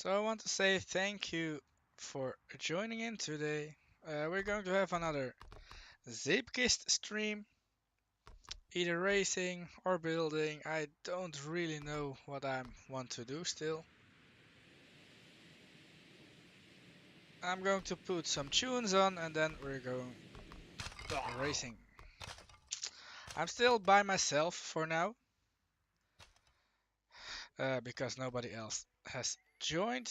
So I want to say thank you for joining in today. We're going to have another Zeepkist stream, either racing or building. I don't really know what I want to do still. I'm going to put some tunes on and then we're going racing. I'm still by myself for now because nobody else has joined.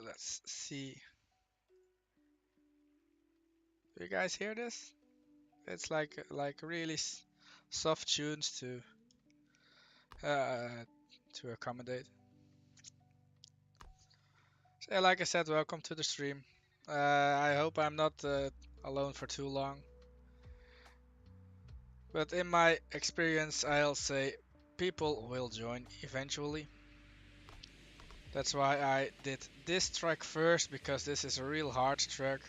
Let's see. Do you guys hear this? It's like really soft tunes to accommodate. So, yeah, like I said, welcome to the stream. I hope I'm not alone for too long. But in my experience, I'll say people will join eventually. That's why I did this track first, because this is a real hard track.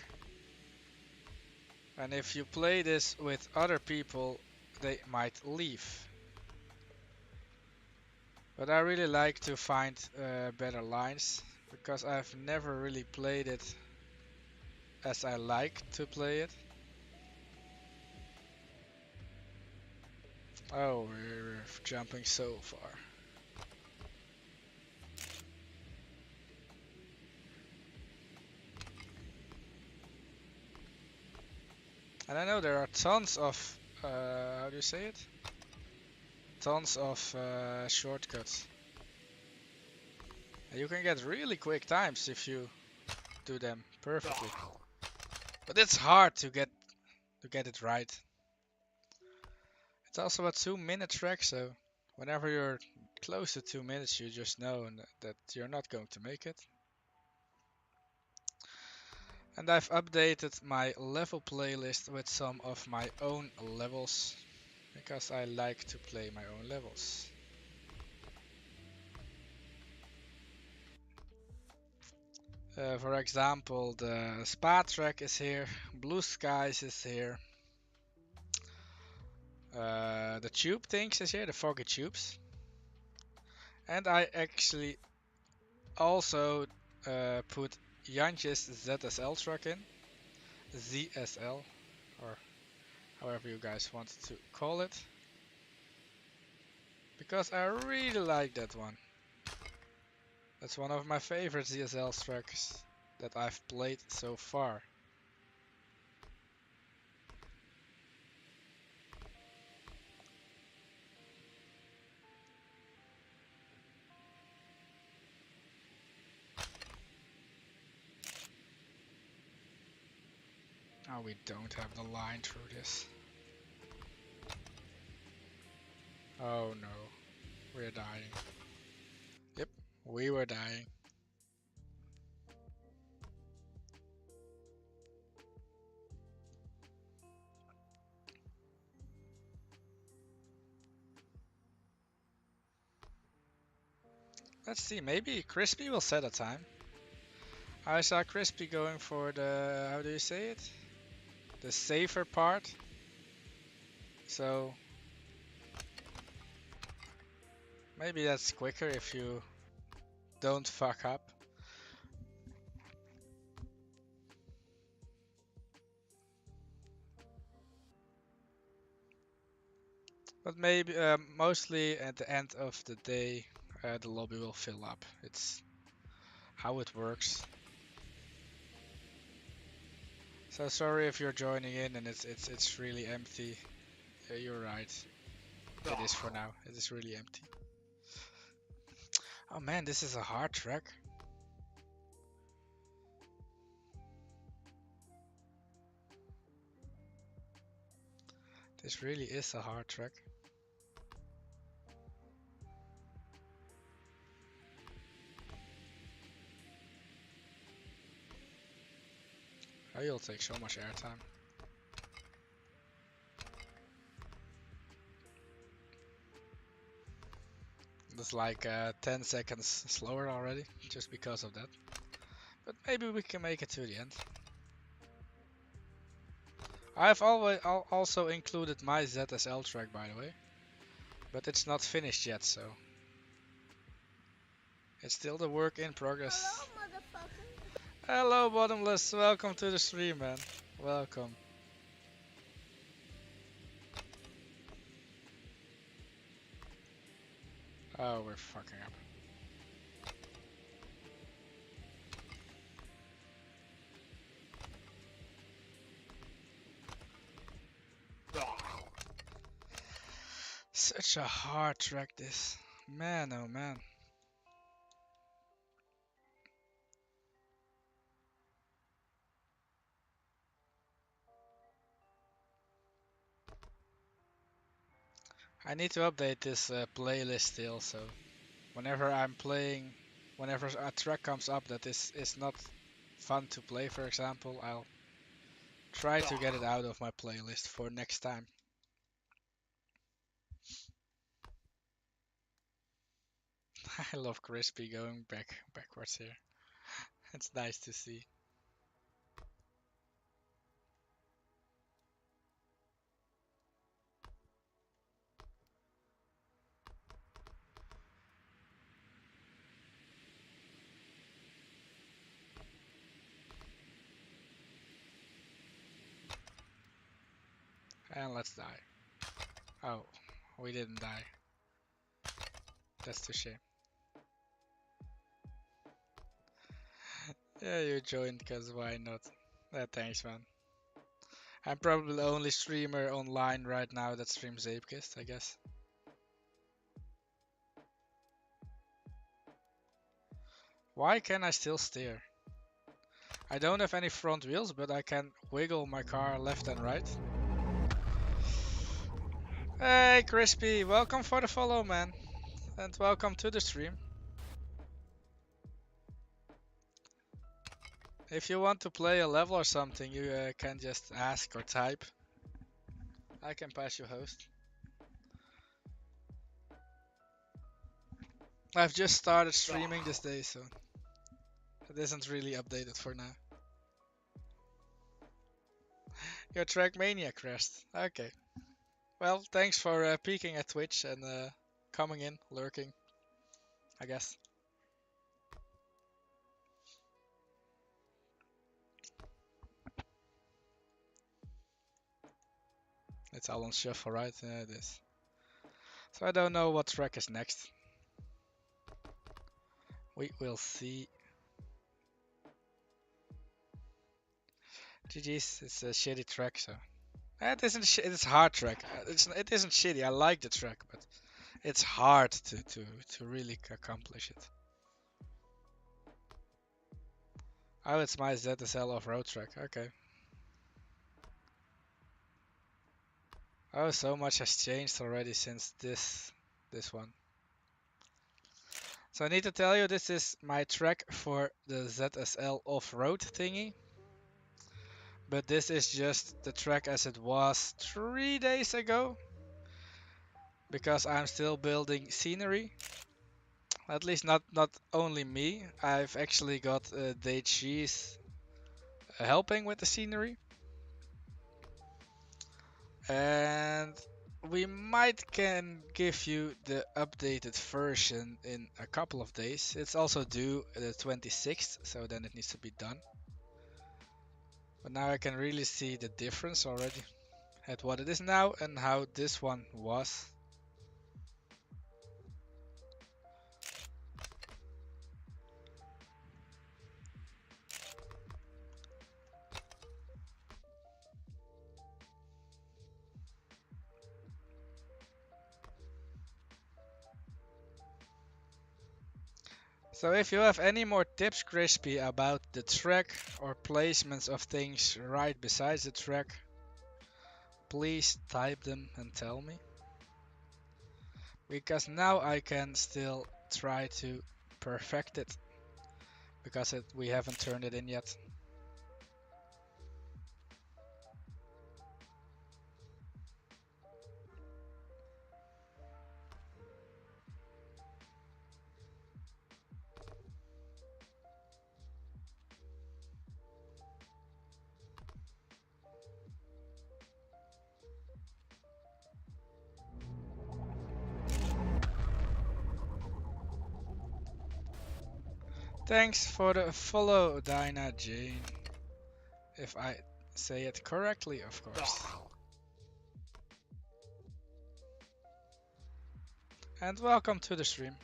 And if you play this with other people, they might leave. But I really like to find better lines, because I've never really played it as I like to play it. Oh, we're jumping so far. And I know there are tons of, how do you say it? Tons of shortcuts. And you can get really quick times if you do them perfectly. But it's hard to get it right. It's also a 2-minute track, so whenever you're close to 2 minutes, you just know that you're not going to make it. And I've updated my level playlist with some of my own levels, because I like to play my own levels. For example, the Spa track is here, Blue Skies is here, the Tube things is here, the Foggy Tubes. And I actually also put Jantje's ZSL truck in, ZSL, or however you guys want to call it, because I really like that one. That's one of my favorite ZSL tracks that I've played so far. Oh, we don't have the line through this. Oh no, we're dying. Yep, we were dying. Let's see, maybe Crispy will set a time. I saw Crispy going for the, how do you say it? The safer part. So maybe that's quicker if you don't fuck up. But maybe, mostly at the end of the day, the lobby will fill up. It's how it works. So sorry if you're joining in and it's really empty. You're right. It is for now. It is really empty. Oh man, this is a hard track. This really is a hard track. Oh, you'll take so much airtime. It's like 10 seconds slower already, just because of that. But maybe we can make it to the end. I've always also included my ZSL track, by the way, but it's not finished yet, so it's still the work in progress. Hello, motherfucker. Hello, Bottomless. Welcome to the stream, man. Welcome. Oh, we're fucking up. Such a hard track, this. Man, oh man. I need to update this playlist still, so whenever I'm playing, whenever a track comes up that is not fun to play, for example, I'll try to get it out of my playlist for next time. I love Crispy going backwards here. It's nice to see. And let's die. Oh, we didn't die. That's too shame. Yeah, you joined, cause why not? Thanks, man. I'm probably the only streamer online right now that streams Zeepkist, I guess. Why can I still steer? I don't have any front wheels, but I can wiggle my car left and right. Hey, Crispy, welcome for the follow, man. And welcome to the stream. If you want to play a level or something, you can just ask or type. I can pass you host. I've just started streaming this day, so it isn't really updated for now. Your trackmania crashed. Okay. Well, thanks for peeking at Twitch and coming in, lurking, I guess. It's all on shuffle, right? Yeah, it is. So I don't know what track is next. We will see. GG's, it's a shitty track, so. It isn't. It's a hard track. It isn't shitty. I like the track, but it's hard to really accomplish it. Oh, it's my ZSL off-road track. Okay. Oh, so much has changed already since this one. So I need to tell you, this is my track for the ZSL off-road thingy. But this is just the track as it was 3 days ago. Because I'm still building scenery. At least not only me. I've actually got DHG's helping with the scenery. And we might can give you the updated version in a couple of days. It's also due the 26th, so then it needs to be done. But now I can really see the difference already at what it is now and how this one was. So if you have any more tips, Crispy, about the track or placements of things right besides the track, please type them and tell me. Because now I can still try to perfect it. Because we haven't turned it in yet. Thanks for the follow, Dinah Jane. If I say it correctly, of course. And welcome to the stream.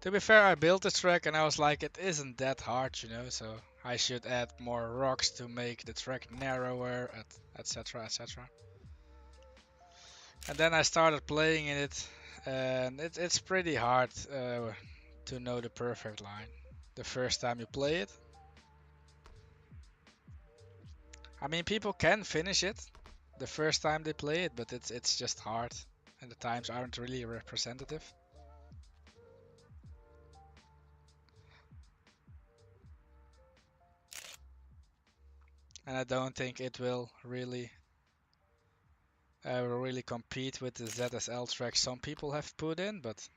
To be fair, I built this track and I was like, it isn't that hard, you know, so I should add more rocks to make the track narrower, etc, etc. And then I started playing in it, and it's pretty hard to know the perfect line the first time you play it. I mean, people can finish it the first time they play it, but it's just hard, and the times aren't really representative. And I don't think it will really compete with the ZSL track some people have put in, but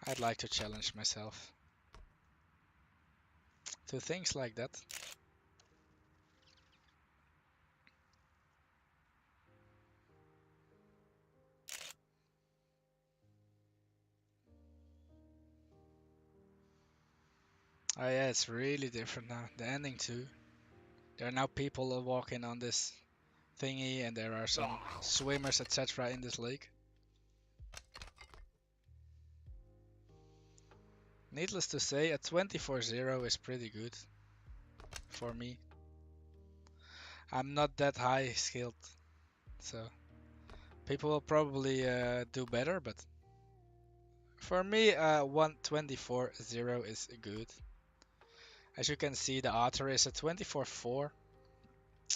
I'd like to challenge myself to things like that. Oh yeah, it's really different now. The ending too. There are now people walking on this thingy, and there are some swimmers, etc. in this lake. Needless to say, a 24-0 is pretty good for me. I'm not that high skilled, so people will probably do better, but for me, 124-0 is good. As you can see, the otter is a 24-4.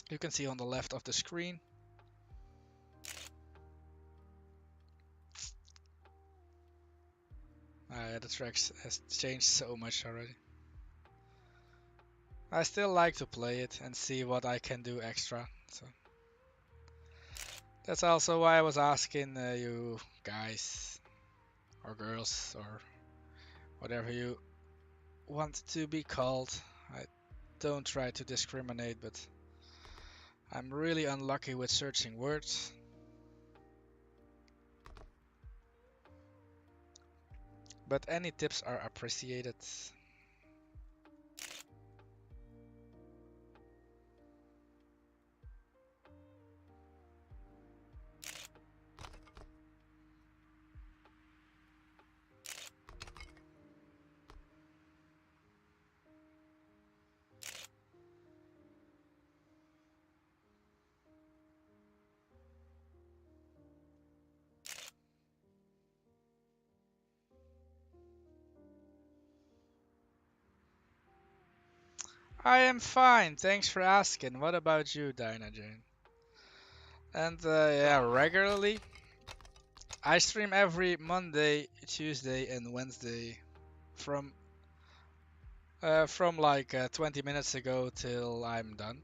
You can see on the left of the screen. The tracks has changed so much already. I still like to play it and see what I can do extra. So that's also why I was asking you guys or girls or whatever you want to be called. I don't try to discriminate, but I'm really unlucky with searching words. But any tips are appreciated. I am fine, thanks for asking. What about you, Dinah Jane? And yeah, regularly. I stream every Monday, Tuesday, and Wednesday from like 20 minutes ago till I'm done.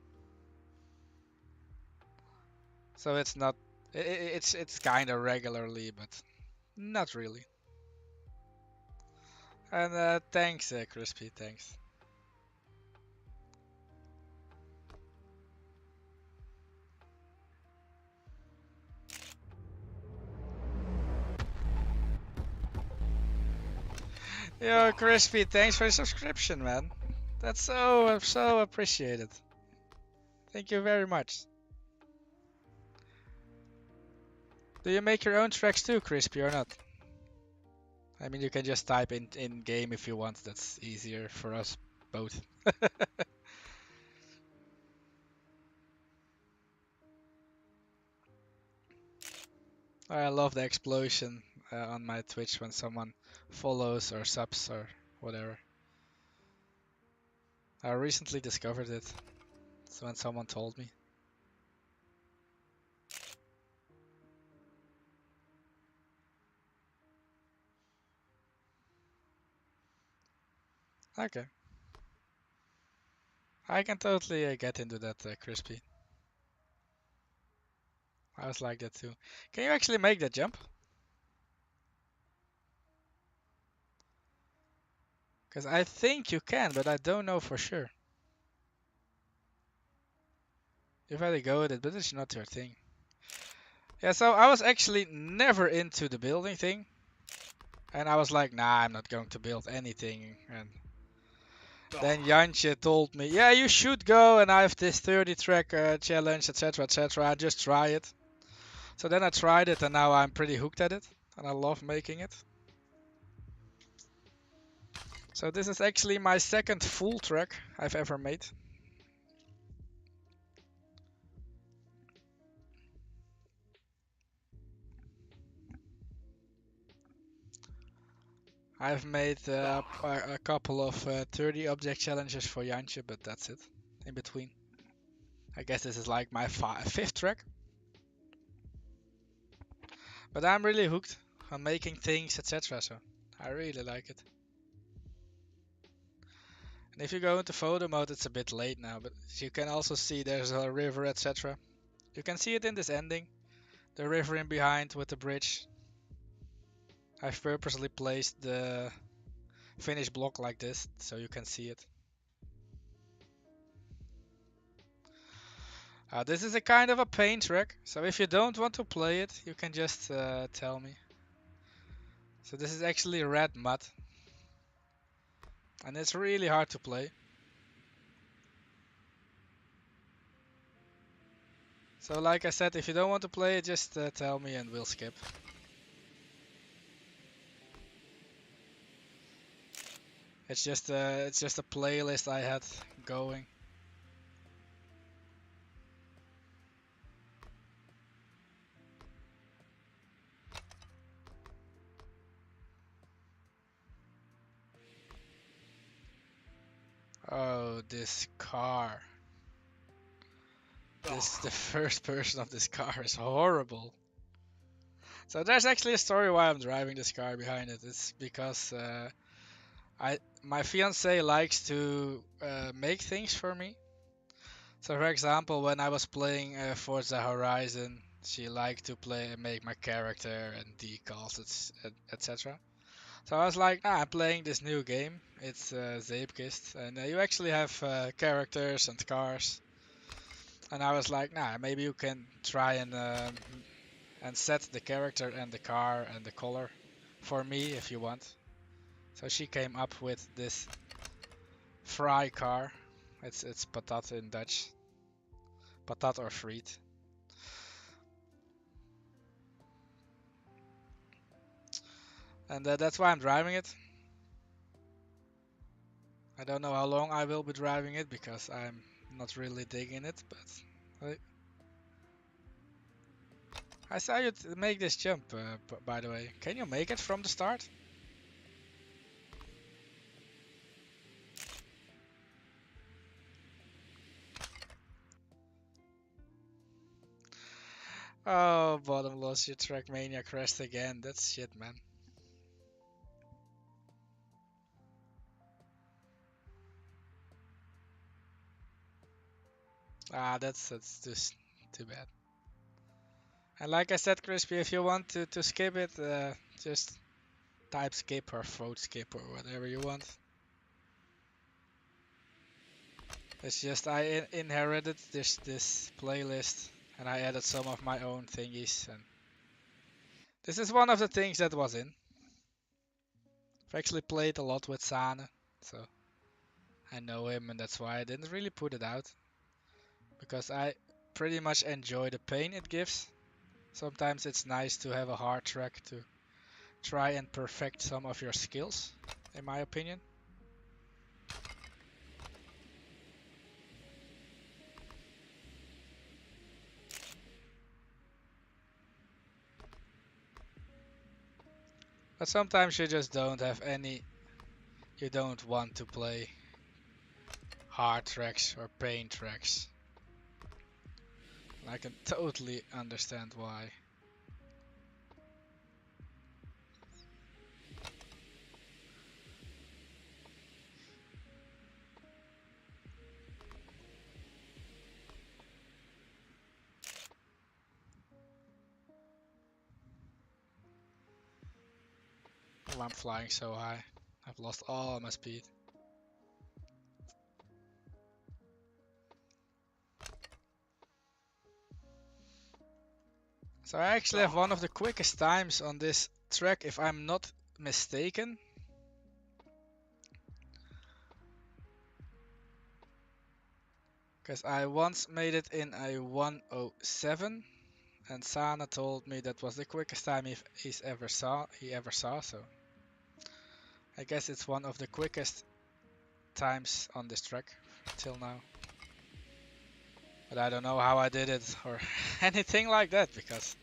So it's not it's kind of regularly, but not really. And thanks, Crispy. Thanks. Yo, Crispy. Thanks for the subscription, man. That's so appreciated. Thank you very much. Do you make your own tracks too, Crispy, or not? I mean, you can just type in game if you want. That's easier for us both. I love the explosion on my Twitch when someone follows or subs or whatever. I recently discovered it. So when someone told me. Okay. I can totally get into that, Crispy. I was like that too. Can you actually make that jump? Because I think you can, but I don't know for sure. You've had to go with it, but it's not your thing. Yeah, so I was actually never into the building thing. And I was like, nah, I'm not going to build anything. And then Jantje told me, yeah, you should go, and I have this 30 track challenge, etc, etc. I just try it. So then I tried it, and now I'm pretty hooked at it, and I love making it. So this is actually my second full track I've ever made. I've made a couple of 30 object challenges for Jantje, but that's it in between. I guess this is like my fifth track. But I'm really hooked on making things, etc. So I really like it. And if you go into photo mode, it's a bit late now, but you can also see there's a river, etc. You can see it in this ending. The river in behind with the bridge. I've purposely placed the finish block like this so you can see it. This is a kind of a pain track, so if you don't want to play it, you can just tell me. So this is actually red mud, and it's really hard to play. So like I said, if you don't want to play it, just tell me and we'll skip. It's just a playlist I had going. Oh, this car. The first person of this car is horrible. So there's actually a story why I'm driving this car behind it. It's because my fiance likes to make things for me. So for example, when I was playing Forza Horizon, she liked to make my character and decals, etc. So I was like, I'm playing this new game. It's Zeepkist, and you actually have characters and cars. And I was like, maybe you can try and set the character and the car and the color for me if you want. So she came up with this fry car. It's patat in Dutch. Patat or friet. And that's why I'm driving it. I don't know how long I will be driving it because I'm not really digging it, but I saw you make this jump, by the way. Can you make it from the start? Oh, bottomless, your trackmania crashed again. That's shit, man. That's just too bad. And like I said, Crispy, if you want to skip it, just type skip or vote skip or whatever you want. It's just I inherited this playlist and I added some of my own thingies, and this is one of the things that was in. I've actually played a lot with Sane, so I know him, and that's why I didn't really put it out, because I pretty much enjoy the pain it gives. Sometimes it's nice to have a hard track to try and perfect some of your skills, in my opinion. But sometimes you just don't have any, you don't want to play hard tracks or pain tracks. And I can totally understand why. Oh, I'm flying so high. I've lost all my speed. So I actually have one of the quickest times on this track, if I'm not mistaken. Because I once made it in a 1:07, and Sana told me that was the quickest time he ever saw. So I guess it's one of the quickest times on this track till now. But I don't know how I did it or anything like that, because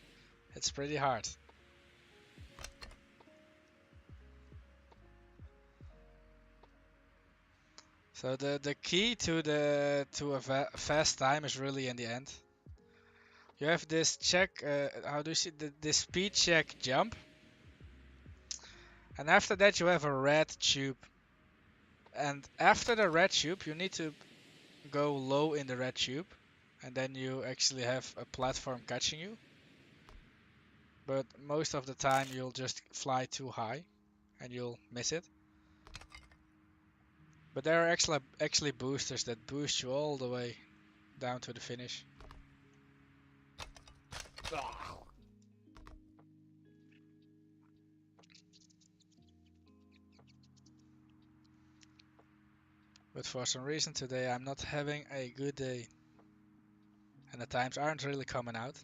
it's pretty hard. So the key to a fast time is really in the end. You have this check, how do you see the speed check jump, and after that you have a red tube. And after the red tube, you need to go low in the red tube, and then you actually have a platform catching you. But most of the time you'll just fly too high, and you'll miss it. But there are actually boosters that boost you all the way down to the finish. But for some reason today I'm not having a good day, and the times aren't really coming out.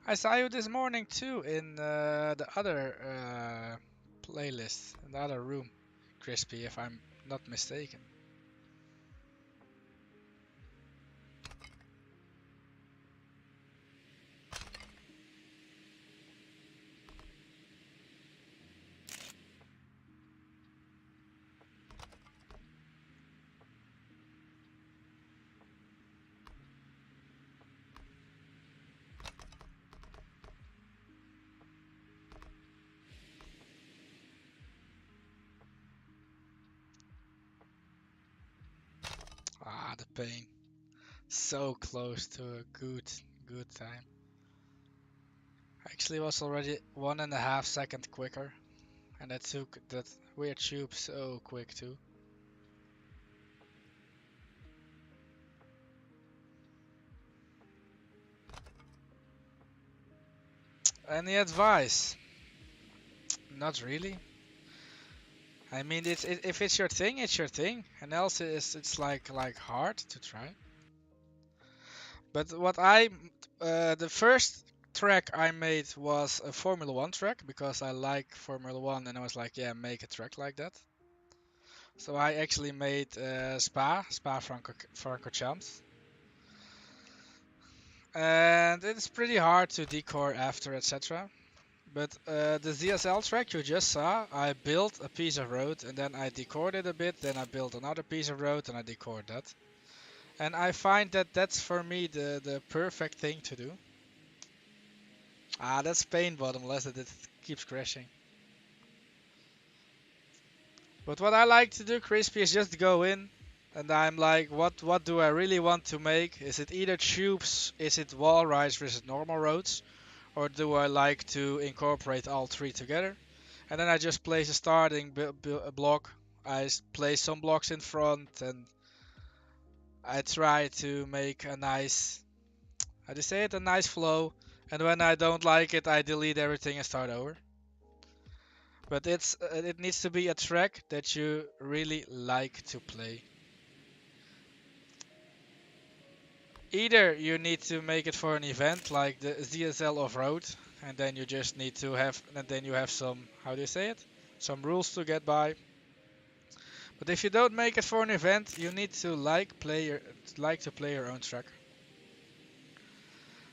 I saw you this morning too in the other playlist, in the other room, Crispy, if I'm not mistaken. Ah, the pain. So close to a good time. Actually was already 1.5 seconds quicker, and that took that weird tube so quick too. Any advice? Not really. I mean, if it's your thing, it's your thing, and else it's like hard to try. But the first track I made was a Formula One track because I like Formula One, and I was like, yeah, make a track like that. So I actually made Spa-Francorchamps, and it's pretty hard to decor after, etc. But the ZSL track you just saw, I built a piece of road and then I decored it a bit. Then I built another piece of road and I decored that. And I find that that's for me the perfect thing to do. Ah, that's pain bottomless that it keeps crashing. But what I like to do, Crispy, is just go in and I'm like, what do I really want to make? Is it either tubes, is it wall rides versus normal roads? Or do I like to incorporate all three together? And then I just place a starting block. I place some blocks in front, and I try to make a nice, how do you say it, a nice flow. And when I don't like it, I delete everything and start over. But it needs to be a track that you really like to play. Either you need to make it for an event like the ZSL off-road, and then you just need to have, and then you have some, how do you say it, some rules to get by. But if you don't make it for an event, you need to like to play your own track.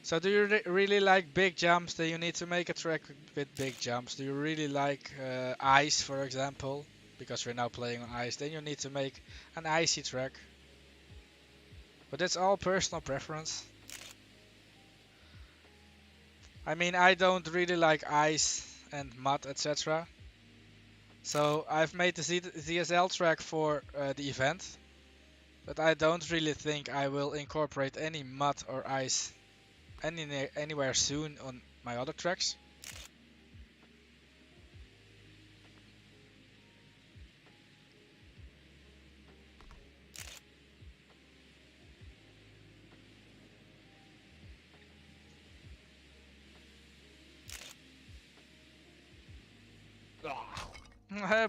So do you really like big jumps? Then you need to make a track with big jumps. Do you really like ice, for example? Because we're now playing on ice. Then you need to make an icy track. But it's all personal preference. I mean, I don't really like ice and mud, etc. So I've made the ZSL track for the event, but I don't really think I will incorporate any mud or ice anywhere soon on my other tracks.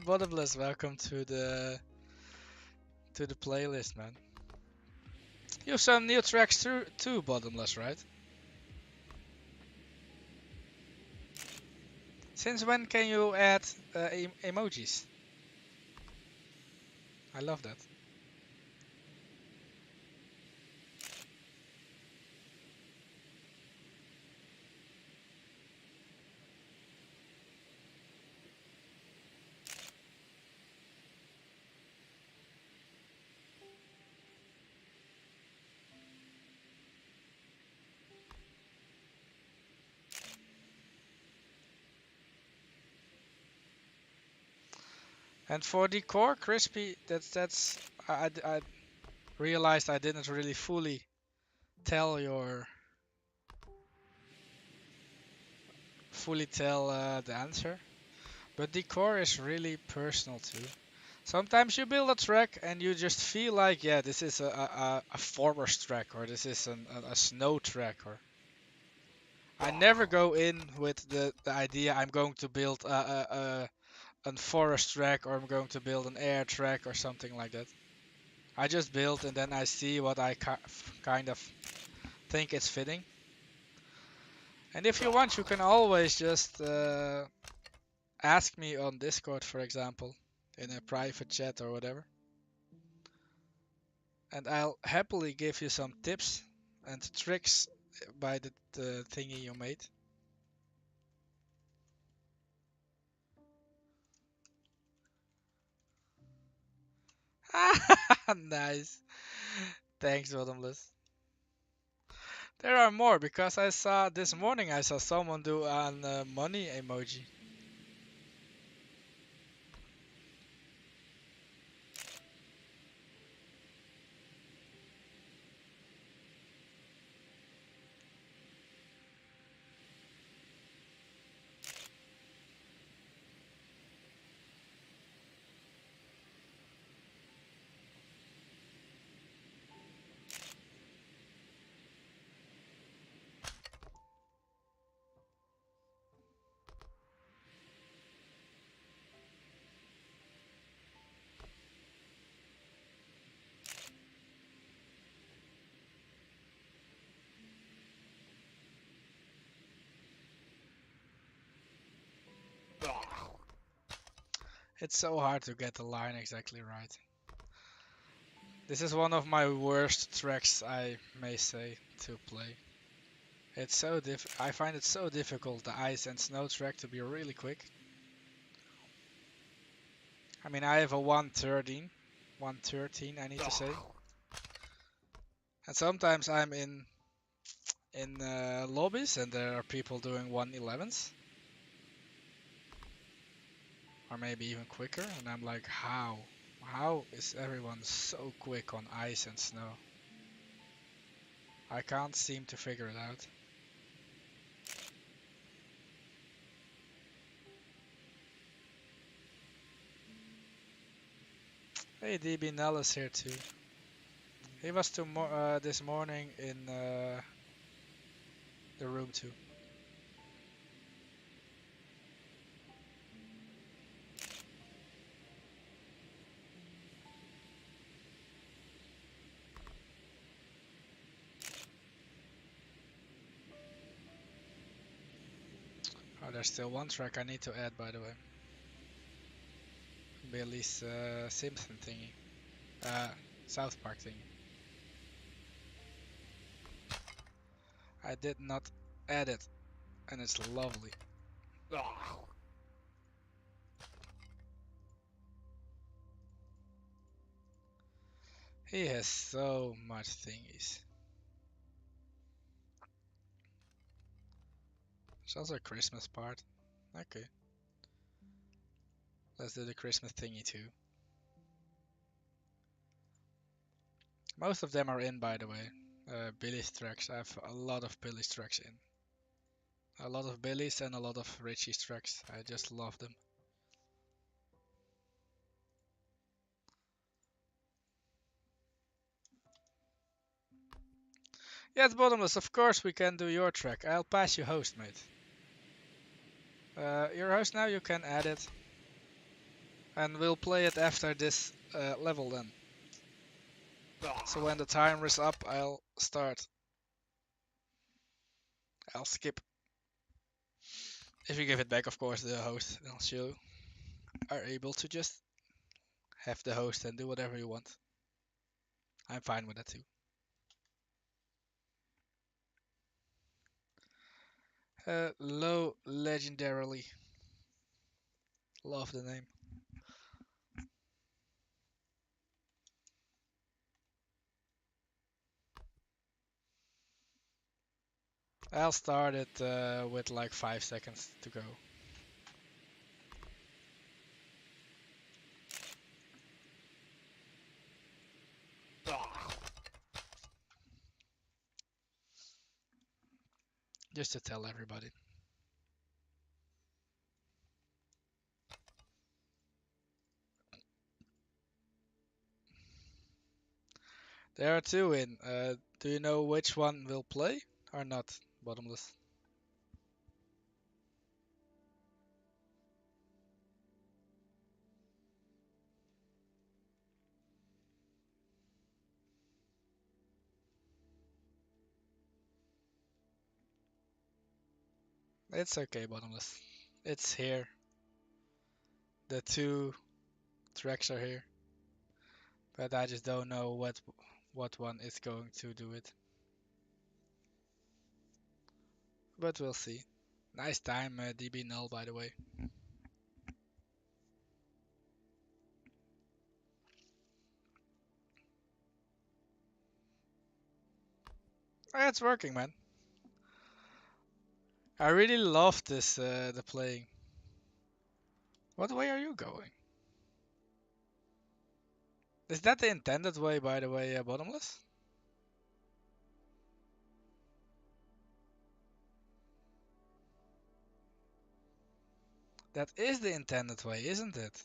Bottomless, welcome to the playlist, man. You have some new tracks too, Bottomless, right? Since when can you add emojis? I love that. And for the core crispy, that's I realized I didn't really fully tell the answer. But the core is really personal too. Sometimes you build a track and you just feel like, yeah, this is a forest track, or this is a snow track, or I never go in with the idea I'm going to build a forest track, or I'm going to build an air track or something like that. I just build and then I see what I kind of think is fitting. And if you want, you can always just ask me on Discord, for example, in a private chat or whatever. And I'll happily give you some tips and tricks by the thingy you made. Nice. Thanks, Bottomless. There are more because I saw this morning I saw someone do an money emoji. It's so hard to get the line exactly right. This is one of my worst tracks, I may say, to play. It's so I find it so difficult, the ice and snow track, to be really quick. I mean, I have a 113 I need to say. And sometimes I'm in lobbies and there are people doing 111s. Or maybe even quicker, and I'm like, how? How is everyone so quick on ice and snow? I can't seem to figure it out. Hey, DB Nell is here too. He was this morning in the room too. Oh, there's still one track I need to add, by the way. Billy's Simpson thingy. South Park thingy. I did not add it, and it's lovely. He has so much thingies. There's also a Christmas part. Okay, let's do the Christmas thingy too. Most of them are in, by the way. Billy's tracks. I have a lot of Billy's tracks in. A lot of Billy's and a lot of Richie's tracks. I just love them. Yes, Bottomless, of course we can do your track. I'll pass you host, mate. Your host now, you can add it. And we'll play it after this level then. So when the timer is up, I'll start. I'll skip. If you give it back, of course, the host, then you are able to just have the host and do whatever you want. I'm fine with that too. Low legendarily. Love the name. I'll start it with like 5 seconds to go. Just to tell everybody. There are two in. Do you know which one will play or not? Bottomless. It's okay, Bottomless. It's here. The two tracks are here. But I just don't know what one is going to do it. But we'll see. Nice time, DB Null, by the way. Oh, it's working, man. I really love this, the playing. What way are you going? Is that the intended way, by the way, Bottomless? That is the intended way, isn't it?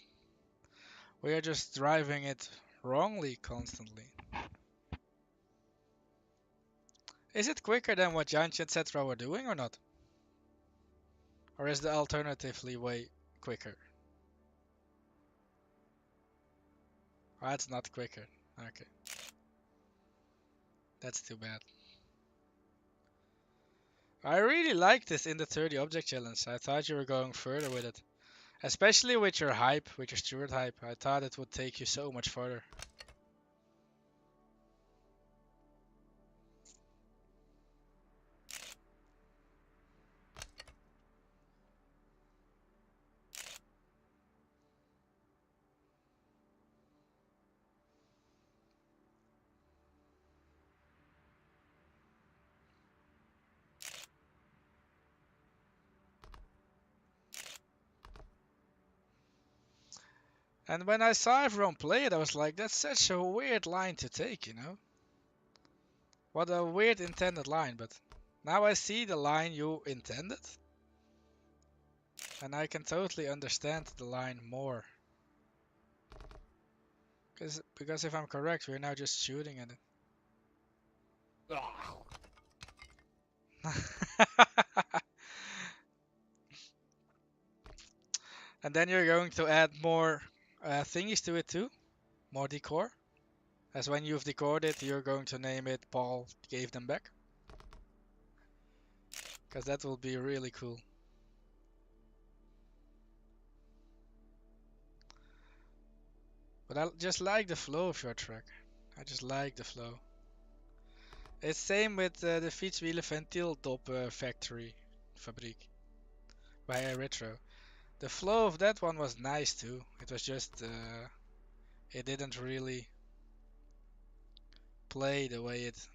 We are just driving it wrongly constantly. Is it quicker than what Janchi and Cetra were doing or not? Or is the alternatively way quicker? Oh, it's not quicker. Okay. That's too bad. I really like this in the 30 object challenge. I thought you were going further with it. Especially with your hype, with your Steward hype. I thought it would take you so much further. And when I saw everyone play it, I was like, that's such a weird line to take, you know? What a weird intended line, but now I see the line you intended. And I can totally understand the line more. Because if I'm correct, we're now just shooting at it. And then you're going to add more thingies to it too? More decor? As when you've decored it, you're going to name it Paul gave them back? Because that will be really cool. But I just like the flow of your track. I just like the flow. It's same with the Fietswielen Ventieldop factory, fabriek, by Retro. The flow of that one was nice too. It was just, it didn't really play the way it.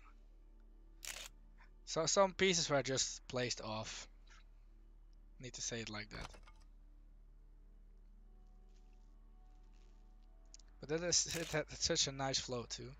So some pieces were just placed off. Need to say it like that. But it had such a nice flow too.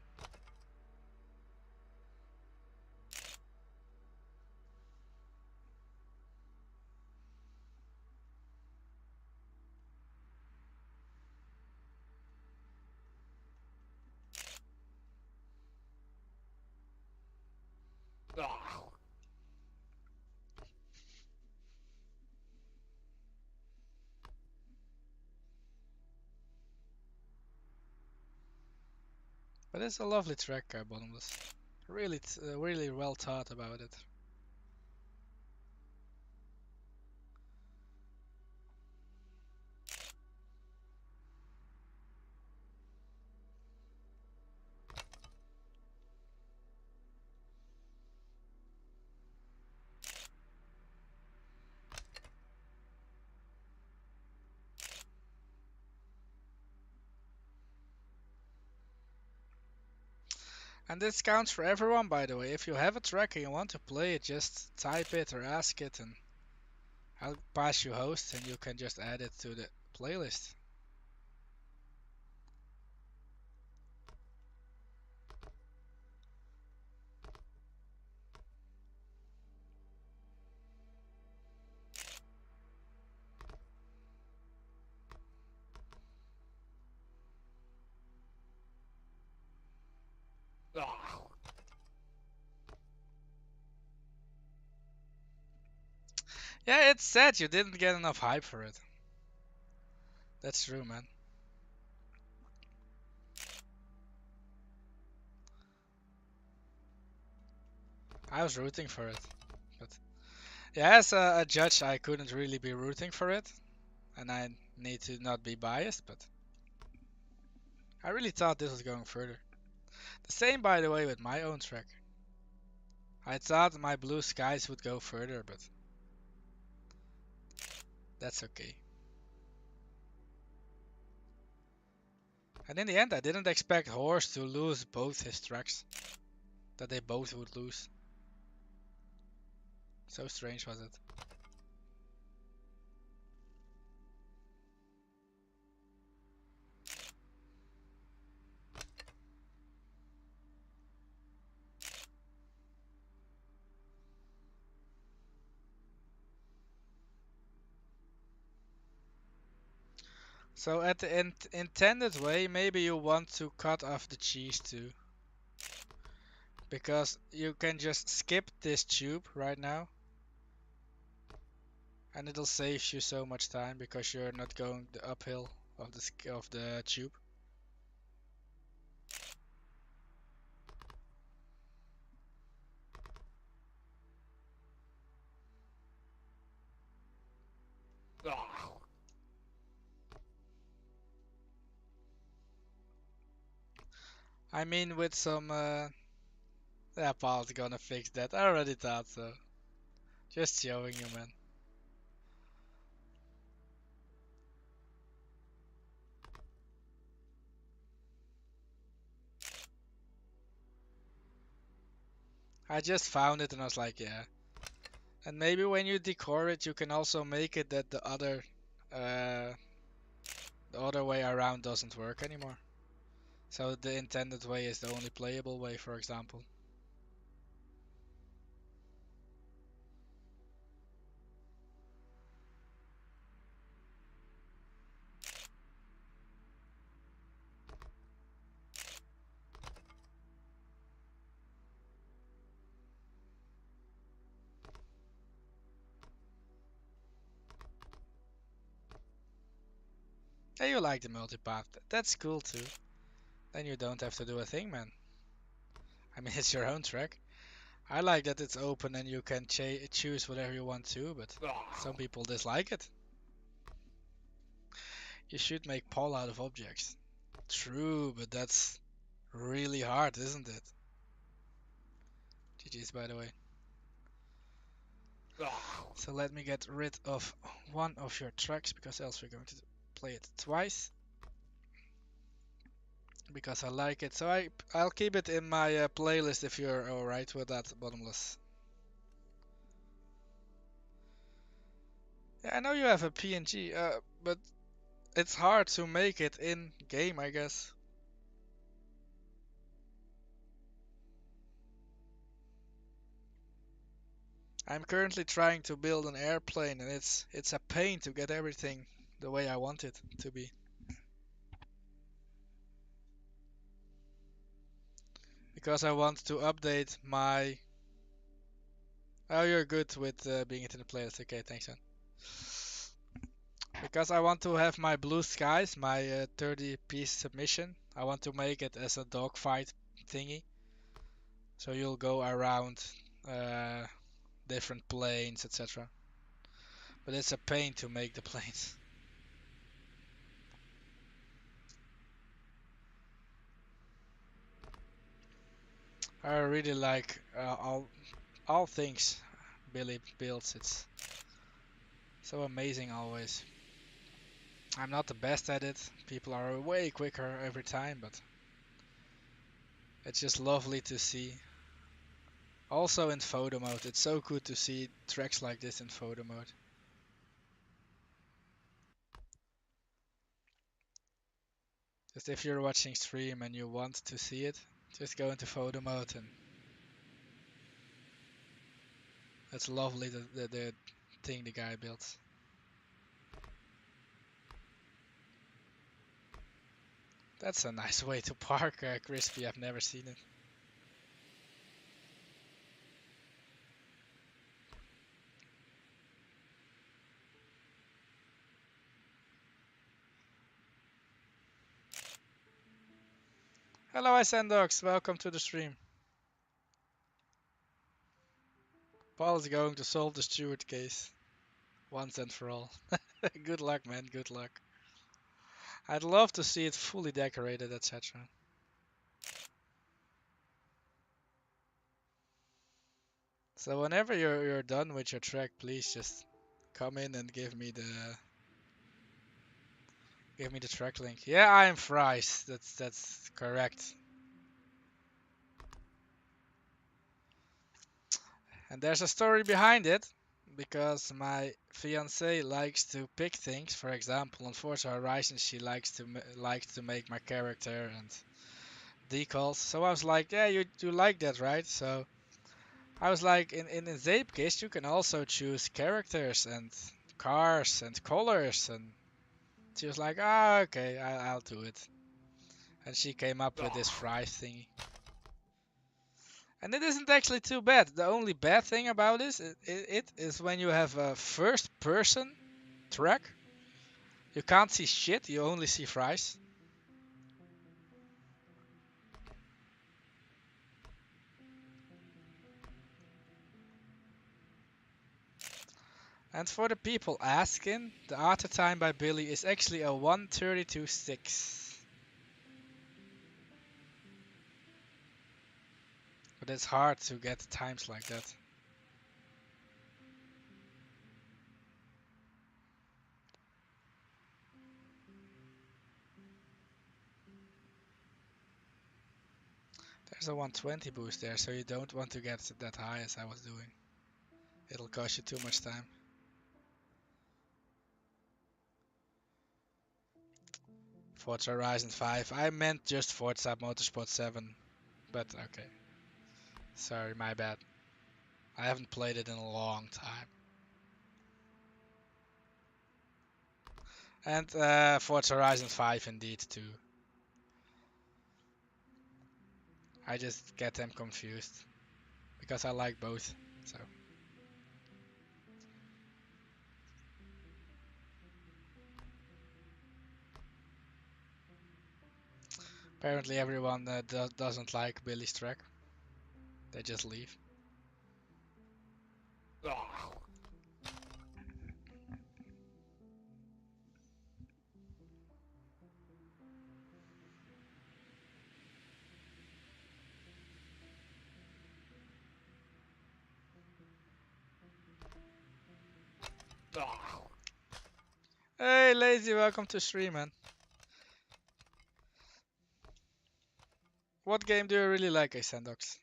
But it's a lovely track, Bottomless. Really, really well thought about it. And this counts for everyone, by the way. If you have a track and you want to play it, just type it or ask it, and I'll pass you host, and you can just add it to the playlist. Yeah, it's sad you didn't get enough hype for it. That's true, man. I was rooting for it, but yeah, as a judge, I couldn't really be rooting for it, and I need to not be biased, but I really thought this was going further. The same, by the way, with my own track. I thought my Blue Skies would go further, but that's okay. And in the end, I didn't expect Horse to lose both his tracks. That they both would lose. So strange was it. So at the intended way, maybe you want to cut off the cheese too. Because you can just skip this tube right now. And it'll save you so much time because you're not going the uphill of the tube. I mean with some yeah, Paul's gonna fix that. I already thought so. Just showing you, man. I just found it and I was like, yeah. And maybe when you decor it, you can also make it that uh, the other way around doesn't work anymore. So the intended way is the only playable way, for example. Yeah, you like the multipath. That's cool too. Then you don't have to do a thing, man. I mean, it's your own track. I like that it's open and you can choose whatever you want to, but some people dislike it. You should make Paul out of objects. True, but that's really hard, isn't it? GG's, by the way. So let me get rid of one of your tracks because else we're going to play it twice. because I like it. So I'll keep it in my playlist if you're alright with that, Bottomless. Yeah, I know you have a PNG, but it's hard to make it in game, I guess. I'm currently trying to build an airplane, and it's a pain to get everything the way I want it to be. Because I want to update my. Oh, you're good with being it in the playlist. Okay, thanks, man. Because I want to have my blue skies, my 30-piece submission. I want to make it as a dogfight thingy. So you'll go around uh, different planes, etc. But it's a pain to make the planes. I really like all things Billy builds. It's so amazing always. I'm not the best at it. People are way quicker every time, but it's just lovely to see. Also in photo mode, it's so good to see tracks like this in photo mode. Just if you're watching stream and you want to see it, just go into photo mode and that's lovely the thing the guy built. That's a nice way to park, Crispy. I've never seen it. Hello, Isendox. Welcome to the stream. Paul is going to solve the Stewart case once and for all. Good luck, man. Good luck. I'd love to see it fully decorated, etc. So whenever you're done with your track, please just come in and give me the track link. Yeah, I'm Fries. That's correct. And there's a story behind it because my fiance likes to pick things. For example, on Forza Horizon, she likes to make my character and decals. So I was like, yeah, you like that, right? So I was like, in Zeepkist, you can also choose characters and cars and colors. And she was like, ah, okay, I'll do it. And she came up with this fry thingy. And it isn't actually too bad. The only bad thing about this, it is when you have a first person track. You can't see shit, you only see fries. And for the people asking, the auto time by Billy is actually a 1:32.6. But it's hard to get times like that. There's a 120 boost there, so you don't want to get that high as I was doing. It'll cost you too much time. Forza Horizon 5. I meant just Forza Motorsport 7. But okay. Sorry, my bad. I haven't played it in a long time. And Forza Horizon 5 indeed too. I just get them confused. Because I like both. So apparently everyone doesn't like Billy's track. They just leave. Hey, Lazy, welcome to stream, man. What game do you really like, Asendox?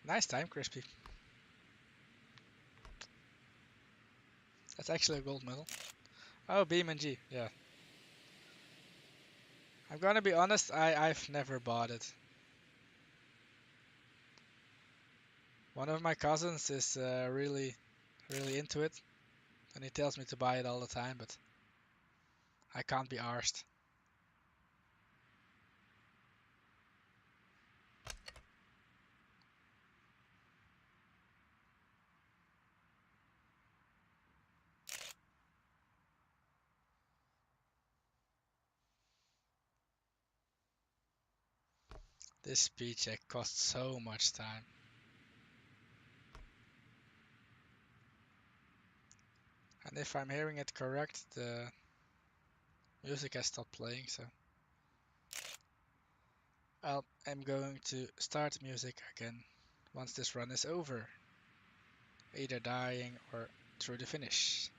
Nice time, Crispy. That's actually a gold medal. Oh, Beam and G, yeah. I'm gonna be honest, I've never bought it. One of my cousins is really into it, and he tells me to buy it all the time, but I can't be arsed. This speed check costs so much time. And if I'm hearing it correct, the music has stopped playing, so I'm going to start music again once this run is over, either dying or through the finish.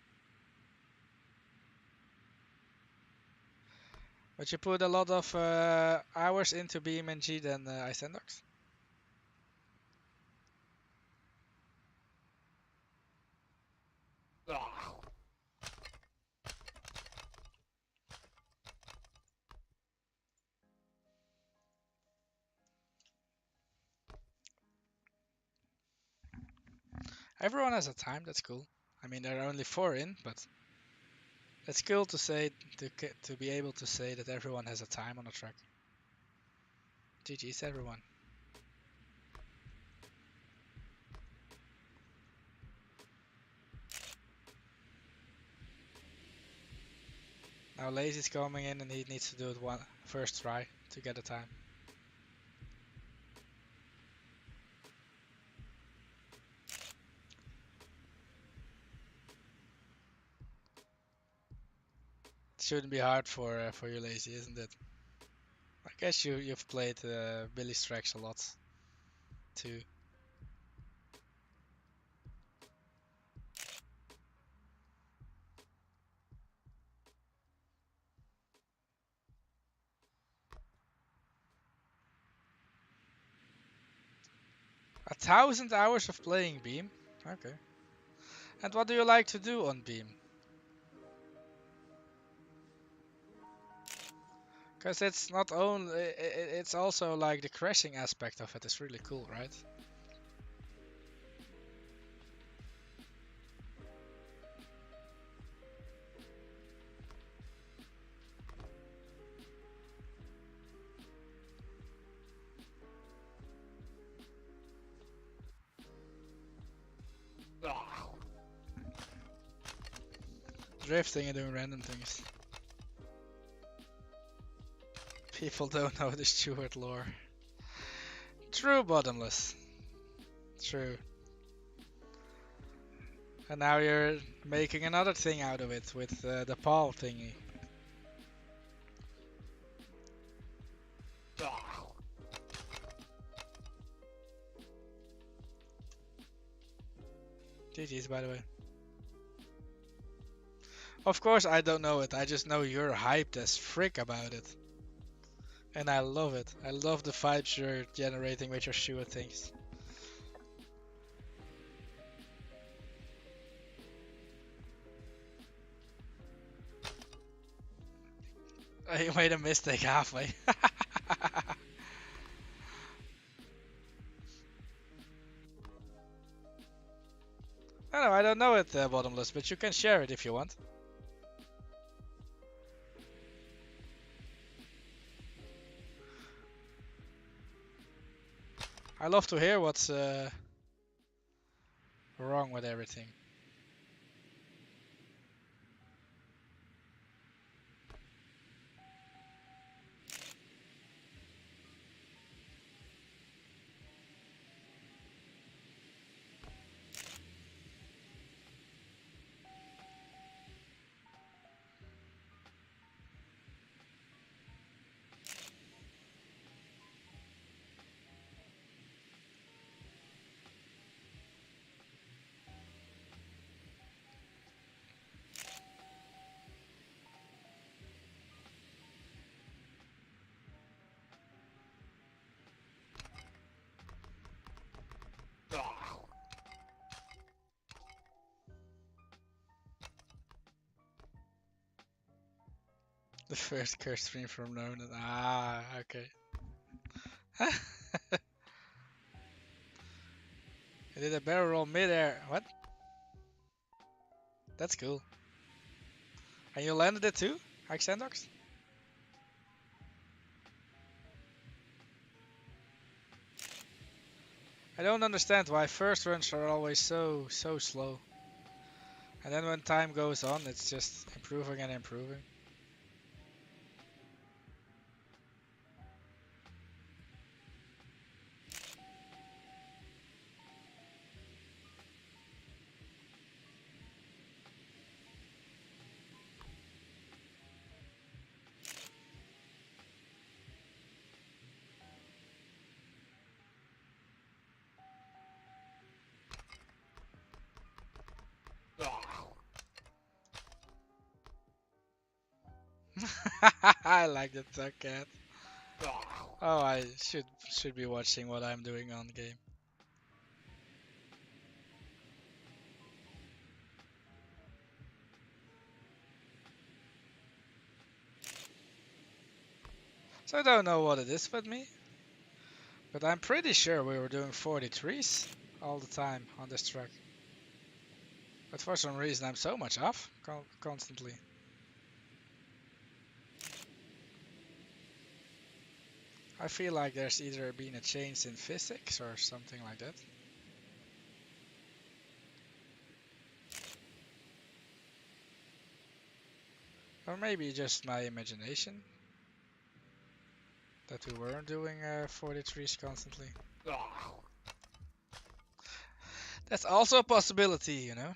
But you put a lot of hours into BeamNG than Isendox? Everyone has a time, that's cool. I mean, there are only 4 in, but it's cool to say to be able to say that everyone has a time on a track. GG's everyone. Now Lazy's coming in and he needs to do it one first try to get a time. It shouldn't be hard for you, Lazy, isn't it? I guess you've played Billy's tracks a lot too. 1,000 hours of playing Beam. Okay. And what do you like to do on Beam? Because it's not only it's also like the crashing aspect of it is really cool, right? Drifting and doing random things. People don't know the Stewart lore. True, Bottomless. True. And now you're making another thing out of it with the paw thingy. GG's, by the way. Of course I don't know it, I just know you're hyped as frick about it. And I love it. I love the vibes you're generating with your Stewart things. You made a mistake halfway. No, I don't know it, Bottomless, but you can share it if you want. I love to hear what's wrong with everything. The first curse stream from Ronan. Ah, okay. I did a barrel roll mid-air. What? That's cool. And you landed it too? Hike Sandox? I don't understand why first runs are always so slow. And then when time goes on, it's just improving and improving. I like the duck cat. Oh, I should be watching what I'm doing on game. So I don't know what it is with me, but I'm pretty sure we were doing 43s all the time on this track. But for some reason I'm so much off constantly. I feel like there's either been a change in physics or something like that. Or maybe just my imagination. That we weren't doing 43s constantly. That's also a possibility, you know.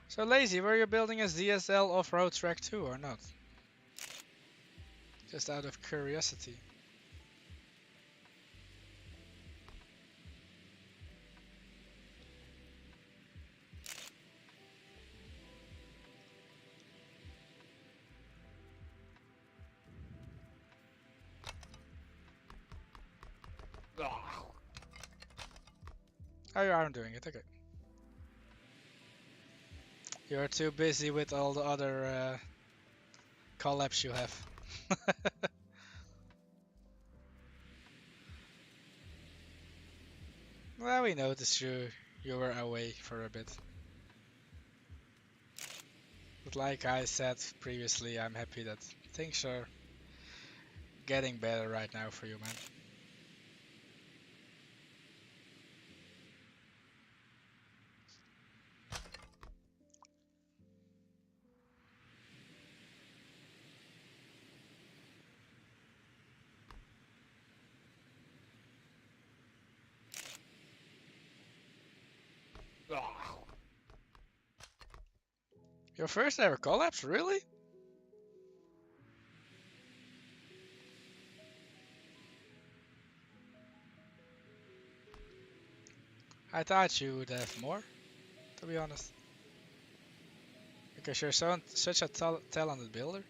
So Lazy, were you building a ZSL off-road track too or not? Just out of curiosity. Oh, you aren't doing it, okay. You're too busy with all the other collabs you have. Well, we noticed you were away for a bit. But like I said previously, I'm happy that things are getting better right now for you, man. Your first ever collabs, really? I thought you would have more, to be honest. Because you're such a talented builder.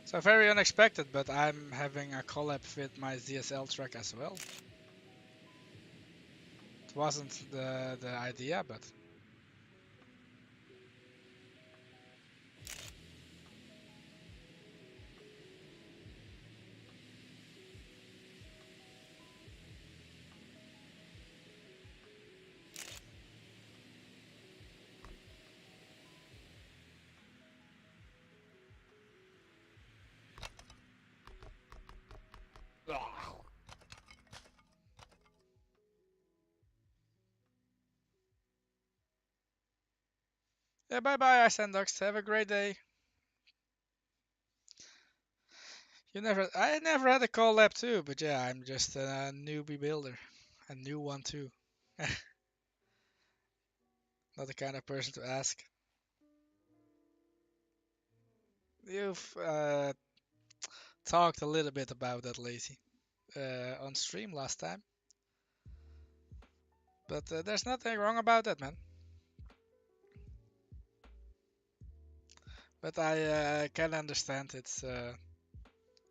So very unexpected, but I'm having a collab with my ZSL track as well. It wasn't the idea, but Yeah, bye bye, Isandox. Have a great day. I never had a collab too, but yeah, I'm just a newbie builder. A new one too. Not the kind of person to ask. You've talked a little bit about that, Lazy, on stream last time. But there's nothing wrong about that, man. But I can understand it's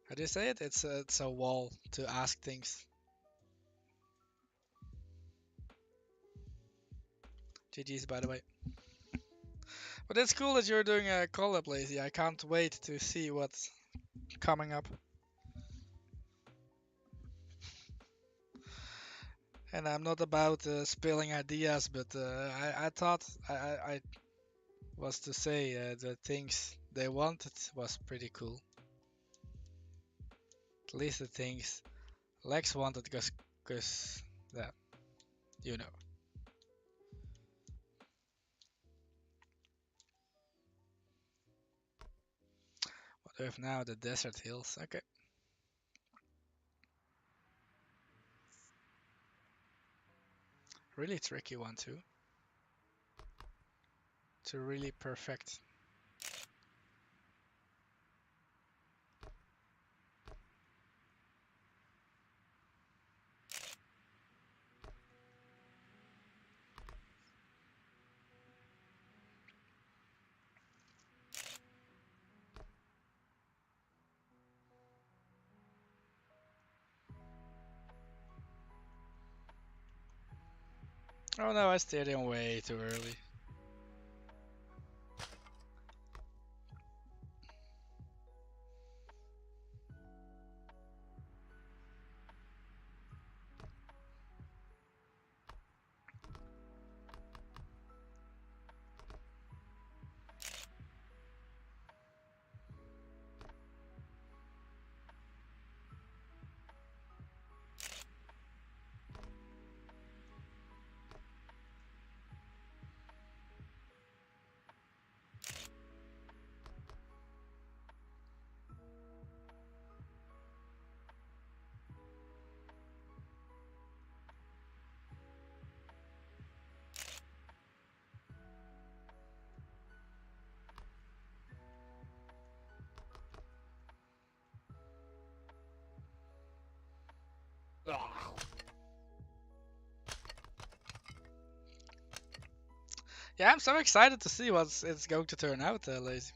how do you say it? It's a wall to ask things. GG's, by the way. But it's cool that you're doing a collab, Lazy. I can't wait to see what's coming up. And I'm not about spilling ideas, but I thought I was to say the things they wanted was pretty cool. At least the things Lex wanted, cause yeah, you know. What we have now? The desert hills. Okay, really tricky one too. To really perfect. Oh no, I steered in way too early. Yeah, I'm so excited to see what it's going to turn out, Lazy.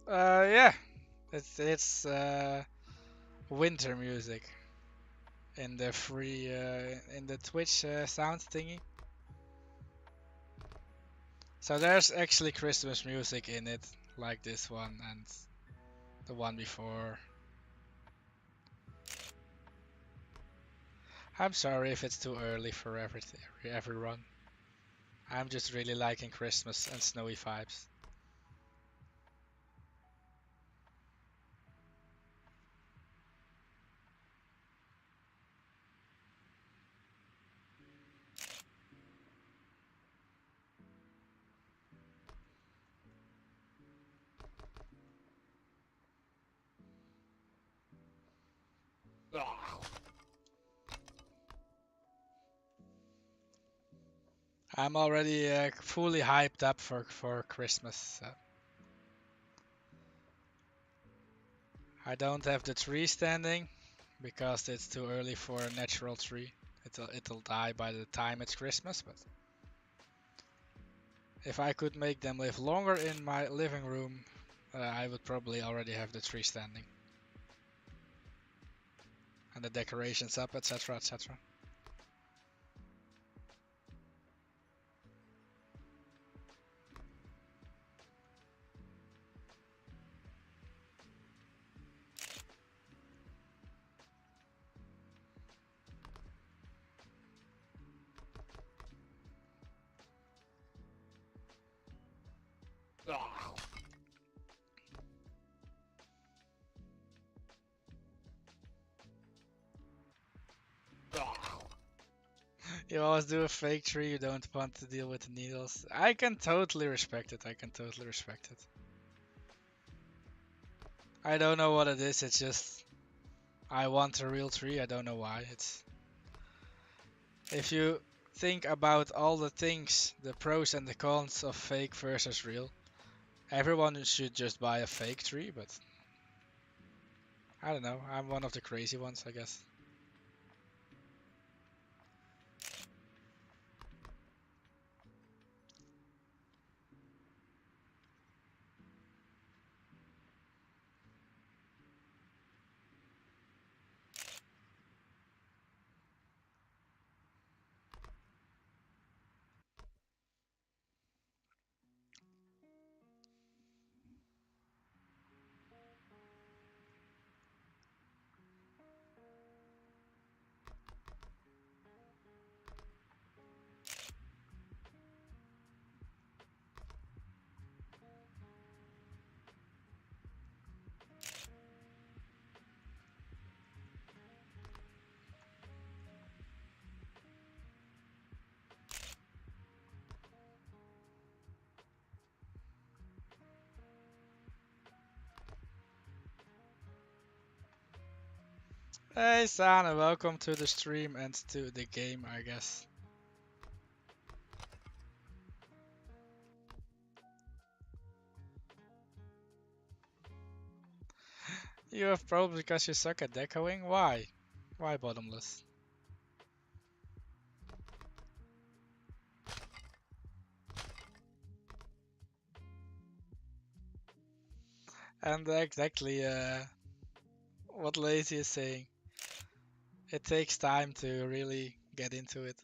Yeah, it's winter music in the free in the Twitch sound thingy. So there's actually Christmas music in it, like this one and the one before. I'm sorry if it's too early for everyone. I'm just really liking Christmas and snowy vibes. I'm already fully hyped up for Christmas. So I don't have the tree standing, because it's too early for a natural tree. It'll die by the time it's Christmas, but if I could make them live longer in my living room, I would probably already have the tree standing. And the decorations up, etc, etc. You always do a fake tree, you don't want to deal with the needles. I can totally respect it, I can totally respect it. I don't know what it is, it's just I want a real tree, I don't know why. It's if you think about all the things, the pros and the cons of fake versus real, everyone should just buy a fake tree, but I don't know, I'm one of the crazy ones, I guess. Hey Sana, welcome to the stream and to the game, I guess. You have problems because you suck at decoing? Why? Why bottomless? And exactly what Lazy is saying. It takes time to really get into it.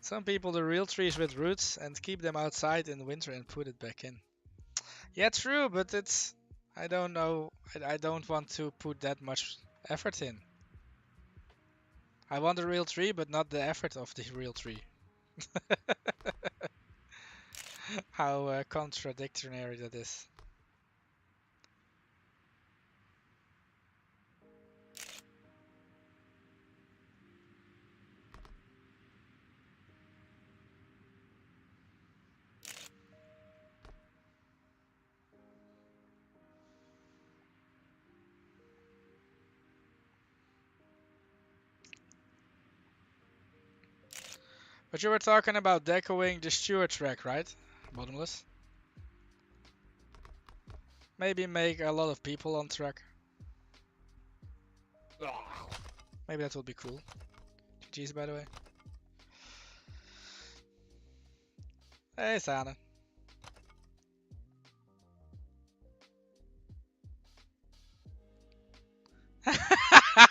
Some people do real trees with roots and keep them outside in winter and put it back in. Yeah, true, but it's... I don't know. I don't want to put that much effort in. I want a real tree, but not the effort of the real tree. How contradictory that is. But you were talking about decoing the Stewart track, right? Bottomless. Maybe make a lot of people on track. Maybe that would be cool. GG's, by the way. Hey, Sana.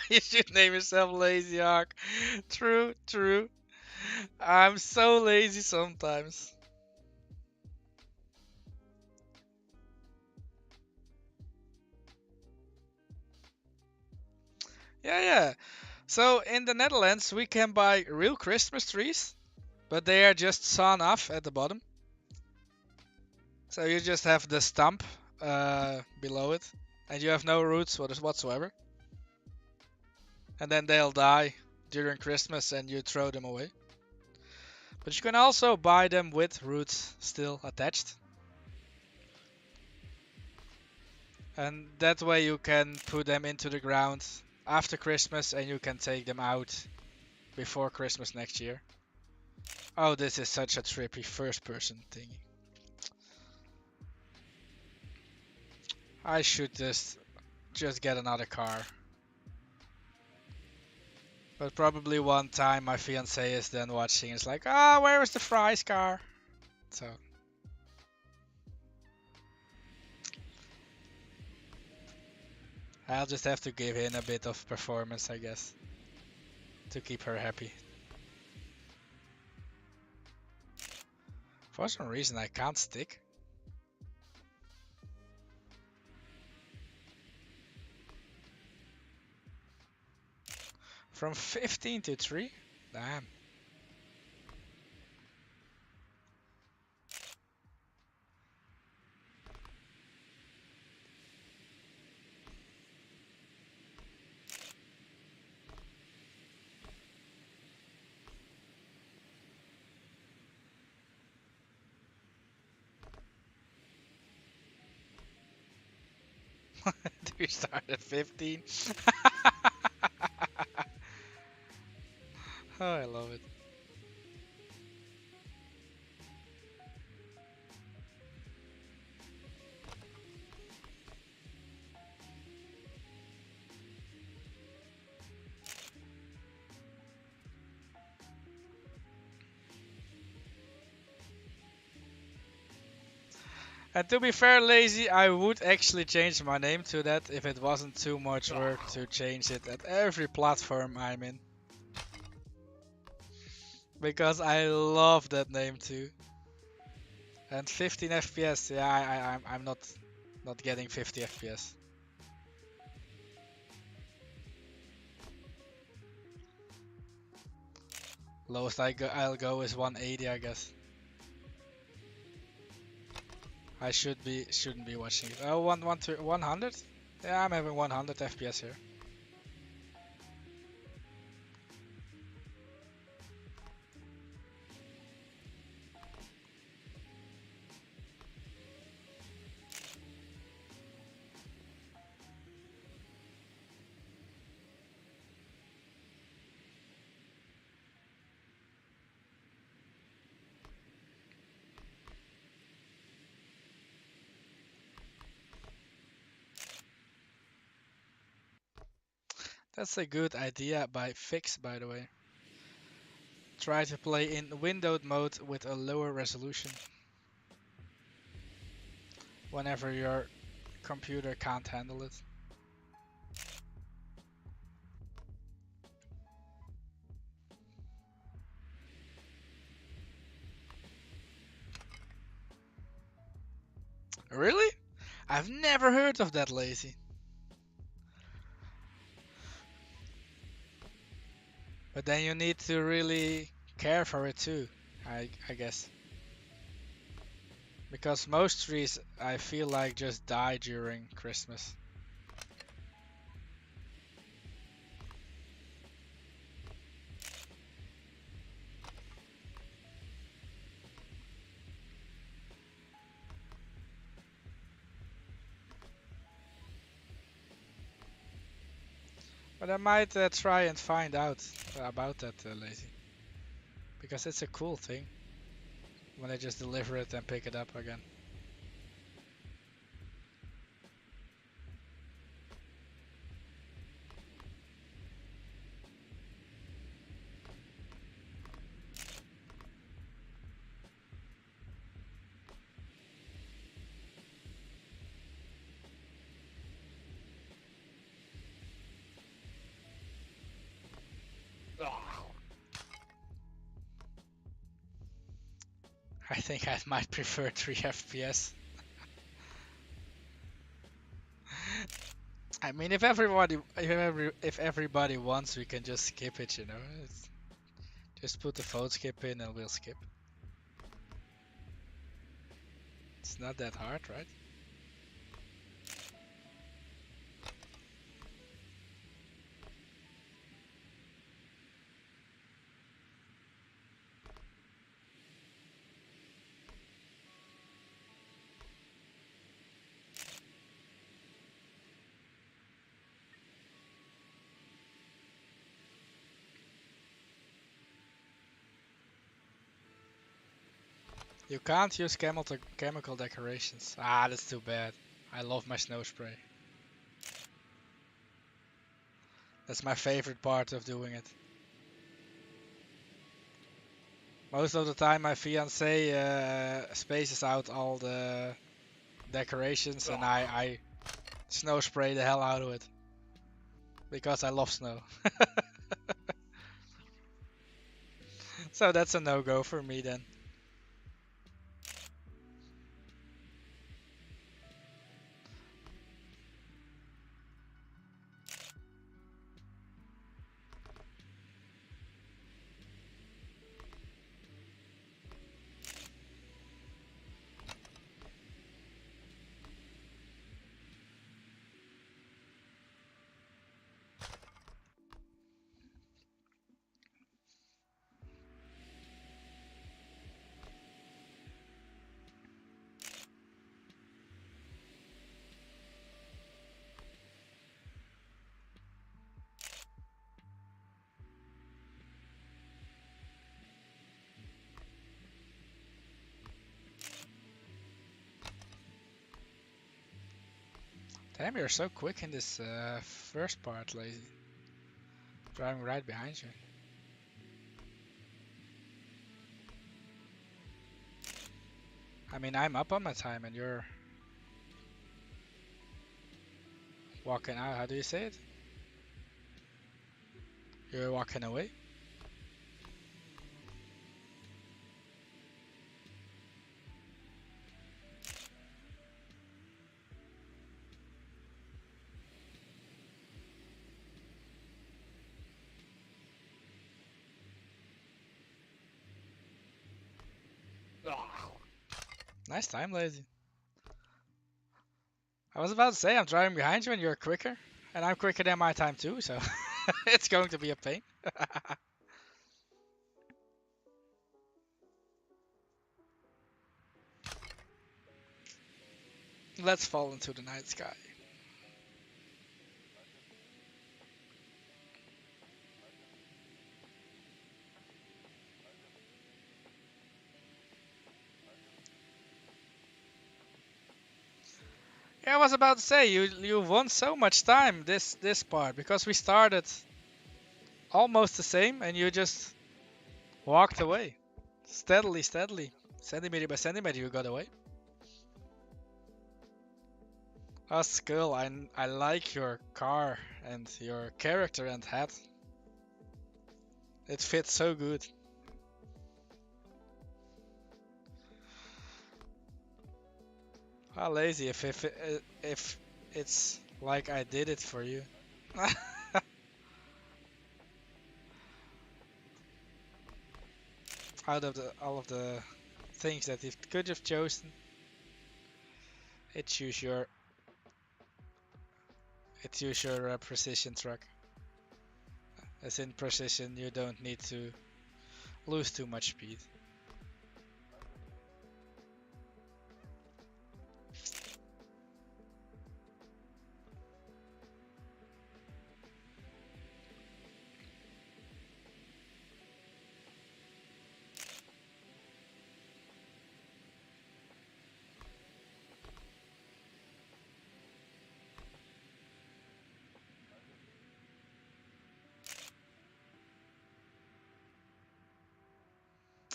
You should name yourself Lazy Hawk. True, true. I'm so lazy sometimes. Yeah, yeah. So in the Netherlands, we can buy real Christmas trees, but they are just sawn off at the bottom. So you just have the stump below it, and you have no roots whatsoever. And then they'll die during Christmas, and you throw them away. But you can also buy them with roots still attached. And that way you can put them into the ground after Christmas and you can take them out before Christmas next year. Oh, this is such a trippy first person thing. I should just get another car. But probably one time my fiance is then watching. It's like, ah, where is the fries car? So I'll just have to give in a bit of performance, I guess, to keep her happy. For some reason I can't stick. From 15 to 3? Damn. Do we start at 15? Oh, I love it. And to be fair, Lazy, I would actually change my name to that if it wasn't too much work to change it at every platform I'm in. Because I love that name too. And 15 FPS, yeah, I'm not getting 50 FPS. Lowest I'll go is 180, I guess. I shouldn't be watching it. Oh, 100? Yeah, I'm having 100 FPS here. That's a good idea by Fix, by the way. Try to play in windowed mode with a lower resolution whenever your computer can't handle it. Really? I've never heard of that, Lazy. But then you need to really care for it too, I guess. Because most trees, I feel like, just die during Christmas. But I might try and find out about that, Lazy. Because it's a cool thing when they just deliver it and pick it up again. I think I might prefer 3 FPS. I mean, if everybody wants, we can just skip it, you know. Just put the phone skip in and we'll skip. It's not that hard, right? You can't use chemical decorations. Ah, that's too bad. I love my snow spray. That's my favorite part of doing it. Most of the time my fiance spaces out all the decorations and I snow spray the hell out of it. Because I love snow. So that's a no-go for me then. Damn, you're so quick in this first part, Lazy. Driving right behind you. I mean, I'm up on my time and you're walking out. How do you say it? You're walking away? Nice time, Lazy. I was about to say I'm driving behind you and you're quicker. And I'm quicker than my time too, so it's going to be a pain. Let's fall into the night sky. Yeah, I was about to say you won so much time this part because we started almost the same and you just walked away. Steadily, steadily. Centimeter by centimeter you got away. Skull, I like your car and your character and hat. It fits so good. How lazy if it's like I did it for you. Out of the all of the things that it could have chosen, it choose your precision truck. As in precision, you don't need to lose too much speed.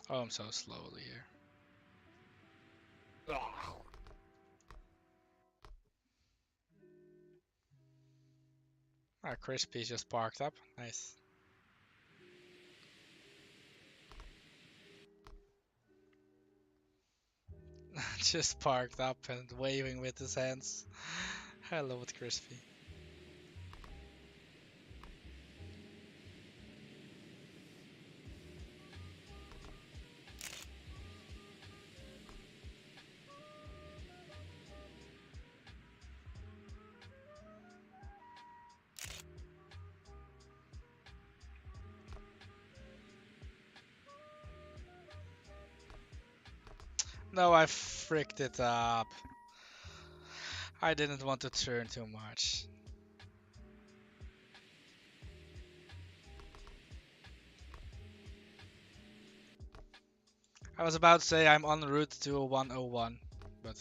Oh, I'm so slowly here. Ah, Crispy just parked up. Nice. Just parked up and waving with his hands. I love it, Crispy. No, I fricked it up. I didn't want to turn too much. I was about to say I'm en route to a 101, but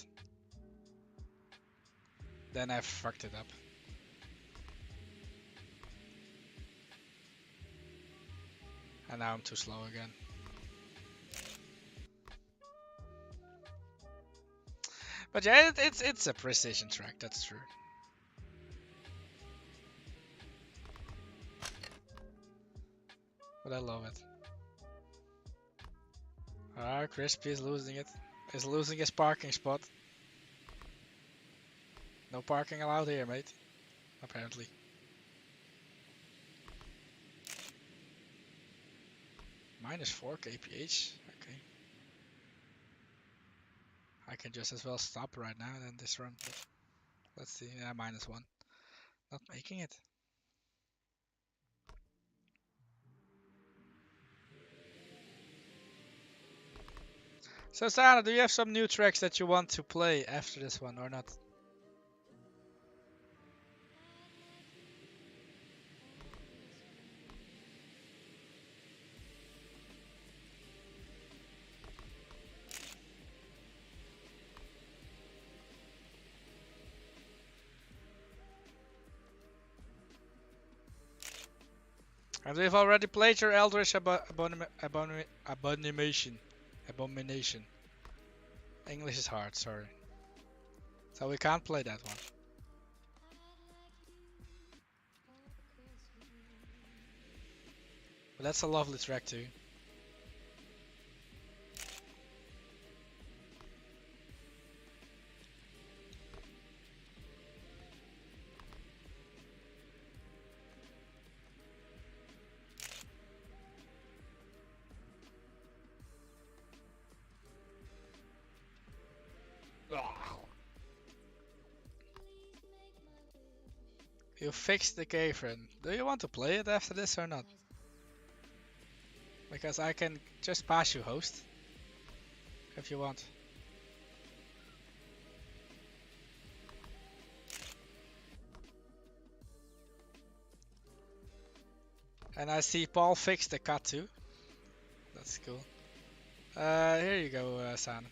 Then I fucked it up. And now I'm too slow again. But yeah, it's a precision track, that's true. But I love it. Ah, Crispy is losing it. He's losing his parking spot. No parking allowed here, mate. Apparently. -4 kph. Okay. I can just as well stop right now than this run. But let's see. Yeah, -1. Not making it. So Sana, do you have some new tracks that you want to play after this one or not? And we've already played your Eldritch Abomination. Abomination. English is hard, sorry. So we can't play that one. But that's a lovely track too. You fixed the Cavern. Do you want to play it after this or not? Because I can just pass you host. If you want. And I see Paul fixed the cut too. That's cool. Here you go, San.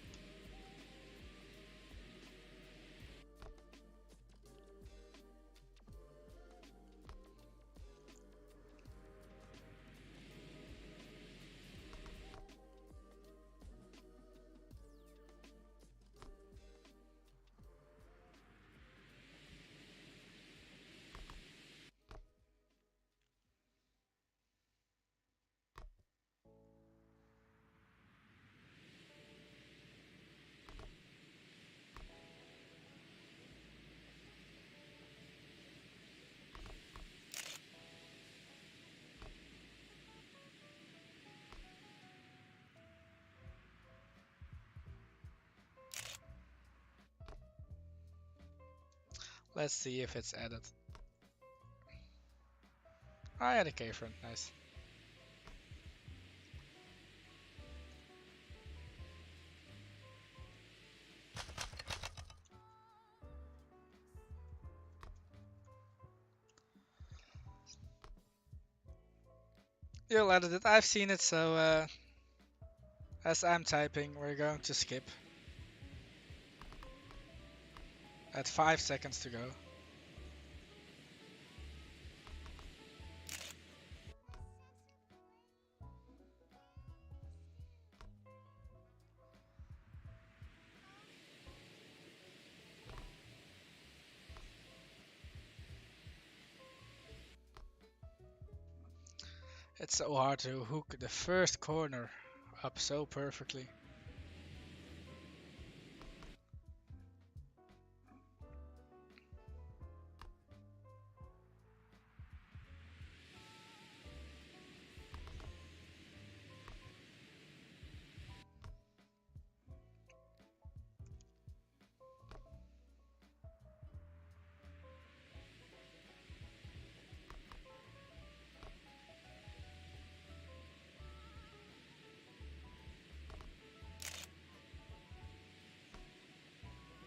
Let's see if it's added. I had a Cavern, nice. You'll edit it. I've seen it, so as I'm typing, we're going to skip. At 5 seconds to go. It's so hard to hook the first corner up so perfectly.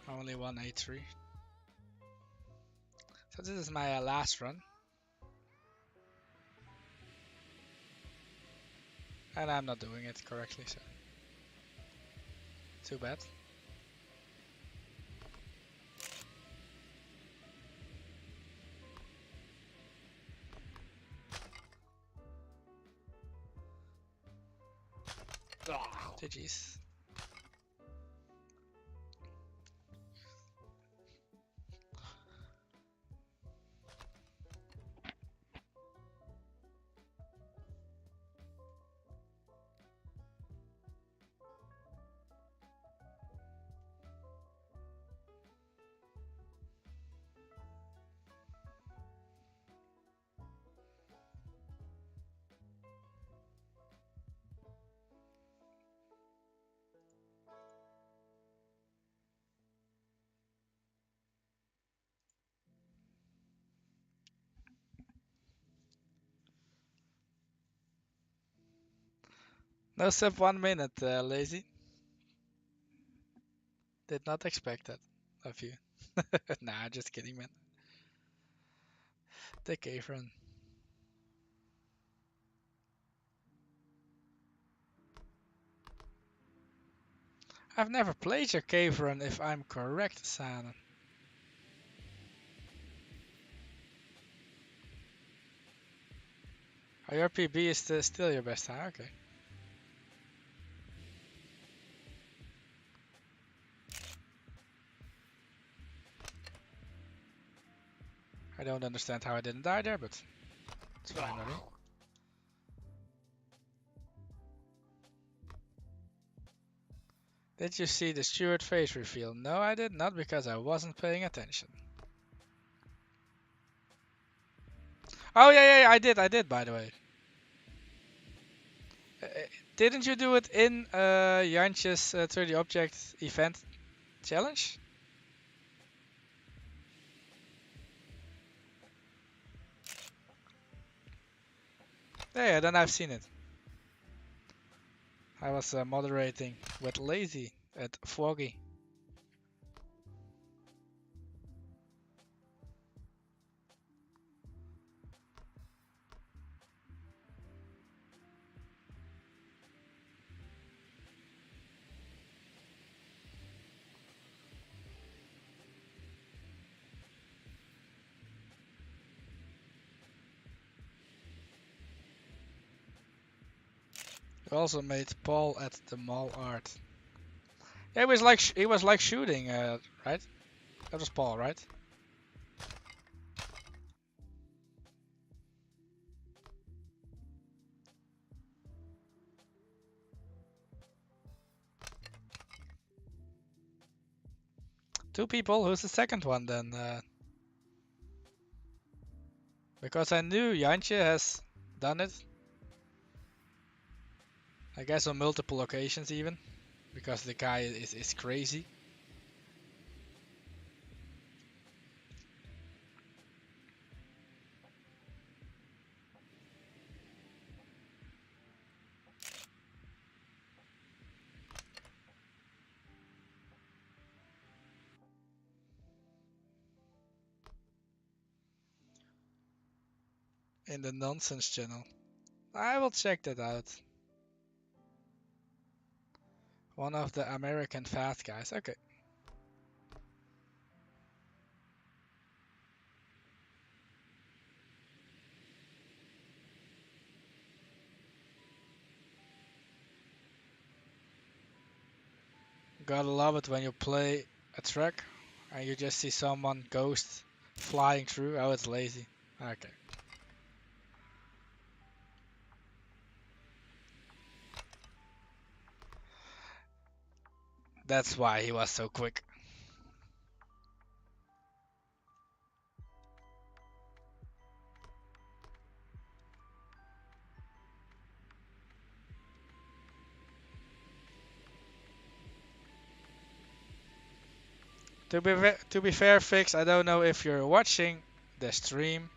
Only 183. So this is my last run. And I'm not doing it correctly, so too bad. GG's. No sub 1 minute, lazy. Did not expect that of you. Nah, just kidding, man. The cave run. I've never played your cave run, if I'm correct, Sana. Oh, your PB is still your best, huh? Okay. I don't understand how I didn't die there, but it's fine, buddy. Did you see the Stewart face reveal? No, I did not, because I wasn't paying attention. Oh, yeah, I did, by the way. Didn't you do it in Jantje's 30 object event challenge? Yeah, then I've seen it. I was moderating with Lazy at Foggy. We also made Paul at the mall art. Yeah, he was like shooting, right? That was Paul, right? Two people. Who's the second one then? Because I knew Jantje has done it. I guess on multiple occasions even. Because the guy is crazy. In the nonsense channel. I will check that out. One of the American fat guys. Okay. Gotta love it when you play a track and you just see someone ghost flying through. Oh, it's lazy. Okay. That's why he was so quick. To be fair, Fix, I don't know if you're watching the stream,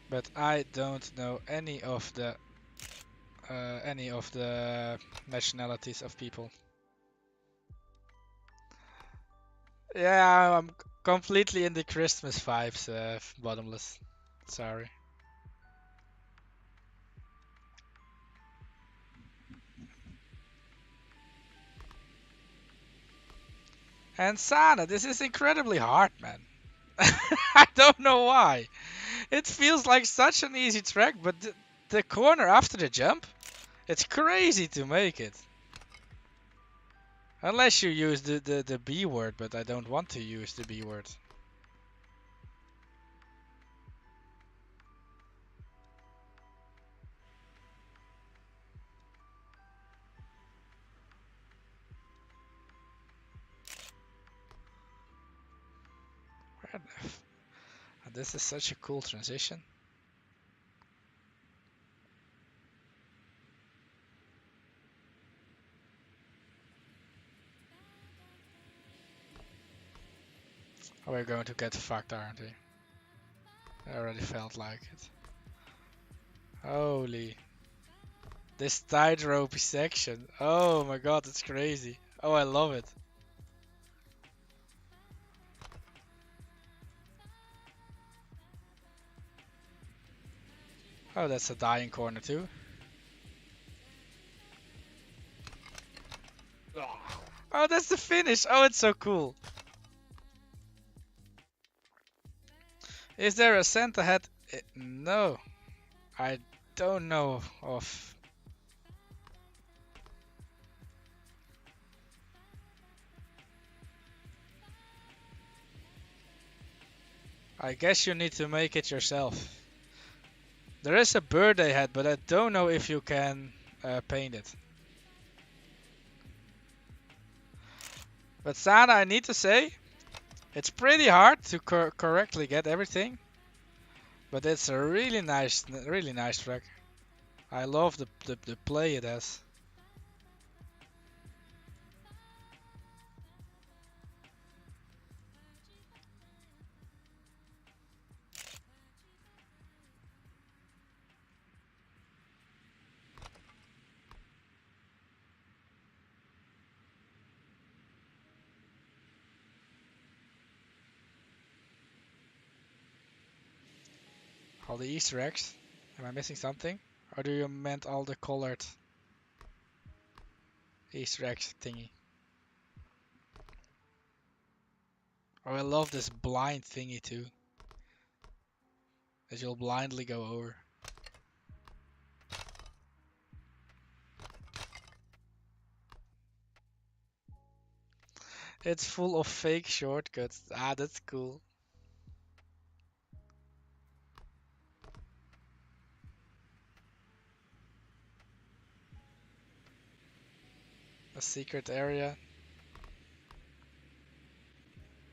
but I don't know any of the nationalities of people. Yeah, I'm completely in the Christmas vibes, bottomless. Sorry. And Sana, this is incredibly hard, man. I don't know why. It feels like such an easy track, but the corner after the jump, it's crazy to make it. Unless you use the B word, but I don't want to use the B word. Where the this is such a cool transition. Oh, we're going to get fucked, aren't we? I already felt like it. Holy. This tightrope section. Oh my god, it's crazy. Oh, I love it. Oh, that's a dying corner too. Oh, that's the finish. Oh, it's so cool. Is there a Santa hat? No, I don't know of. I guess you need to make it yourself. There is a birthday hat, but I don't know if you can paint it. But Sana, I need to say, it's pretty hard to correctly get everything, but it's a really nice track. I love the play it has. All the Easter eggs. Am I missing something? Or do you meant all the colored Easter eggs thingy? Oh, I love this blind thingy too. That you'll blindly go over. It's full of fake shortcuts. Ah, that's cool. A secret area.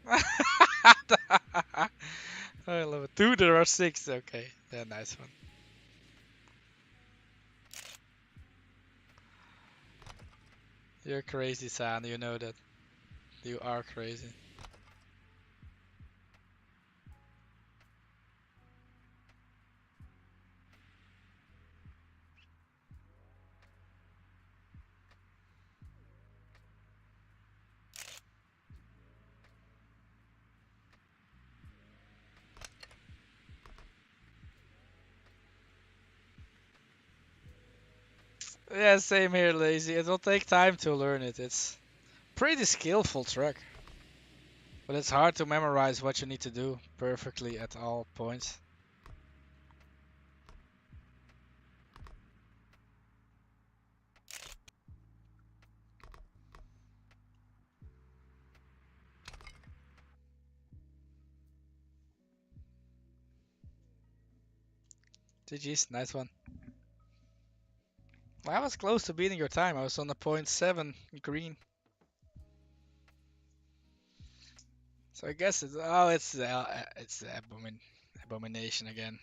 I love it. Two, there are six. Okay, yeah, nice one. You're crazy, San. You know that. You are crazy. Yeah, same here, lazy. It will take time to learn it. It's pretty skillful track, but it's hard to memorize what you need to do perfectly at all points. GG's, nice one. I was close to beating your time. I was on the point 7 green. So I guess it's the abomination again.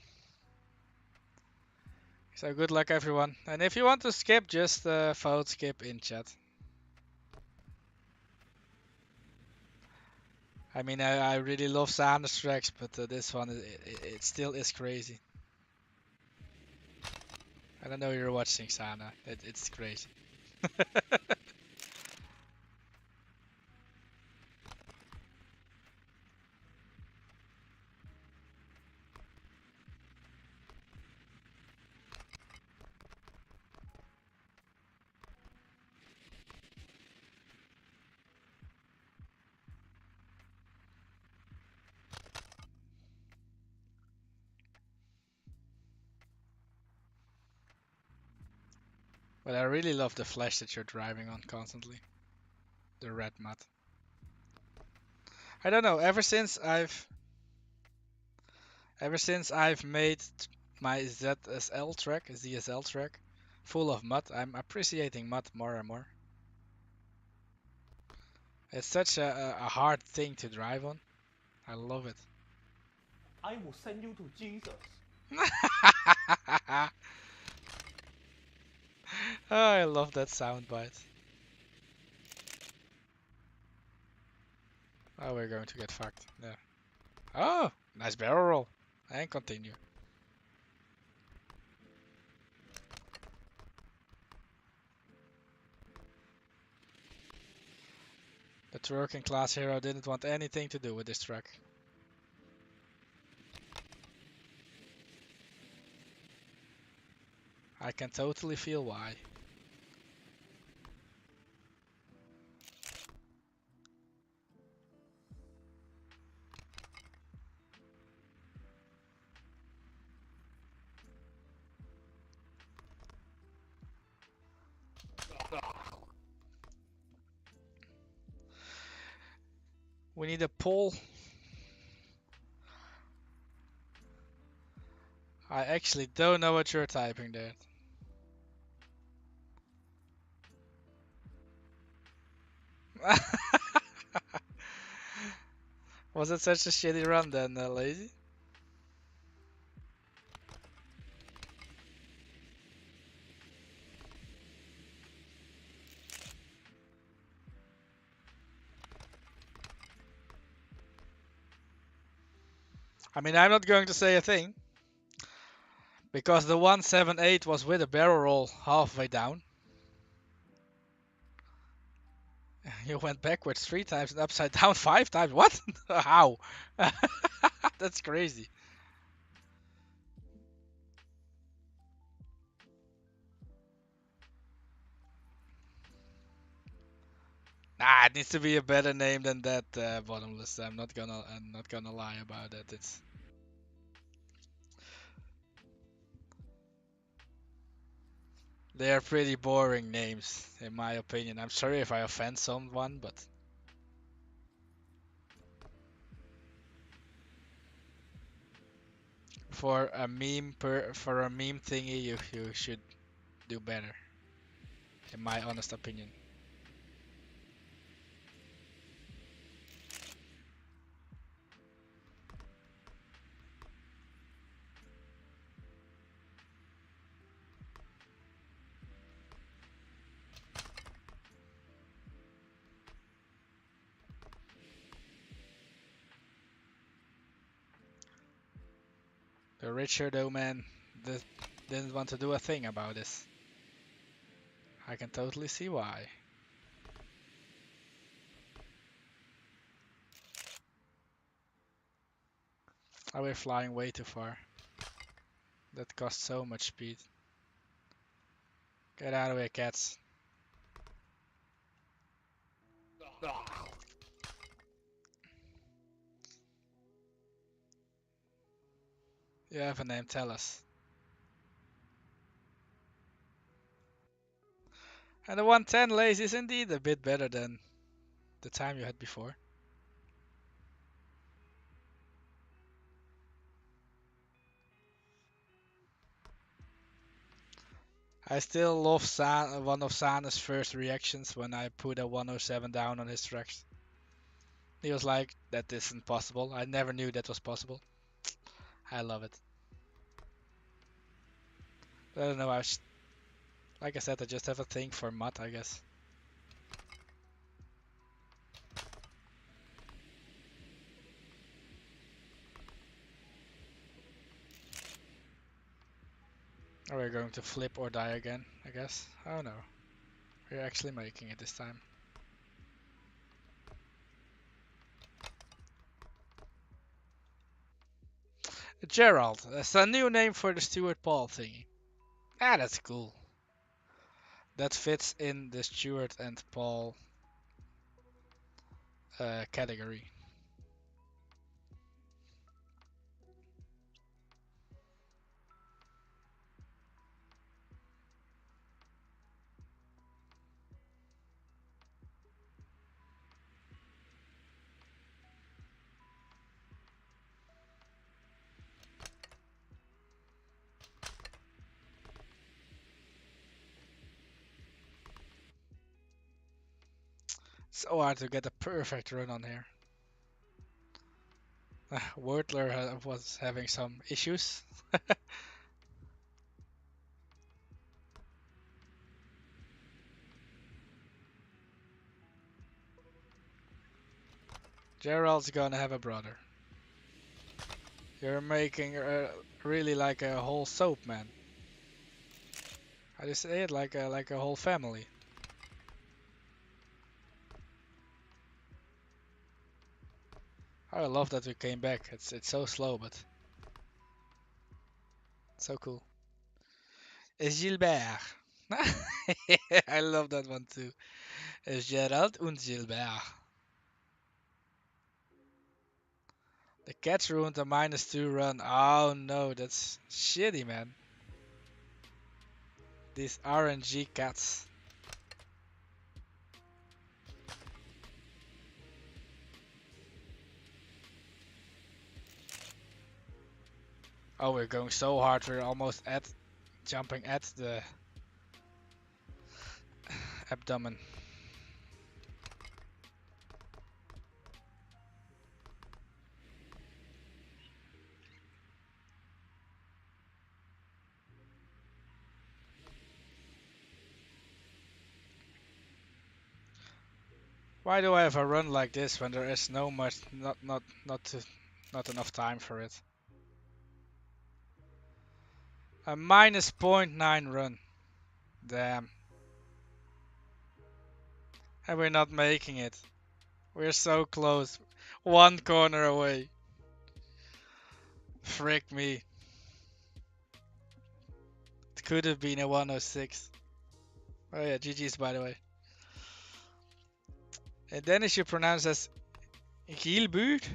So good luck everyone. And if you want to skip, just vote skip in chat. I mean, I really love Sander's tracks, but this one it still is crazy. I don't know you're watching Sana. It's crazy. But I really love the flash that you're driving on constantly. the red mud. I don't know. Ever since I've made my ZSL track, full of mud, I'm appreciating mud more and more. It's such a hard thing to drive on. I love it. I will send you to Jesus. Oh, I love that soundbite. Oh, we're going to get fucked. Yeah. Oh, nice barrel roll. And continue. The working class hero didn't want anything to do with this truck. I can totally feel why. We need a pole. I actually don't know what you're typing there. Was it such a shitty run then, Lazy? I mean, I'm not going to say a thing, because the 178 was with a barrel roll halfway down. You went backwards 3 times and upside down 5 times. What? How? That's crazy. Nah, it needs to be a better name than that, bottomless. I'm not gonna lie about it. They are pretty boring names, in my opinion. I'm sorry if I offend someone, but for a meme thingy, you should do better, in my honest opinion. The Richard man didn't want to do a thing about this. I can totally see why. Oh, we're flying way too far. That costs so much speed. Get out of here, cats. You have a name, tell us. And the 110 lace is indeed a bit better than the time you had before. I still love one of Sana's first reactions when I put a 107 down on his tracks. He was like, that isn't possible. I never knew that was possible. I love it. I don't know, like I said, I just have a thing for mud, I guess. Are we going to flip or die again, I guess? Oh no. We're actually making it this time. Gerald, that's a new name for the Stuart Paul thingy. Ah, that's cool. That fits in the Stuart and Paul category. So hard to get a perfect run on here. Wordler was having some issues. Gerald's gonna have a brother. You're making really like a whole soap, man. I just say it like a whole family. I love that we came back. It's so slow, but so cool. Gilbert. I love that one too. Gerald und Gilbert. The Cats ruined a -2 run. Oh no, that's shitty, man. These RNG Cats. Oh, we're going so hard. We're almost at jumping at the abdomen. Why do I have a run like this when there is no much, not enough time for it? A -0.9 run. Damn. And we're not making it. We're so close. One corner away. Frick me. It could have been a 106. Oh yeah, GG's by the way. And then it should pronounce as Gilbert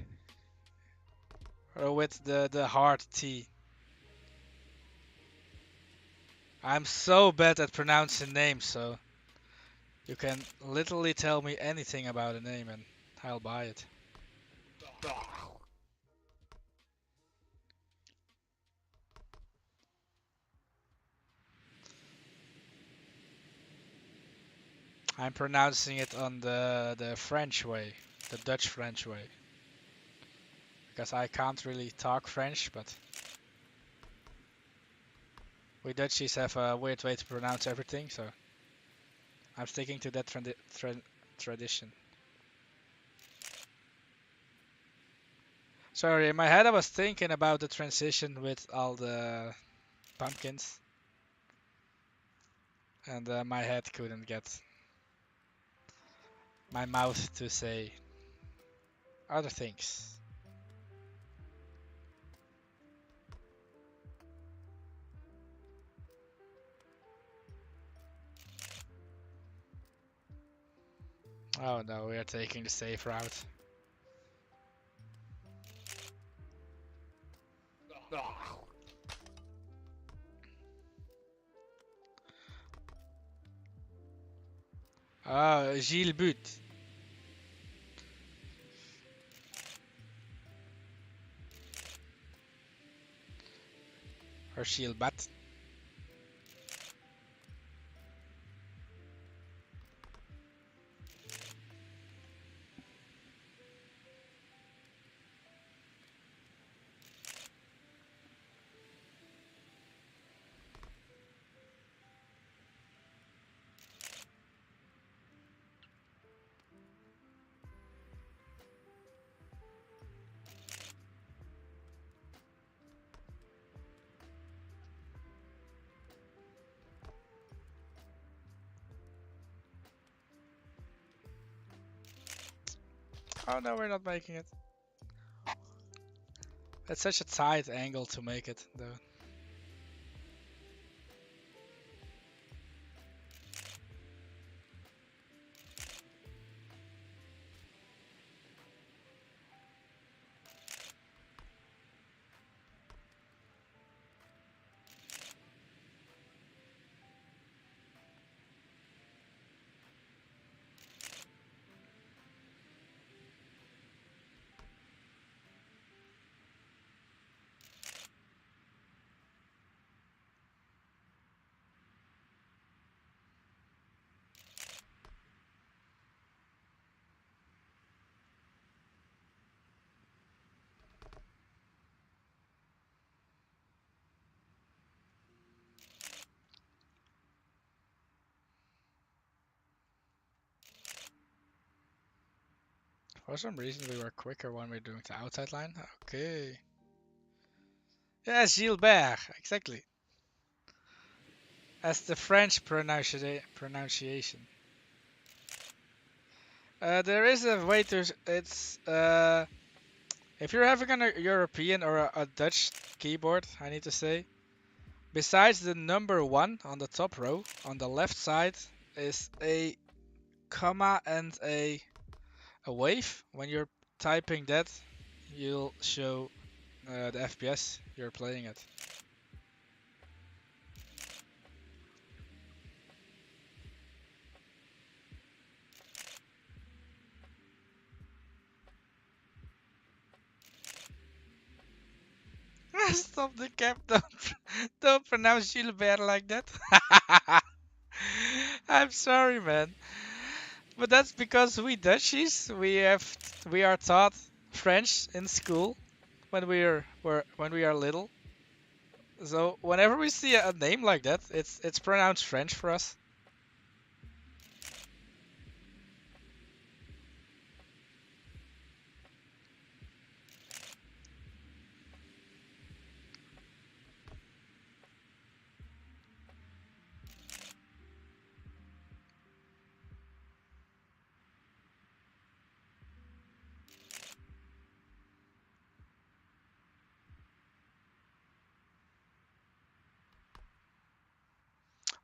or with the hard T. I'm so bad at pronouncing names, so you can literally tell me anything about a name and I'll buy it. I'm pronouncing it on the French way, the Dutch French way. Because I can't really talk French, but we Dutchies have a weird way to pronounce everything, so I'm sticking to that tradition. Sorry, in my head I was thinking about the transition with all the pumpkins, and my head couldn't get my mouth to say other things. Oh no, we are taking the safe route. Ah, Gilles But. Or Gilles Bat. Oh no, we're not making it. It's such a tight angle to make it, though. For some reason we were quicker when we were doing the outside line. Okay. Yeah, Gilbert, exactly. As the French pronunciation. There is a way to. It's if you're having a European or a Dutch keyboard, I need to say. Besides the number one on the top row, on the left side is a comma and a wave. When you're typing that, you'll show the FPS you're playing at. Stop the cap! Don't pronounce Gilbert like that. I'm sorry, man, but that's because we Dutchies we are taught French in school when when we are little. So whenever we see a name like that, it's pronounced French for us.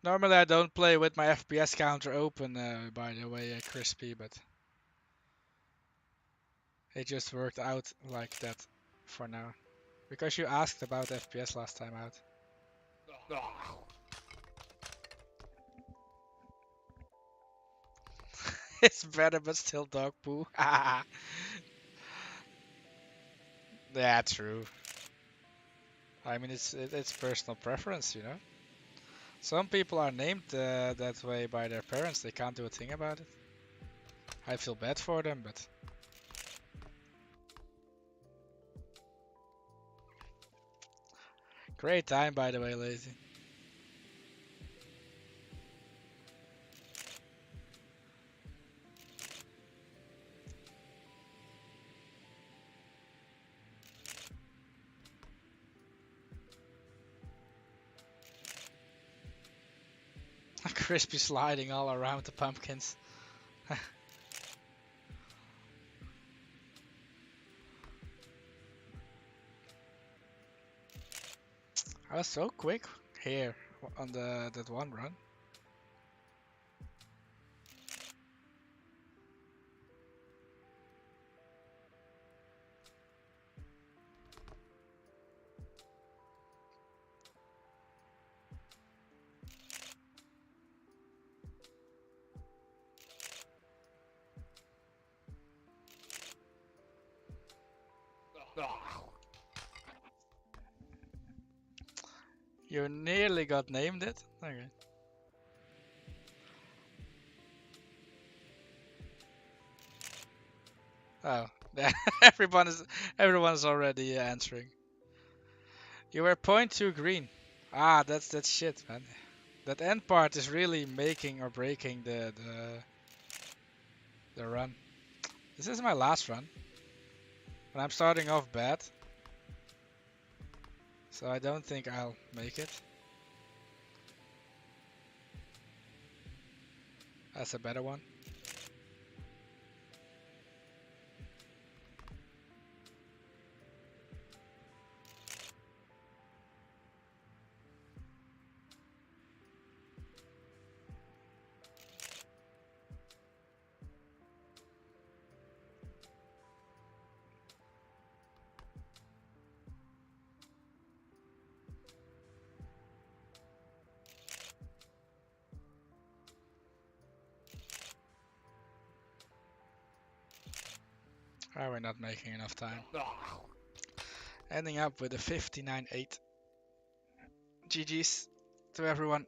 Normally I don't play with my FPS counter open, by the way, Crispy, but it just worked out like that for now. Because you asked about FPS last time out. It's better, but still dog poo. Yeah, true. I mean, it's personal preference, you know. Some people are named that way by their parents. They can't do a thing about it. I feel bad for them, but great time, by the way, Lazy. Crispy sliding all around the pumpkins. I was so quick here on that one run. You nearly got named it. Okay. Oh, yeah. Everyone is already answering. You were point two green. Ah, that's shit, man. That end part is really making or breaking the run. This is my last run, and I'm starting off bad, so I don't think I'll make it. That's a better one. Oh, we're not making enough time. Ending up with a 59.8. GG's to everyone.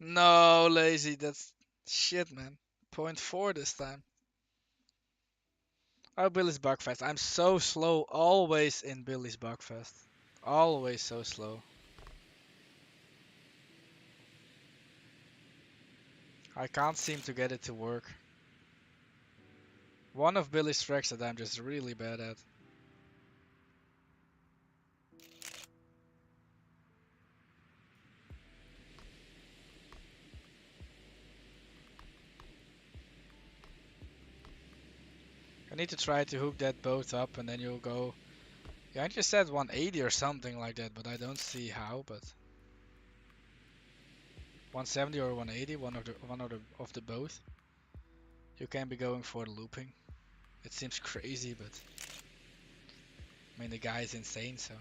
No, Lazy, that's shit, man. Point 4 this time. Oh, Billy's Bugfest. I'm so slow always in Billy's Bugfest. Always so slow. I can't seem to get it to work. One of Billy's tracks that I'm just really bad at. I need to try to hook that boat up and then you'll go. Yeah, I just said 180 or something like that, but I don't see how. But 170 or 180, one of the both. You can be going for the looping. It seems crazy, but I mean the guy is insane, so.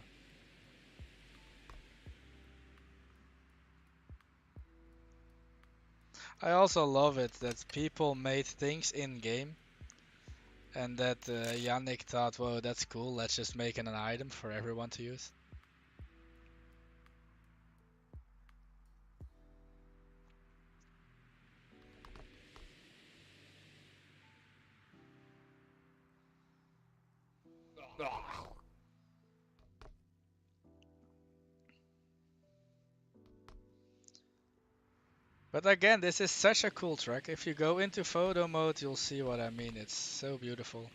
I also love it that people made things in game and that Yannick thought, whoa, that's cool, let's just make it an item for everyone to use. But again, this is such a cool track. If you go into photo mode, you'll see what I mean. It's so beautiful.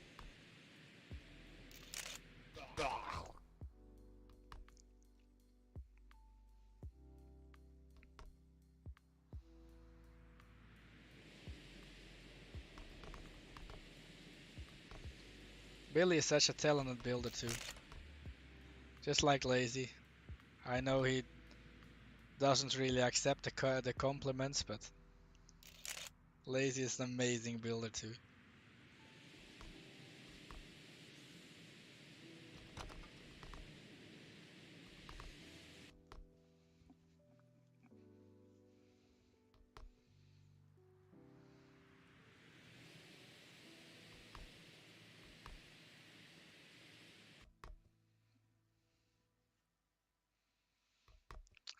Billy is such a talented builder too. Just like Lazy. I know he doesn't really accept the compliments, but Lazy is an amazing builder too.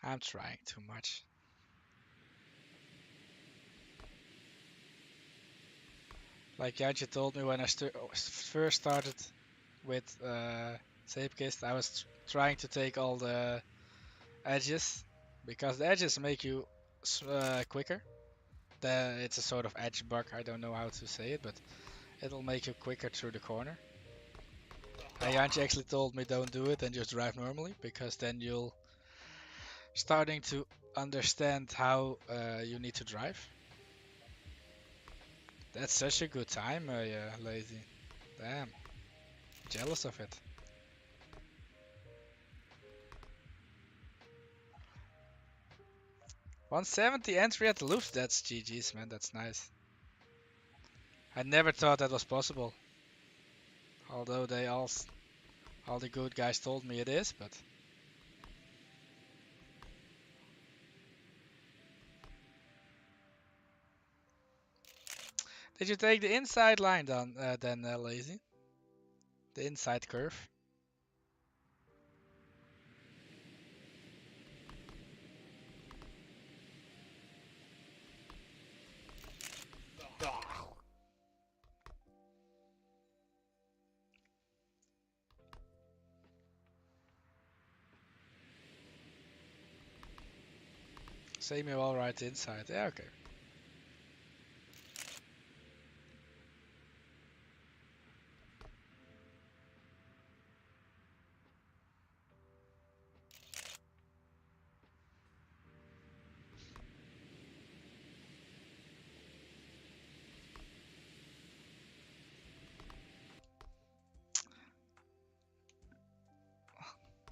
I'm trying too much. Like Jantje told me when I first started with Zeepkist, I was trying to take all the edges because the edges make you quicker. It's a sort of edge bug, I don't know how to say it, but it'll make you quicker through the corner. And Jantje actually told me don't do it and just drive normally because then you'll starting to understand how you need to drive. That's such a good time, yeah, Lazy. Damn, jealous of it. 170 entry at the loops, that's GG's, man, that's nice. I never thought that was possible. Although all the good guys told me it is, but did you take the inside line then, Lazy? The inside curve? Same all right inside. Yeah, okay.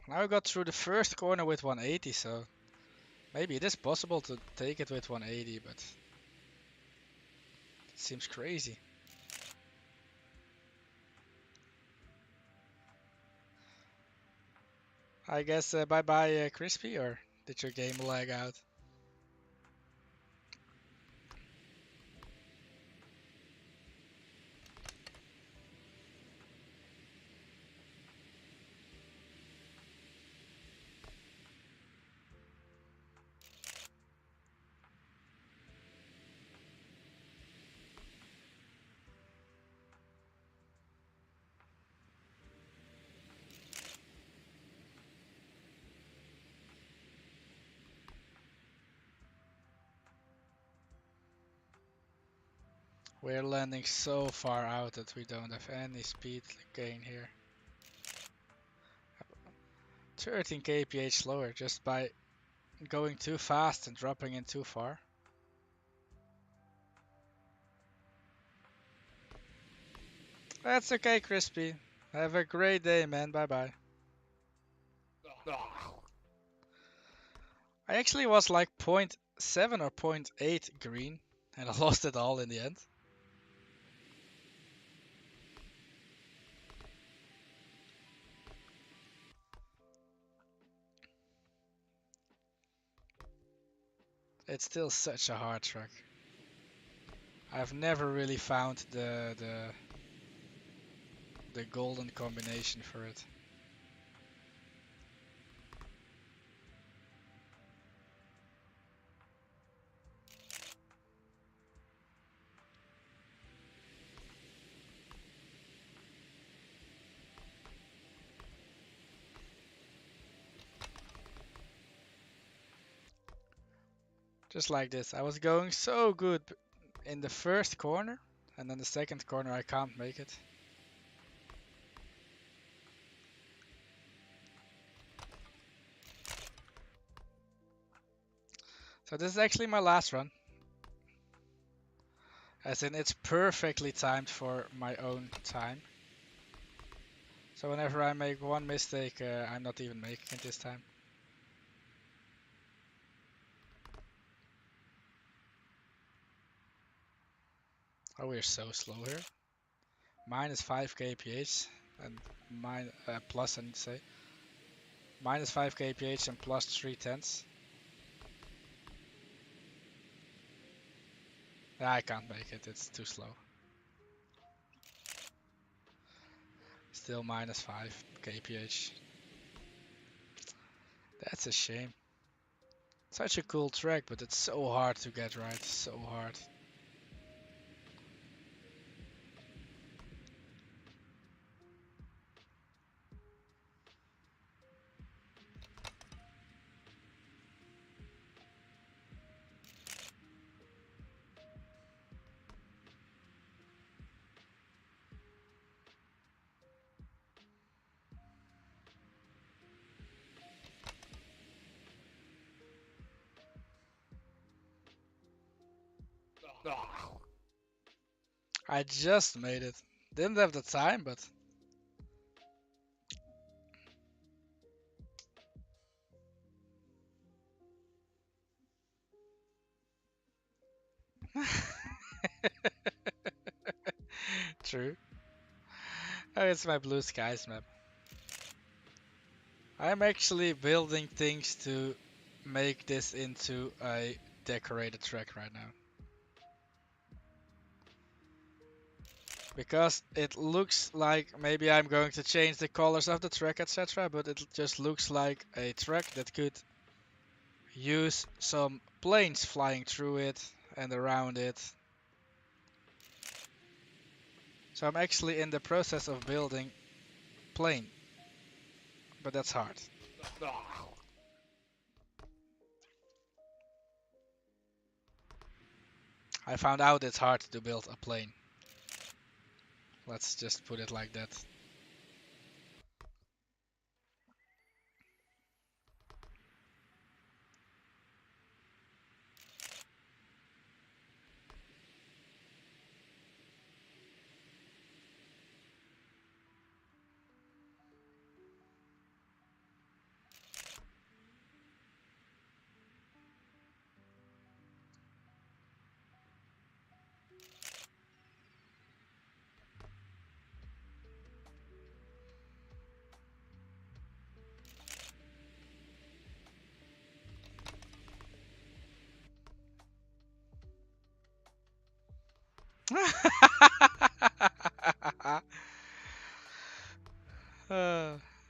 Now I got through the first corner with 180, so maybe it is possible to take it with 180, but it seems crazy. I guess bye bye Crispy, or did your game lag out? We're landing so far out that we don't have any speed gain here. 13 kph slower just by going too fast and dropping in too far. That's okay, Crispy. Have a great day, man. Bye bye. I actually was like 0.7 or 0.8 green, and I lost it all in the end. It's still such a hard track. I've never really found the golden combination for it. Just like this. I was going so good in the first corner, and then the second corner I can't make it. So this is actually my last run. As in, it's perfectly timed for my own time. So whenever I make one mistake, I'm not even making it this time. Oh, we're so slow here. Minus 5 kph and plus, I need to say. Minus 5 kph and plus 3/10. I can't make it, it's too slow. Still minus 5 kph. That's a shame. Such a cool track, but it's so hard to get right, so hard. I just made it. Didn't have the time, but... True. Oh, it's my blue skies map. I'm actually building things to make this into a decorated track right now. Because it looks like maybe I'm going to change the colors of the track, etc. But it just looks like a track that could use some planes flying through it and around it. So I'm actually in the process of building plane. But that's hard. I found out it's hard to build a plane. Let's just put it like that.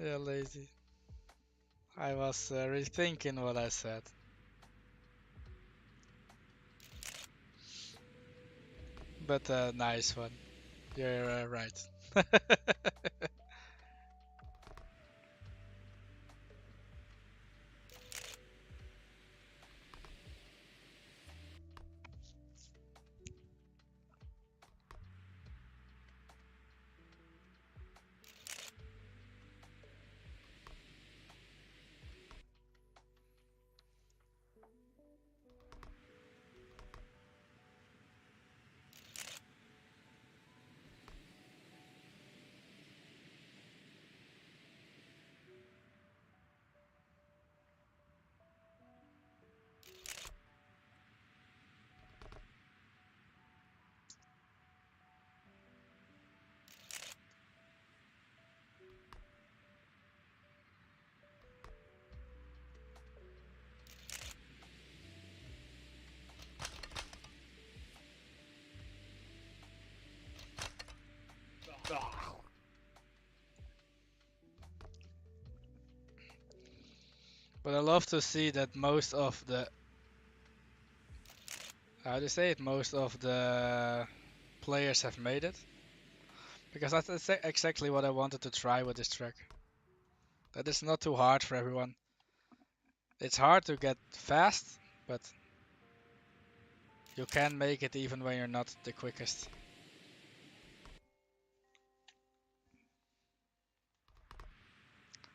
Yeah, lazy. I was rethinking what I said. But nice one. You're right. But I love to see that most of the, how do you say it, most of the players have made it. Because that's exactly what I wanted to try with this track. That it's not too hard for everyone. It's hard to get fast, but you can make it even when you're not the quickest.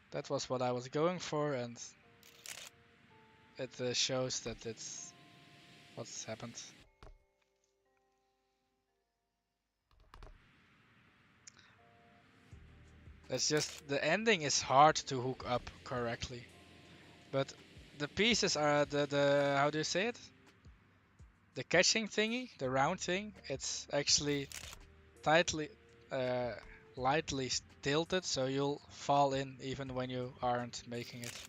That was what I was going for, and it shows that it's what's happened. It's just the ending is hard to hook up correctly, but the pieces are the how do you say it? The catching thingy, the round thing. It's actually tightly, uh, lightly tilted, so you'll fall in even when you aren't making it.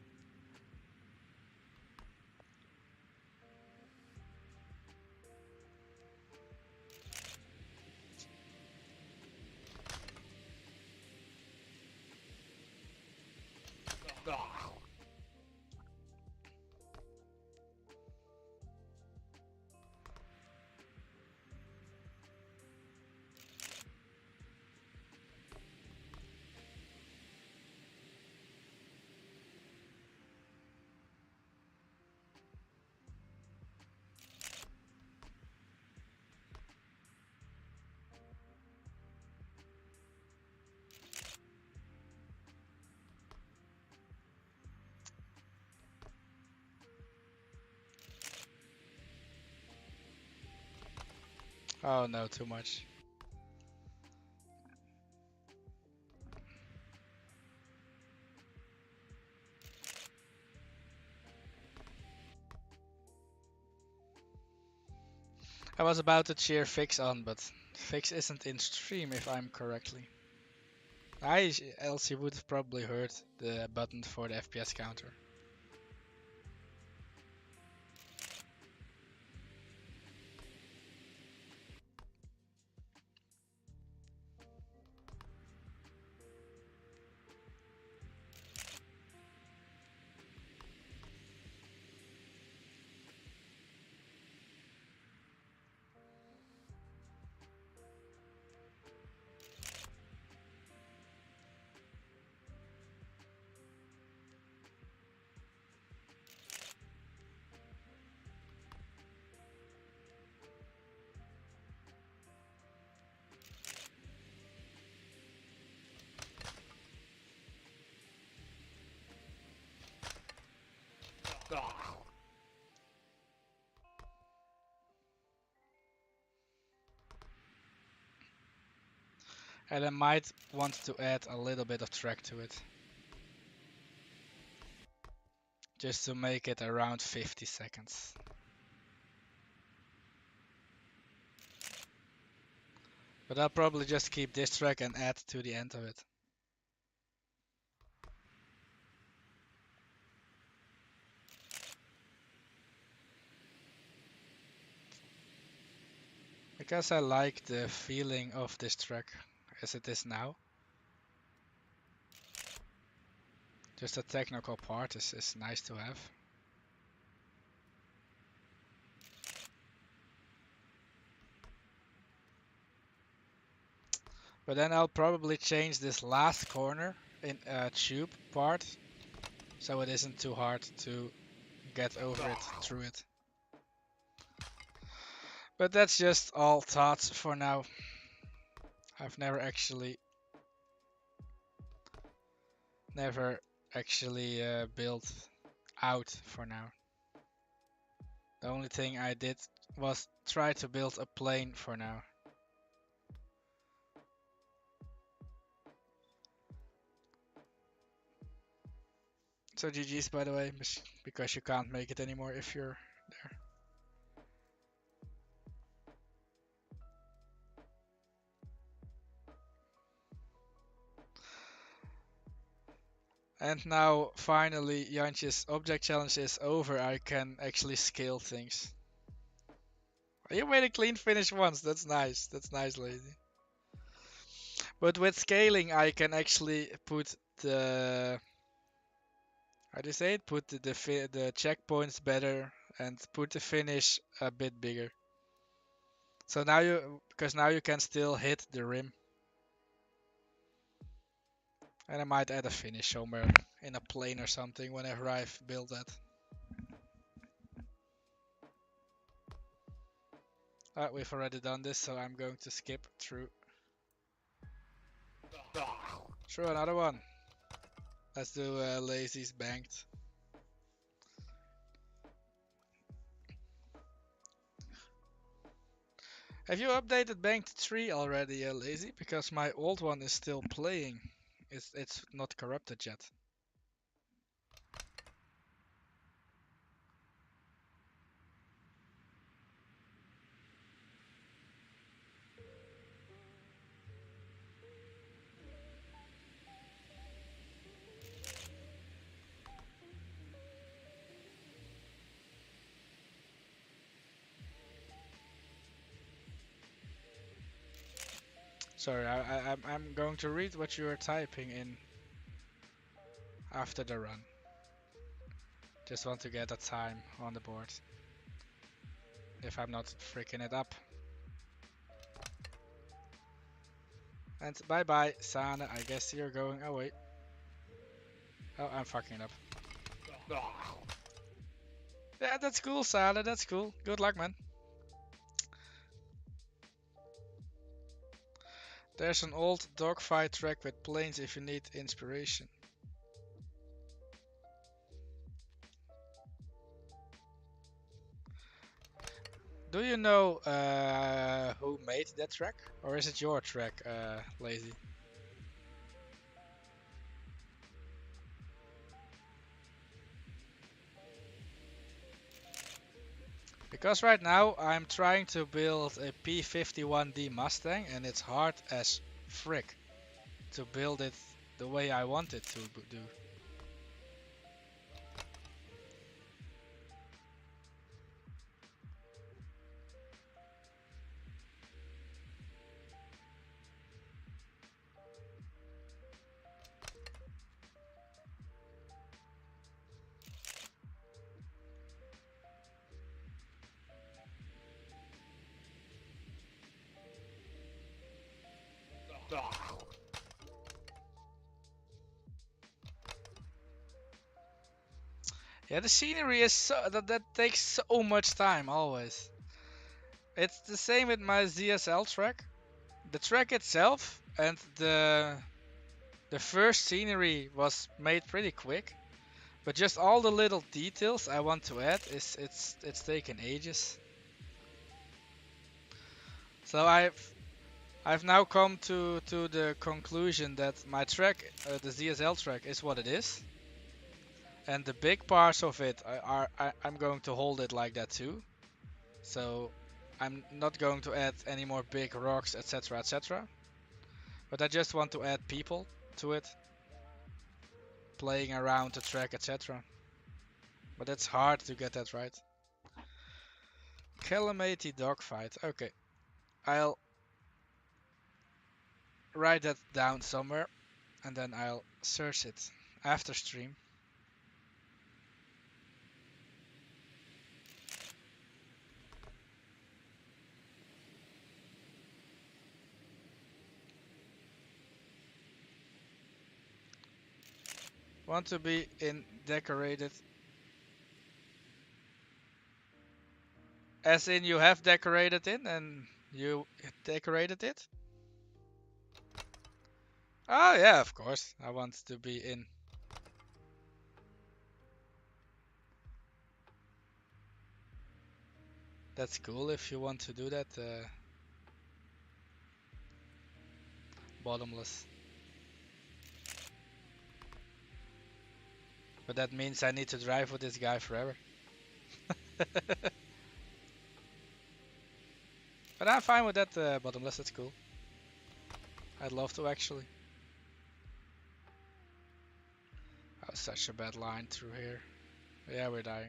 Oh no, too much. I was about to cheer Fix on, but Fix isn't in stream if I'm correctly. Else he would have probably heard the button for the FPS counter. And I might want to add a little bit of track to it. Just to make it around 50 seconds. But I'll probably just keep this track and add to the end of it. Because I like the feeling of this track as it is now. Just the technical part is nice to have. But then I'll probably change this last corner in tube part, so it isn't too hard to get over it through it. But that's just all thoughts for now. I've never actually built out for now. The only thing I did was try to build a plane for now. So GG's by the way, because you can't make it anymore if you're there. And now finally Jantje's object challenge is over. I can actually scale things. You made a clean finish once. That's nice. That's nice, lady. But with scaling, I can actually put the I just say it, put the checkpoints better and put the finish a bit bigger. So now because now you can still hit the rim. And I might add a finish somewhere in a plane or something whenever I've built that. We've already done this, so I'm going to skip through. Sure, another one. Let's do Lazy's Banked. Have you updated Banked 3 already, Lazy? Because my old one is still playing. It's not corrupted yet. Sorry, I'm going to read what you are typing in after the run. Just want to get a time on the board. If I'm not freaking it up. And bye bye, Sana. I guess you're going away. Oh, I'm fucking it up. Yeah, that's cool, Sana. That's cool. Good luck, man. There's an old dogfight track with planes if you need inspiration. Do you know who made that track? Or is it your track, Lazy? Because right now I'm trying to build a P51D Mustang and it's hard as frick to build it the way I want it to do. Yeah, the scenery is that takes so much time always. It's the same with my ZSL track. The track itself and the first scenery was made pretty quick, but just all the little details I want to add it's taken ages. So I've now come to the conclusion that my track, the ZSL track, is what it is, and the big parts of it I'm going to hold it like that too. So I'm not going to add any more big rocks, etc., etc. But I just want to add people to it, playing around the track, etc. But it's hard to get that right. Calamity dogfight. Okay, I'll write that down somewhere, and then I'll search it after stream. Want to be in decorated. As in you have decorated in and you decorated it? Oh yeah, of course. I want to be in. That's cool if you want to do that. Bottomless. But that means I need to drive with this guy forever. But I'm fine with that bottomless, that's cool. I'd love to actually. Oh, such a bad line through here. Yeah, we're dying.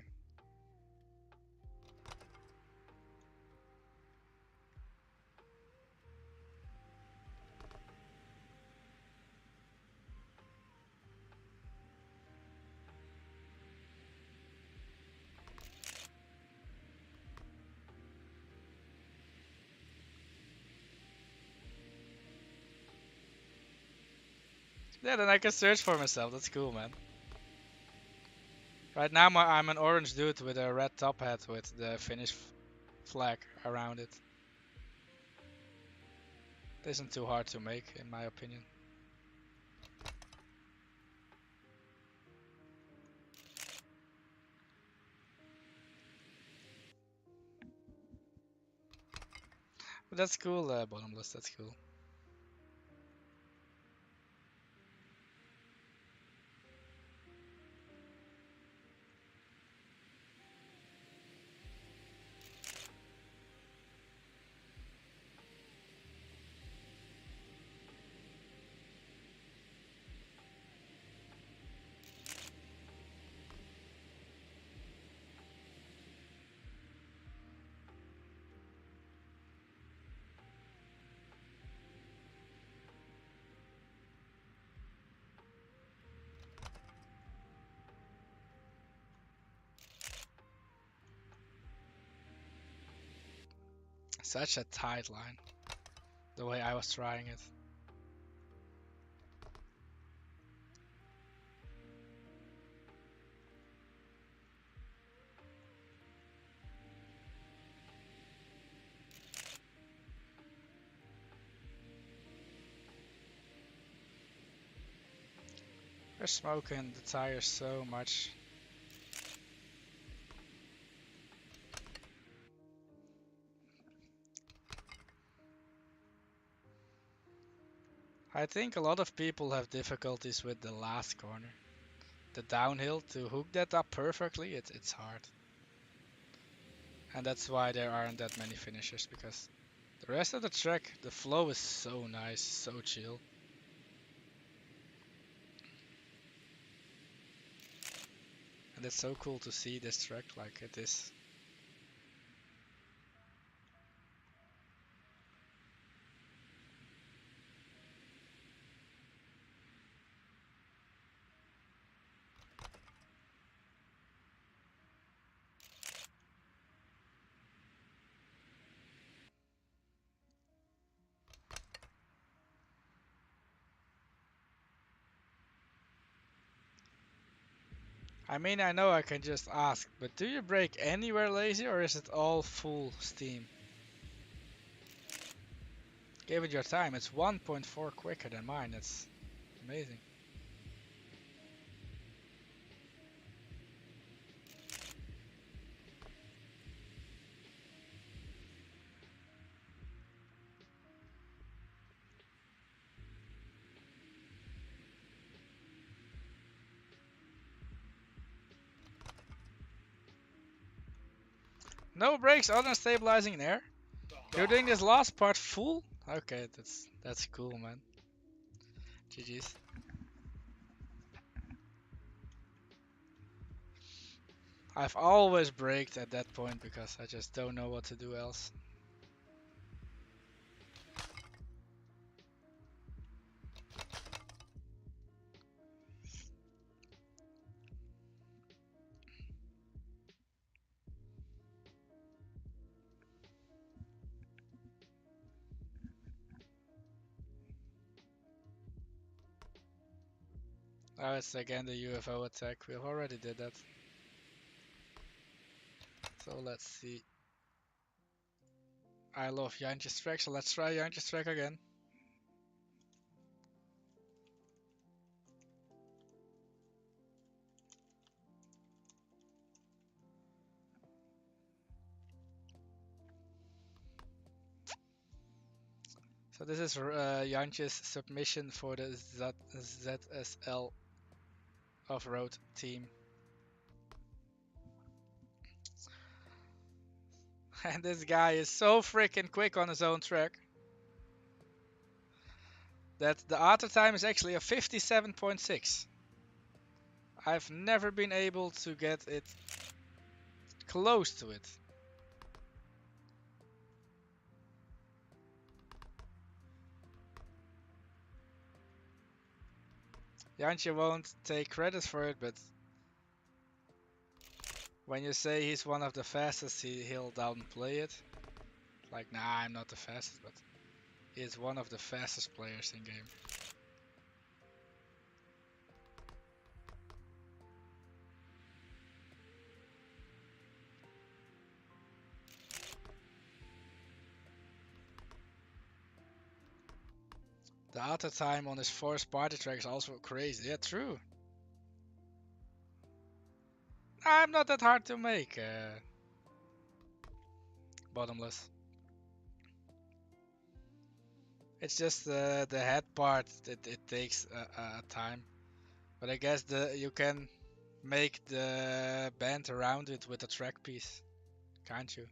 Yeah, then I can search for myself. That's cool, man. Right now, I'm an orange dude with a red top hat with the Finnish flag around it. It isn't too hard to make, in my opinion. But that's cool, bottomless. That's cool. Such a tight line. The way I was trying it. They're smoking the tires so much. I think a lot of people have difficulties with the last corner. The downhill, to hook that up perfectly, it's hard. And that's why there aren't that many finishers, because the rest of the track, the flow is so nice, so chill. And it's so cool to see this track like it is. I mean, I know I can just ask, but do you brake anywhere lazy or is it all full steam? Give it your time, it's 1.4 quicker than mine, it's amazing. No brakes other than stabilizing in air? You're doing this last part full? Okay, that's cool, man. GG's. I've always braked at that point because I just don't know what to do else. Now it's again the UFO attack. We've already did that. So let's see. I love Jantje's track, so let's try Jantje's track again. So this is Jantje's submission for the ZSL off-road team. And this guy is so freaking quick on his own track that the auto time is actually a 57.6. I've never been able to get it close to it. Jantje won't take credit for it, but when you say he's one of the fastest, he'll downplay it. Like, nah, I'm not the fastest, but he is one of the fastest players in game. The auto time on his forced party track is also crazy. Yeah, true. I'm not that hard to make, bottomless. It's just the head part that it takes a time. But I guess you can make the band around it with a track piece, can't you?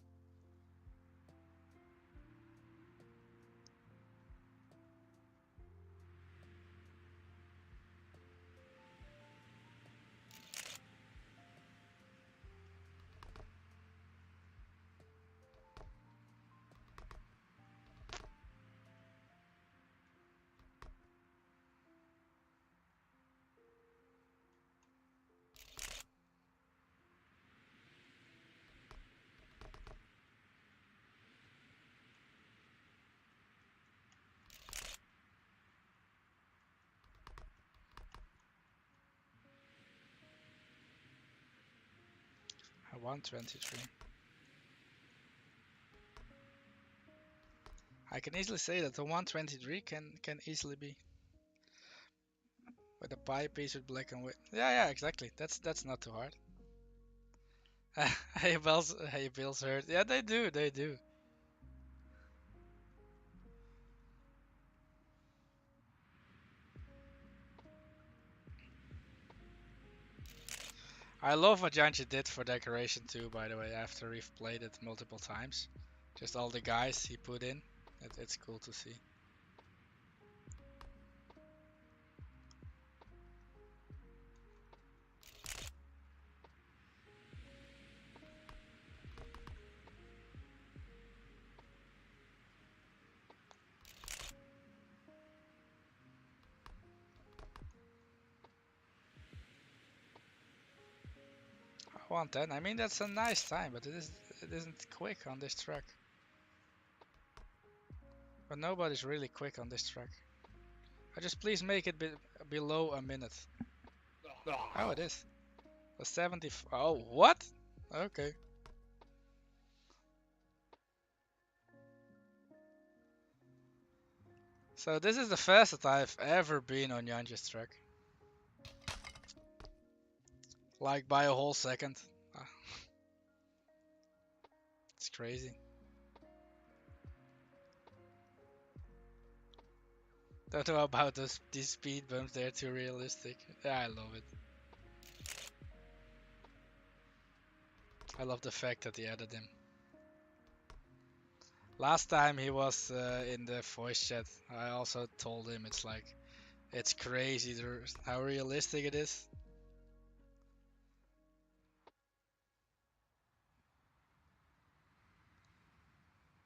A 123. I can easily say that the 123 can easily be with a pie piece with black and white. Yeah, yeah, exactly. That's not too hard. Hey, Bill's hurt. Yeah, they do, they do. I love what Janji did for decoration too, by the way, after we've played it multiple times. Just all the guys he put in. It's cool to see. I want that. I mean, that's a nice time, but it isn't quick on this track. But nobody's really quick on this track. Just please make it below a minute. Oh, it is. A 70. Oh, what? Okay. So this is the fastest I've ever been on Yanji's track. Like by a whole second. Ah, it's crazy. Don't know about these speed bumps, they're too realistic. Yeah, I love it. I love the fact that he added him. Last time he was in the voice chat, I also told him it's like, it's crazy how realistic it is.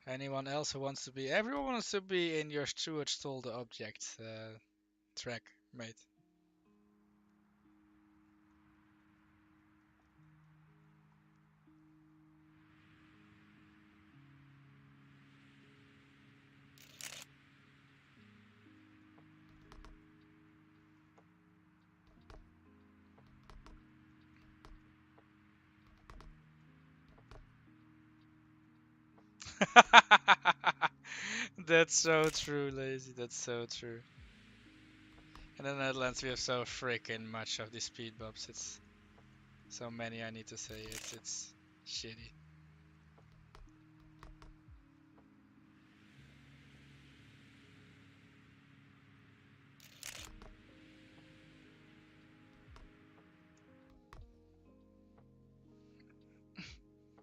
Anyone else who wants to be, everyone wants to be in your Stuart stole the object track, mate. That's so true, Lazy. That's so true. In the Netherlands, we have so freaking much of these speed bumps. It's so many. I need to say it's shitty.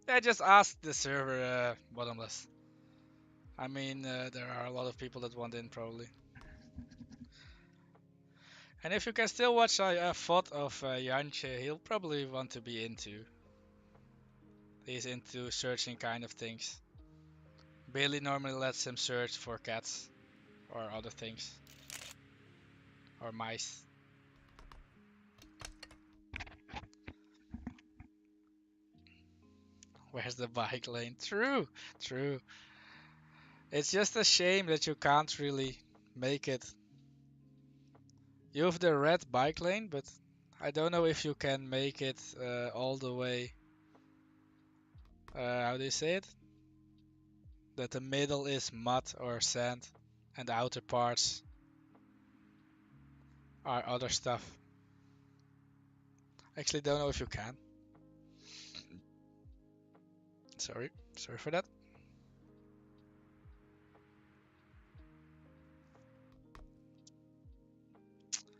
Yeah, just ask the server, bottomless. I mean, there are a lot of people that want in probably. And if you can still watch a FOD of Janche, he'll probably want to be into. He's into searching kind of things. Billy normally lets him search for cats or other things. Or mice. Where's the bike lane? True, true. It's just a shame that you can't really make it. You have the red bike lane, but I don't know if you can make it all the way. How do you say it? That the middle is mud or sand and the outer parts Or other stuff. Actually, don't know if you can. Sorry for that.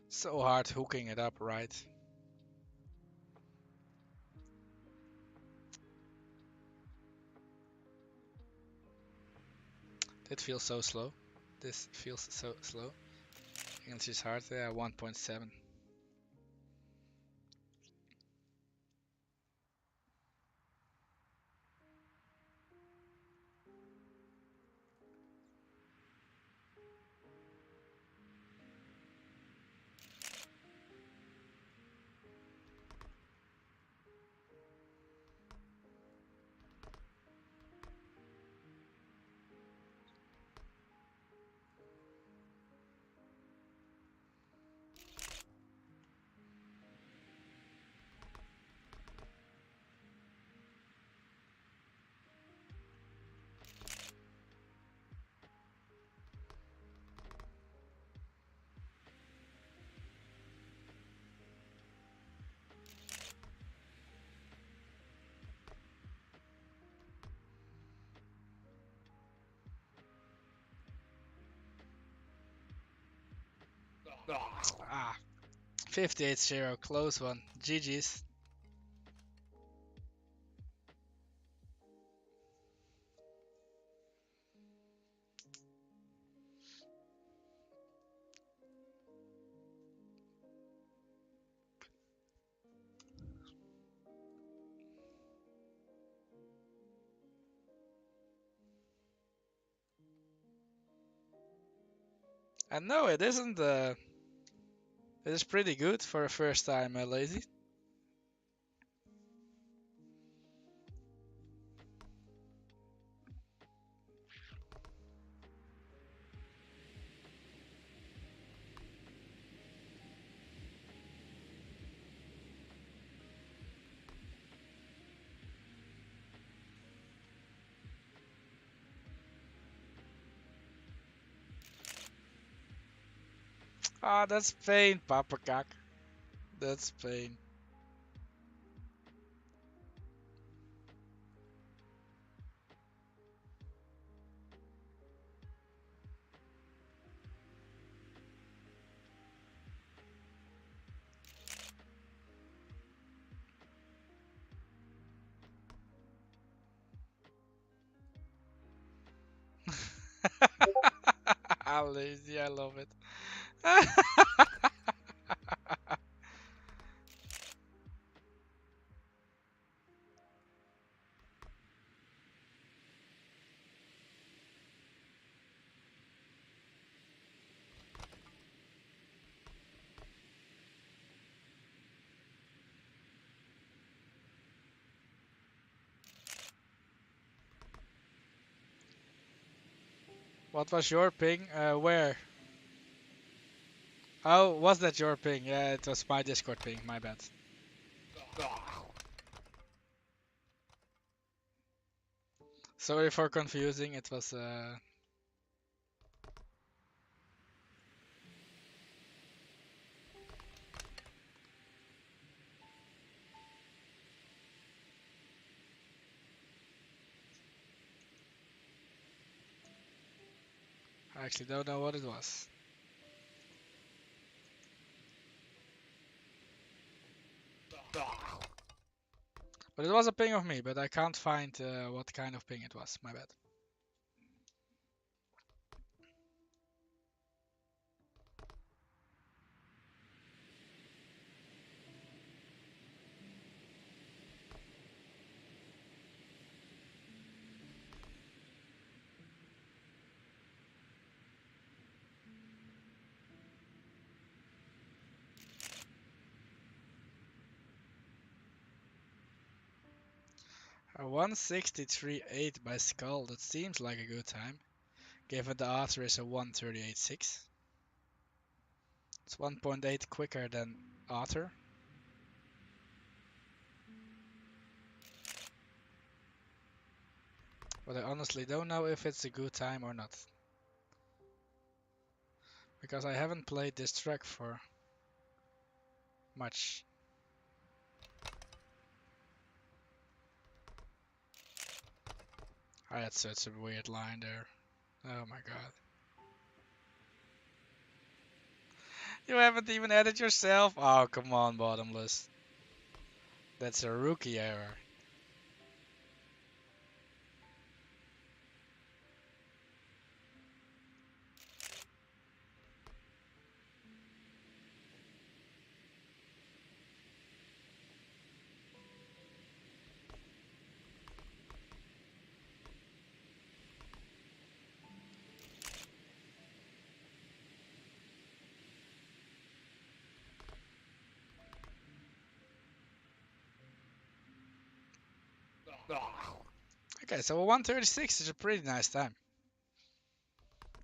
So hard hooking it up, right? That feels so slow. This feels so slow. Against his heart, yeah, 1.7. Ah, 58-0, close one. GG's. And no, it isn't. It is pretty good for a first time lazy. Ah, that's pain, Papakak. That's pain. Lazy, I love it. What was your ping? Where? Oh, was that your ping? Yeah, it was my Discord ping, my bad. Sorry for confusing, it was I actually don't know what it was. But it was a ping of me, but I can't find what kind of ping it was, my bad. 163.8 by Skull, that seems like a good time. Given the Arthur is a 138.6. It's 1.8 quicker than Arthur. But I honestly don't know if it's a good time or not. Because I haven't played this track for much. Oh, that's such a weird line there. Oh my god. You haven't even added yourself? Oh, come on, bottomless. That's a rookie error. Okay, so a 136 is a pretty nice time.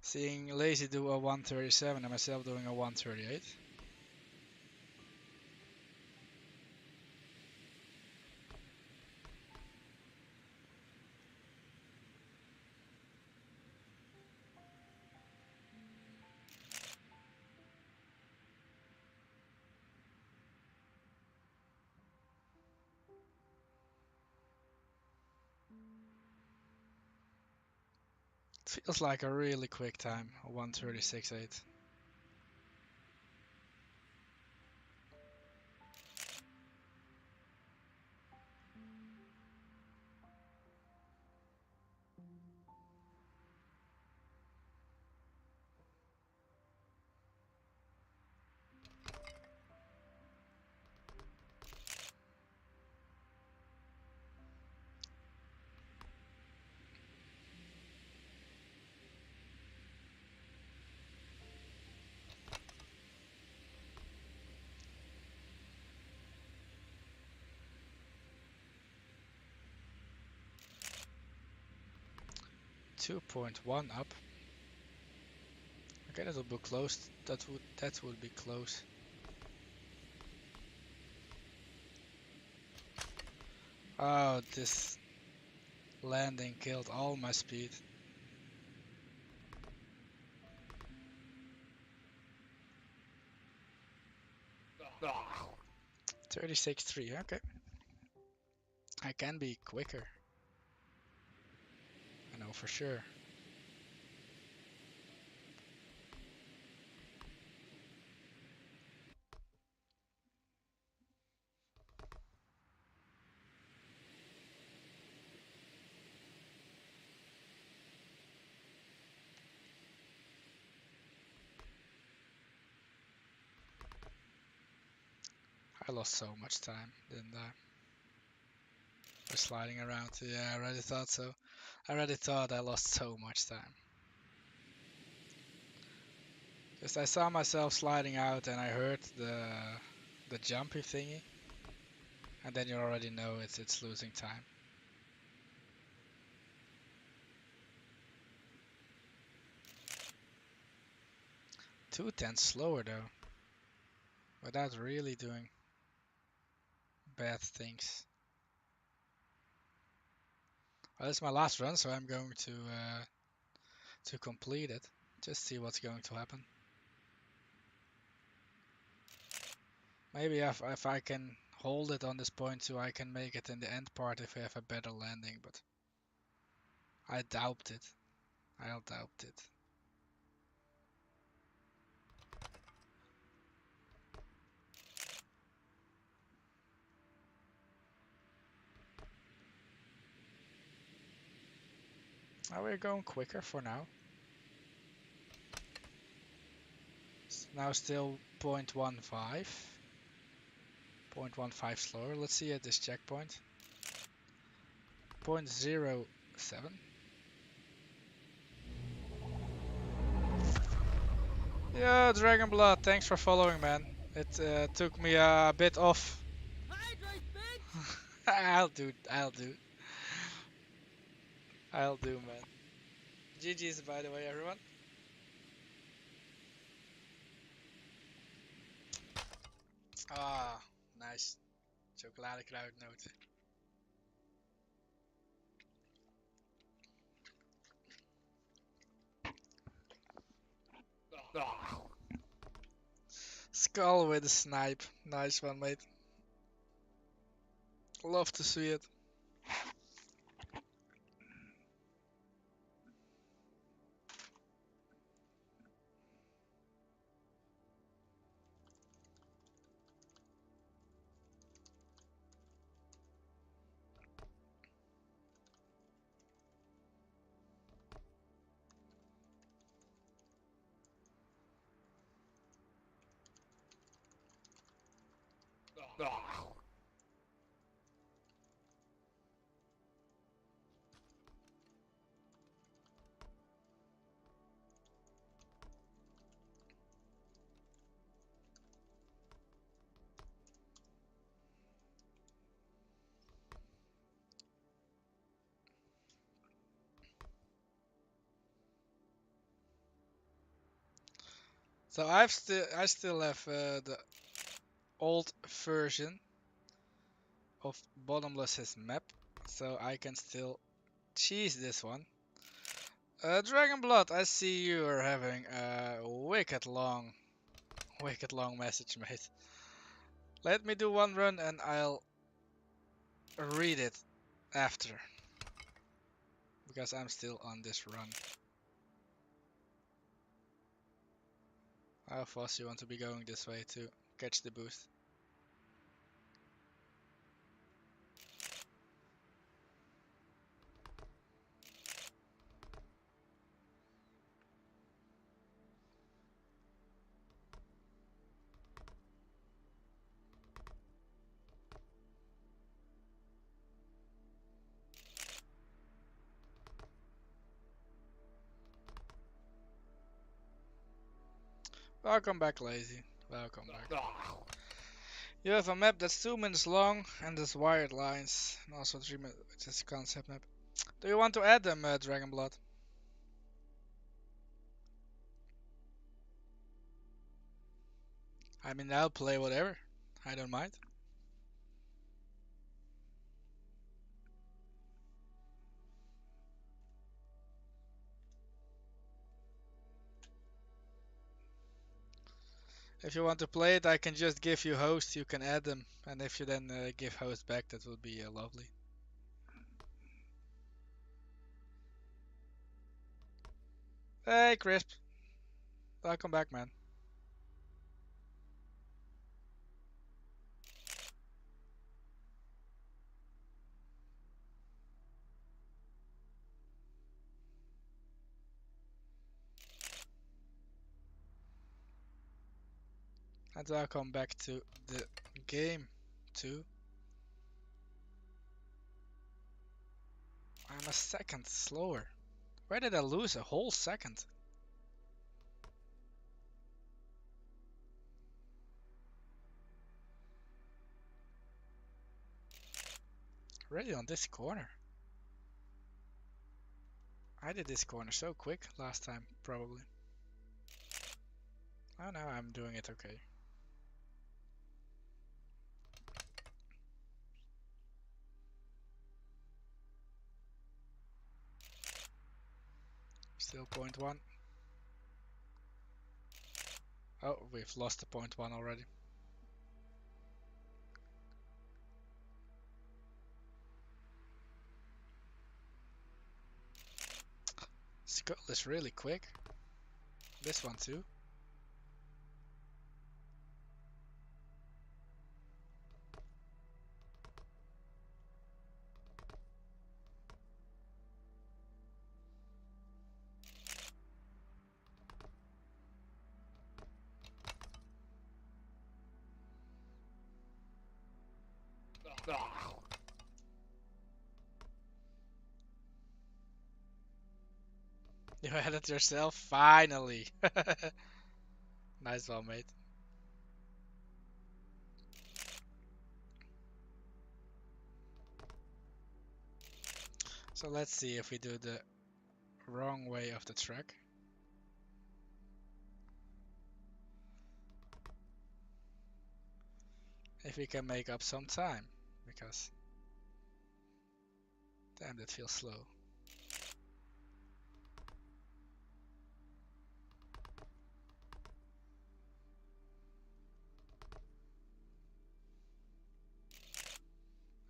Seeing Lazy do a 137 and myself doing a 138. It feels like a really quick time, a 136.8. .1 up. Okay, that would be close. That would be close. Oh, this landing killed all my speed. 36.3, okay. I can be quicker. I know for sure. I lost so much time, didn't I? By sliding around. Yeah, I already thought so. I already thought I lost so much time. Just I saw myself sliding out and I heard the jumpy thingy. And then you already know it's losing time. 2/10 slower though. Without really doing bad things. Well, it's my last run, so I'm going to complete it. Just see what's going to happen. Maybe if I can hold it on this point so I can make it in the end part if I have a better landing, but I doubt it. I'll doubt it. Oh, we're going quicker for now. It's now still 0.15. 0.15 slower. Let's see at this checkpoint. 0.07. Yeah, Dragon Blood, thanks for following, man. It took me a bit off. I'll do, man. GG's, by the way, everyone. Ah, nice. Chocoladekruidnoten. skull with a snipe. Nice one, mate. Love to see it. So I still have the old version of Bottomless's map, so I can still cheese this one. Dragonblood, I see you are having a wicked long message, mate. Let me do one run and I'll read it after, because I'm still on this run. How fast you want to be going this way to catch the boost? Welcome back, lazy. Welcome back. You have a map that's 2 minutes long and there's wired lines, and also 3 minutes. It's a concept map. Do you want to add them, Dragonblood? I mean, I'll play whatever. I don't mind. If you want to play it, I can just give you host. You can add them, and if you then give host back, that would be lovely. Hey, Crisp. Welcome back, man. And welcome back to the game, too. I'm a second slower. Where did I lose a whole second? Already on this corner. I did this corner so quick last time, probably. Oh, now I'm doing it okay. Still point one. Oh, we've lost the point one already. Skull is really quick. This one too. You had it yourself, finally. Nice one, mate. So let's see if we do the wrong way of the track. If we can make up some time, because damn, that feels slow.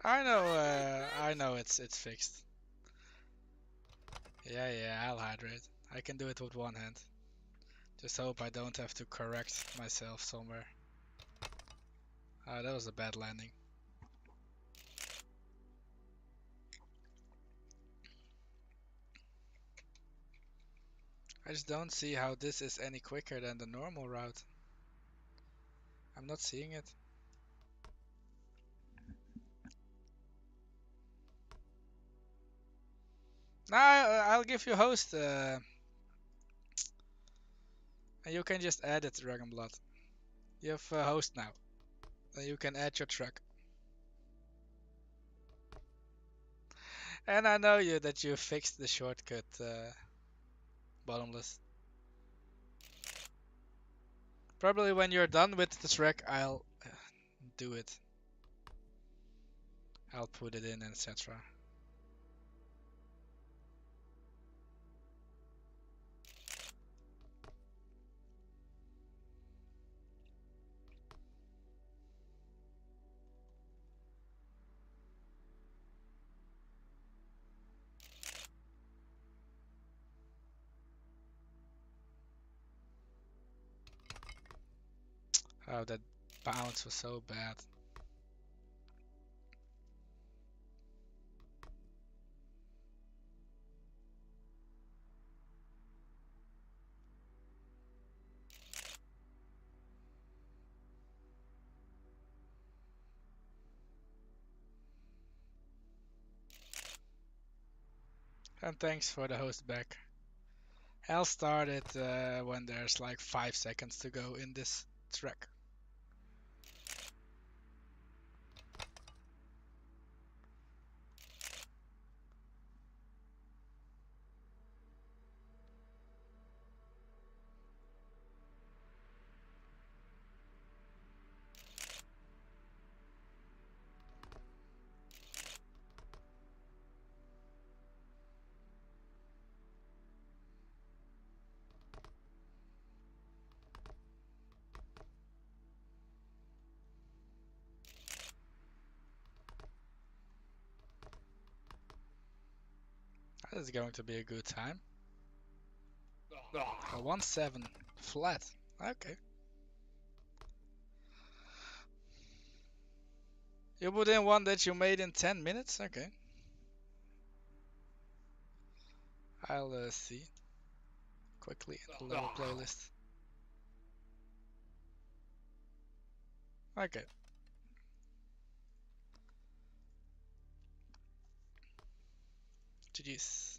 I know it's fixed. Yeah, I'll hydrate. I can do it with one hand. Just hope I don't have to correct myself somewhere. Ah, that was a bad landing. I just don't see how this is any quicker than the normal route. I'm not seeing it. Nah, I'll give you host, and you can just add it, Dragonblood. You have a host now. Then you can add your truck. And I know that you fixed the shortcut, bottomless. Probably when you're done with the track, I'll do it. I'll put it in, etc. Oh, that bounce was so bad. And thanks for the host back. I'll start it when there's like 5 seconds to go in this track. That is going to be a good time. A 1-7 flat. Okay. You put in one that you made in 10 minutes? Okay. I'll see quickly in the lower playlist. Okay. GG's.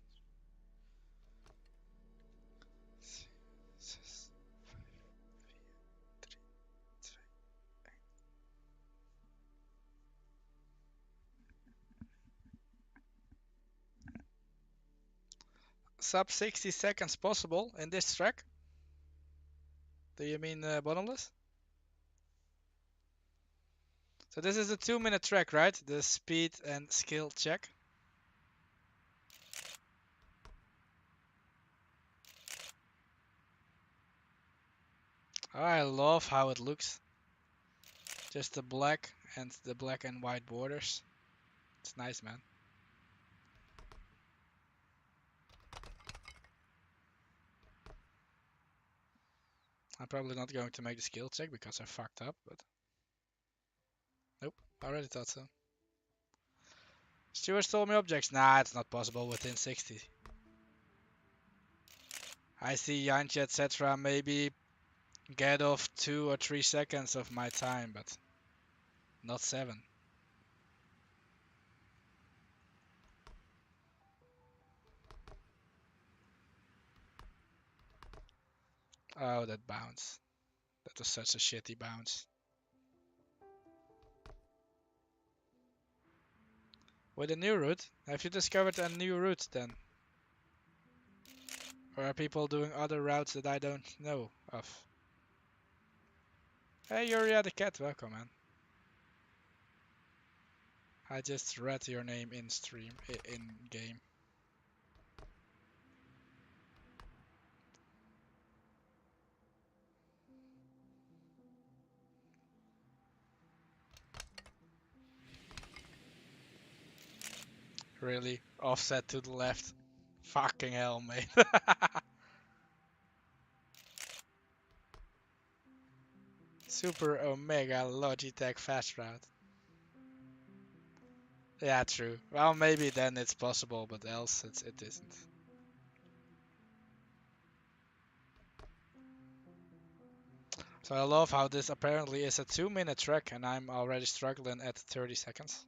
Sub 60 seconds possible in this track? Do you mean bottomless? So this is a 2-minute track, right? The speed and skill check. Oh, I love how it looks. Just the black and white borders. It's nice, man. I'm probably not going to make the skill check because I fucked up, but nope, I already thought so. Stuart stole me objects. Nah, it's not possible within 60. I see Yanchi, etc. maybe get off 2 or 3 seconds of my time, but not 7. Oh, that bounce. That was such a shitty bounce. With a new route? Have you discovered a new route then? Or are people doing other routes that I don't know of? Hey, Yuria the cat, welcome, man. I just read your name in stream, in game. Really? Offset to the left. Fucking hell, mate. Super Omega Logitech fast route. Yeah, true. Well, maybe then it's possible, but else it isn't. So I love how this apparently is a 2-minute track and I'm already struggling at 30 seconds.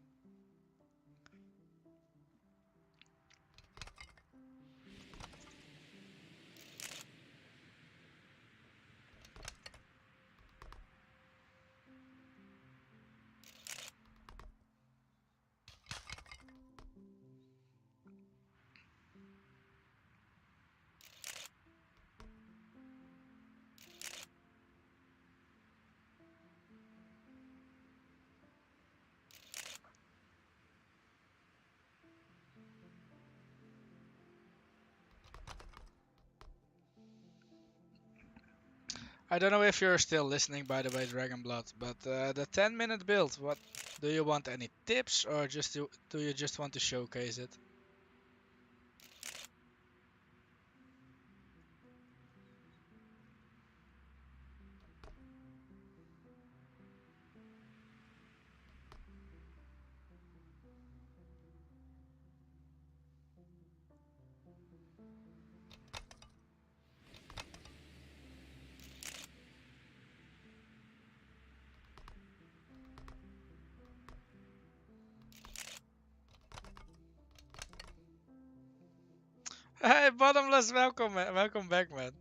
I don't know if you're still listening, by the way, Dragonblood, but the 10-minute build, what do you want any tips or do you just want to showcase it? Hey, Bottomless, welcome, welcome back, man.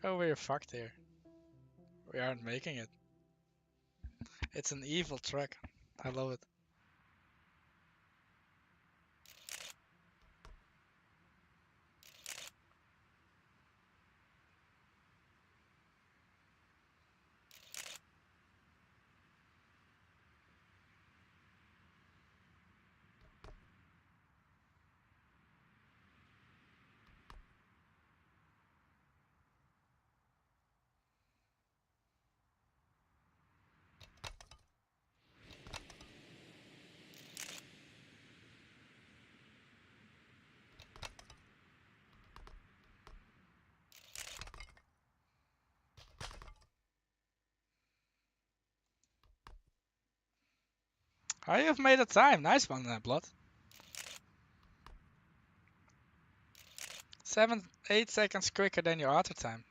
Oh, we're fucked here. We aren't making it. It's an evil track. I love it. Oh, you've made a time. Nice one, Blood. 8 seconds quicker than your auto time.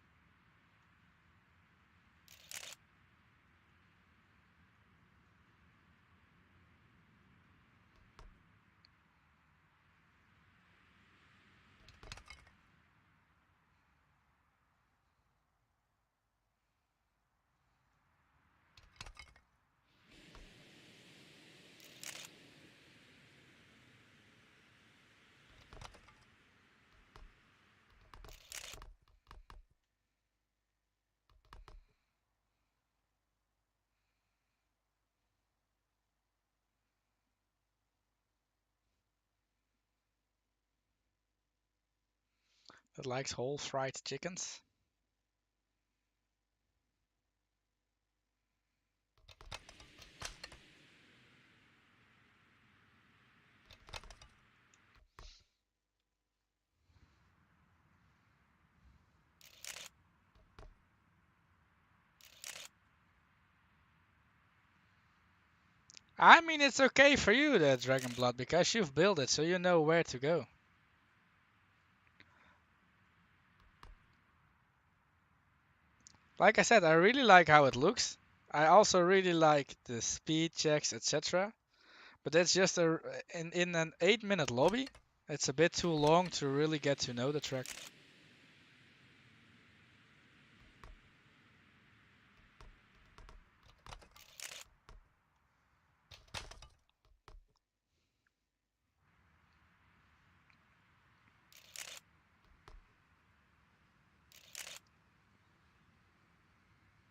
That likes whole fried chickens. I mean, it's okay for you, the Dragonblood, because you've built it, so you know where to go. Like I said, I really like how it looks. I also really like the speed checks, etc. But that's just in an 8-minute lobby. It's a bit too long to really get to know the track.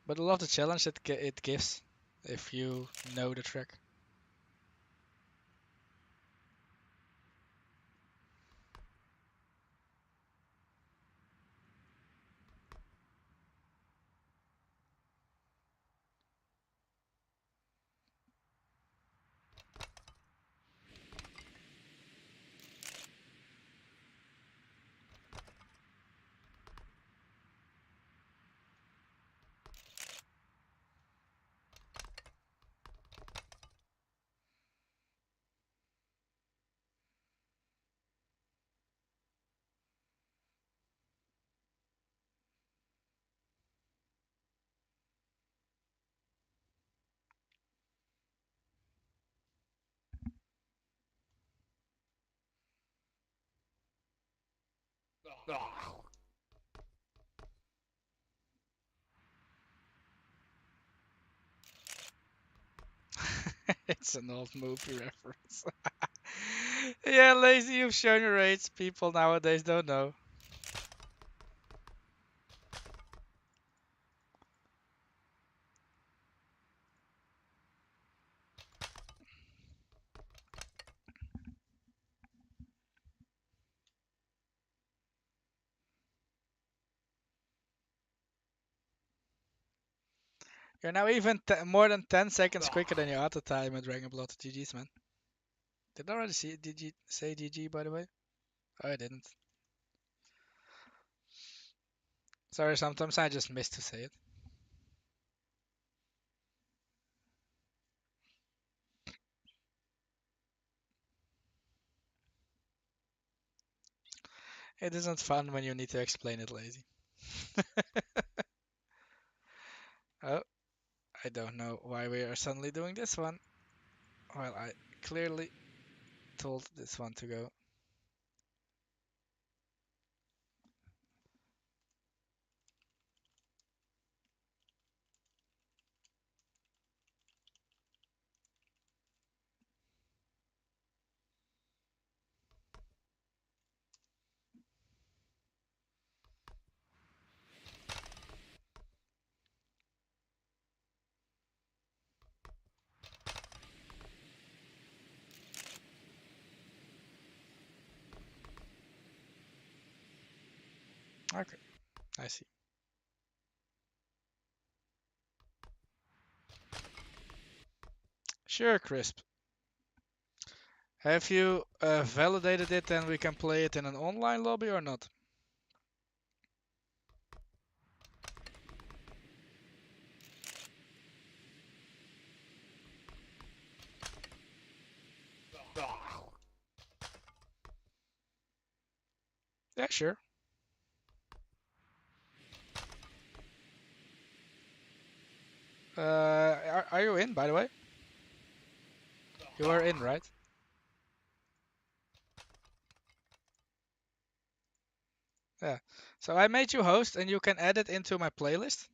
But I love the challenge it gives if you know the track. It's an old movie reference. Yeah, lazy, you've shown your age. People nowadays don't know. You're now even more than 10 seconds quicker than your auto time at Dragon Blood. GG's, man. Did I already see? Did you say GG, by the way? Oh, I didn't. Sorry, sometimes I just miss to say it. It isn't fun when you need to explain it, lazy. Oh, I don't know why we are suddenly doing this one. Well, I clearly told this one to go. Okay, I see. Sure, Crisp. Have you validated it and we can play it in an online lobby or not? Yeah, sure. Are you in, by the way? You are in, right? Yeah. So I made you host and you can add it into my playlist.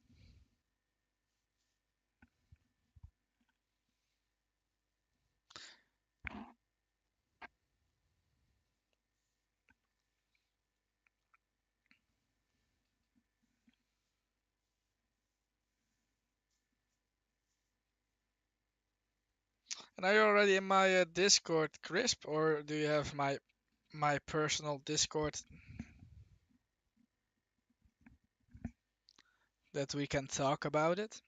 And are you already in my Discord, Crisp, or do you have my personal Discord that we can talk about it?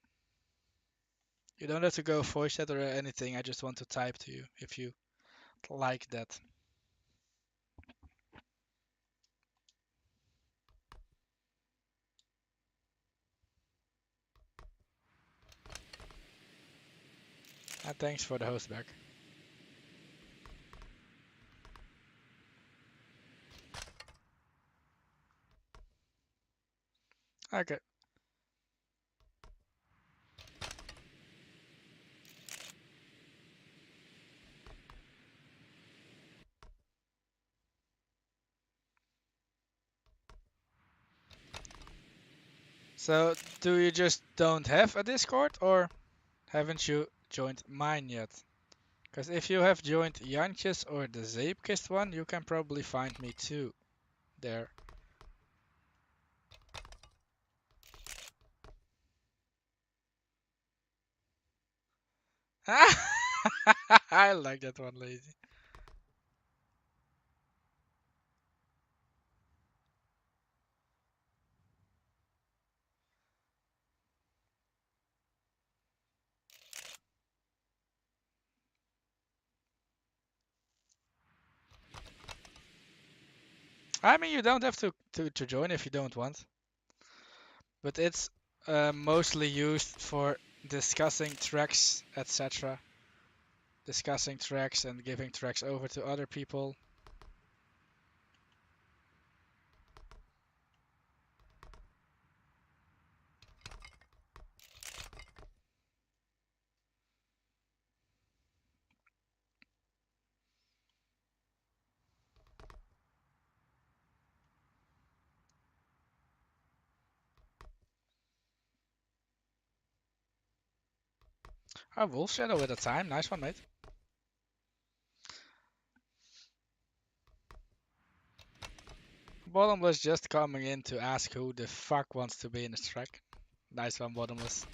You don't have to go voice chat or anything. I just want to type to you if you like that. And thanks for the host back. Okay. So, do you just don't have a Discord, or haven't you joined mine yet? Because if you have joined Jantjes or the Zeepkist one, you can probably find me too there. I like that one, lazy. I mean, you don't have to join if you don't want, but it's mostly used for discussing tracks, etc. Discussing tracks and giving tracks over to other people. Oh, Wolf Shadow with a time. Nice one, mate. Bottomless just coming in to ask who the fuck wants to be in this track. Nice one, Bottomless.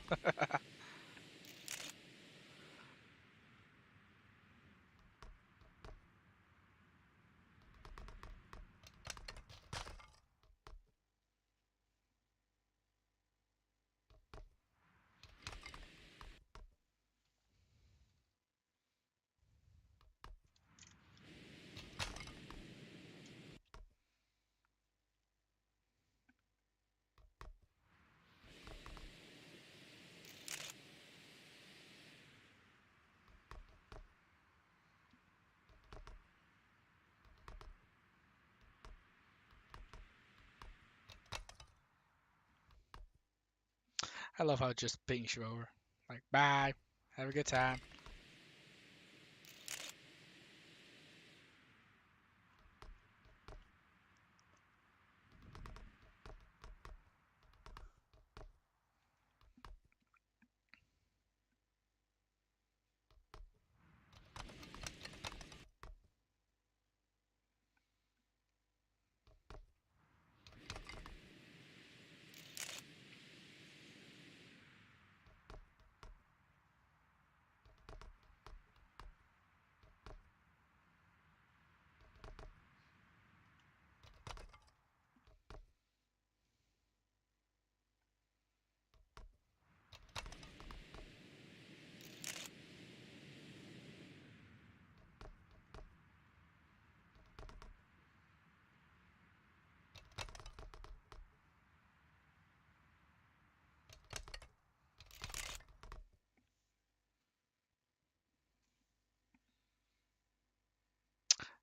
I love how it just pings you over. Like, bye. Have a good time.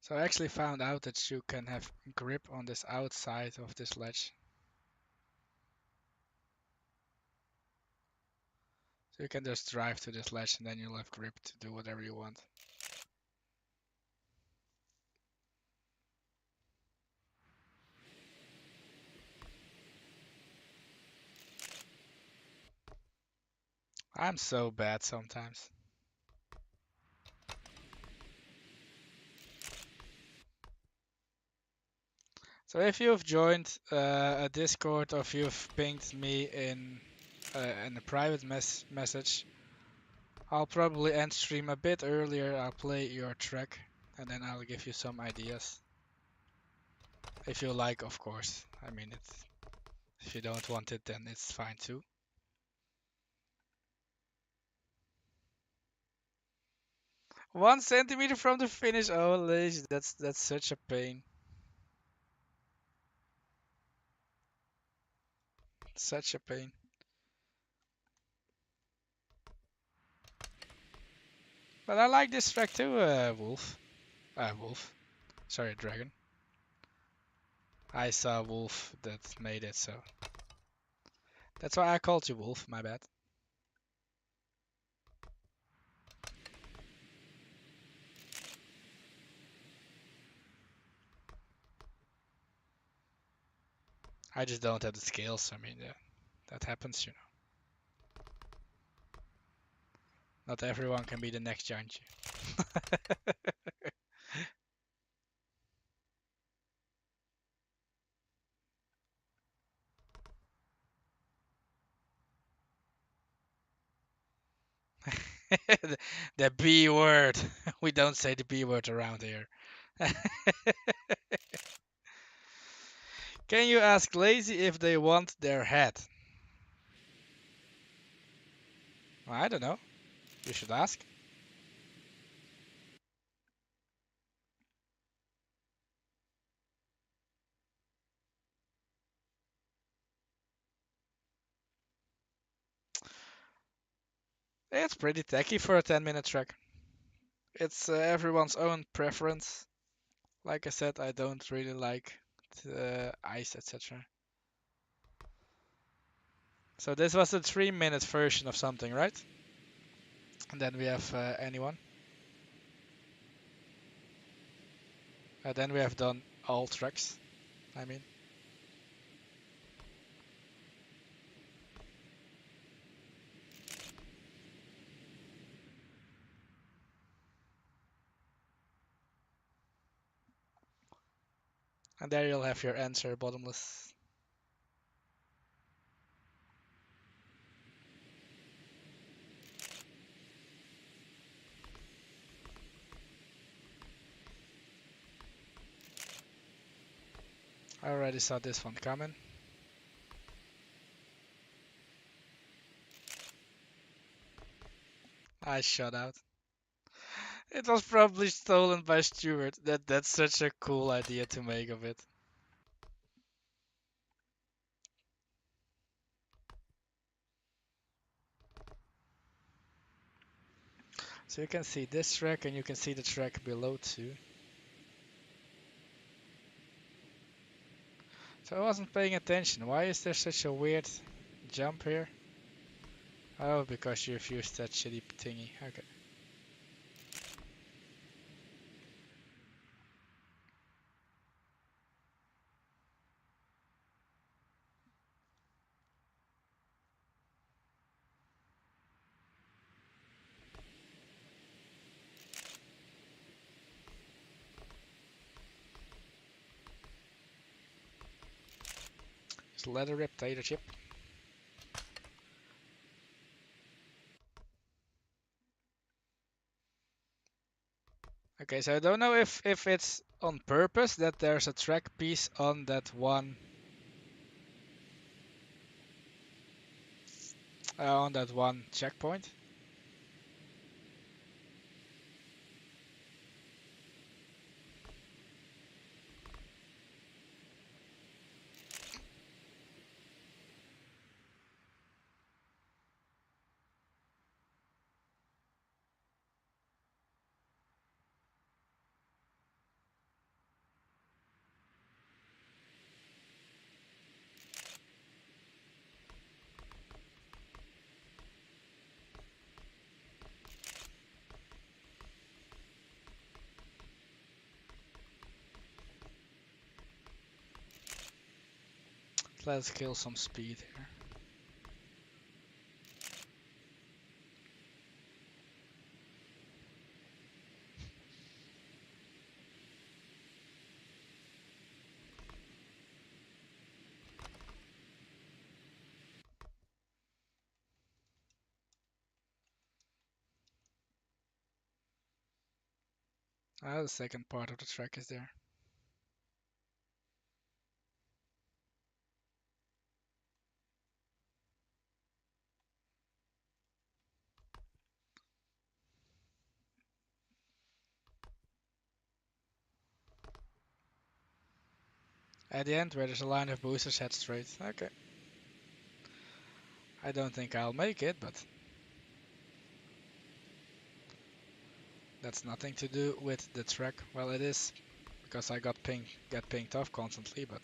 So I actually found out that you can have grip on this outside of this ledge. So you can just drive to this ledge and then you'll have grip to do whatever you want. I'm so bad sometimes. So if you've joined a Discord or if you've pinged me in a private message, I'll probably end stream a bit earlier. I'll play your track and then I'll give you some ideas. If you like, of course. I mean, if you don't want it, then it's fine too. 1 centimeter from the finish. Oh, Liz, that's such a pain. Such a pain. But I like this track too, Wolf. Wolf. Sorry, Dragon. I saw Wolf that made it, so that's why I called you Wolf. My bad. I just don't have the skills. I mean, that happens, you know. Not everyone can be the next Janji. The B word. We don't say the B word around here. Can you ask Lazy if they want their head? I don't know. You should ask. It's pretty tacky for a 10-minute track. It's everyone's own preference. Like I said, I don't really like the ice, etc. So this was a 3-minute version of something, right? And then we have anyone. Then we have done all tracks. I mean. And there you'll have your answer, bottomless. I already saw this one coming. I shut out. It was probably stolen by Stuart. That's such a cool idea to make of it. So you can see this track and you can see the track below too. So I wasn't paying attention. Why is there such a weird jump here? Oh, because you've used that shitty thingy. Okay. Just let it rip, tater chip. Okay, so I don't know if it's on purpose that there's a track piece on that one checkpoint. Let's kill some speed here. Ah, the second part of the track is there. At the end, where there's a line of boosters, head straight. Okay. I don't think I'll make it, but that's nothing to do with the track. Well, it is, because I get pinged off constantly, but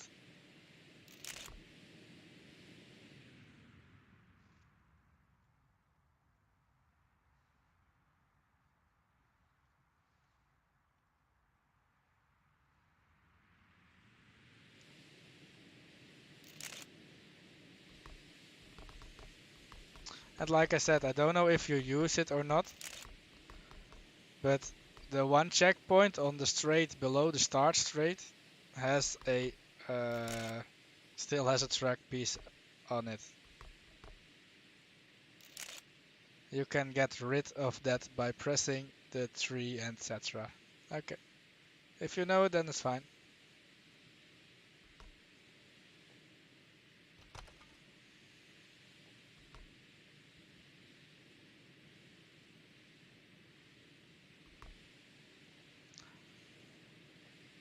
and like I said, I don't know if you use it or not, but the one checkpoint on the straight below the start straight has a still has a track piece on it. You can get rid of that by pressing the tree, etc. Okay. If you know it, then it's fine.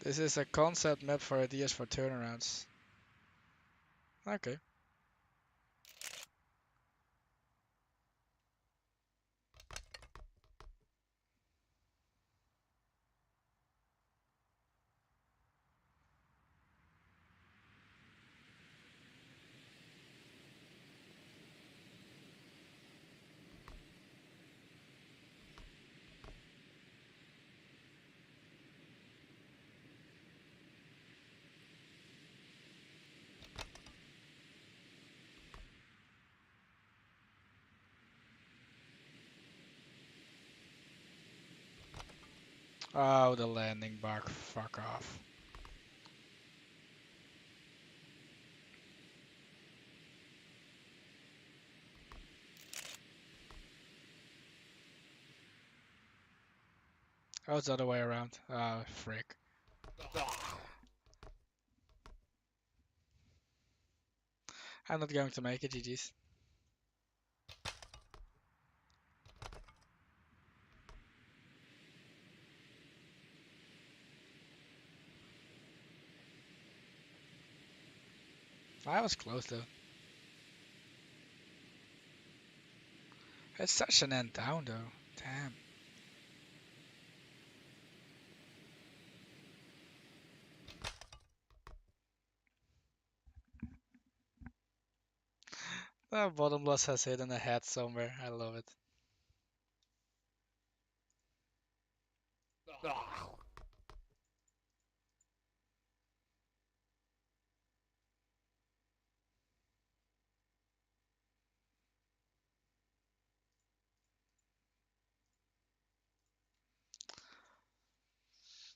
This is a concept map for ideas for turnarounds. Okay. Oh, the landing bar. Fuck off. Oh, it's the other way around. Oh, frick. I'm not going to make it, GG's. I was close though. It's such an end down though. Damn. The bottomless has hidden a head somewhere. I love it.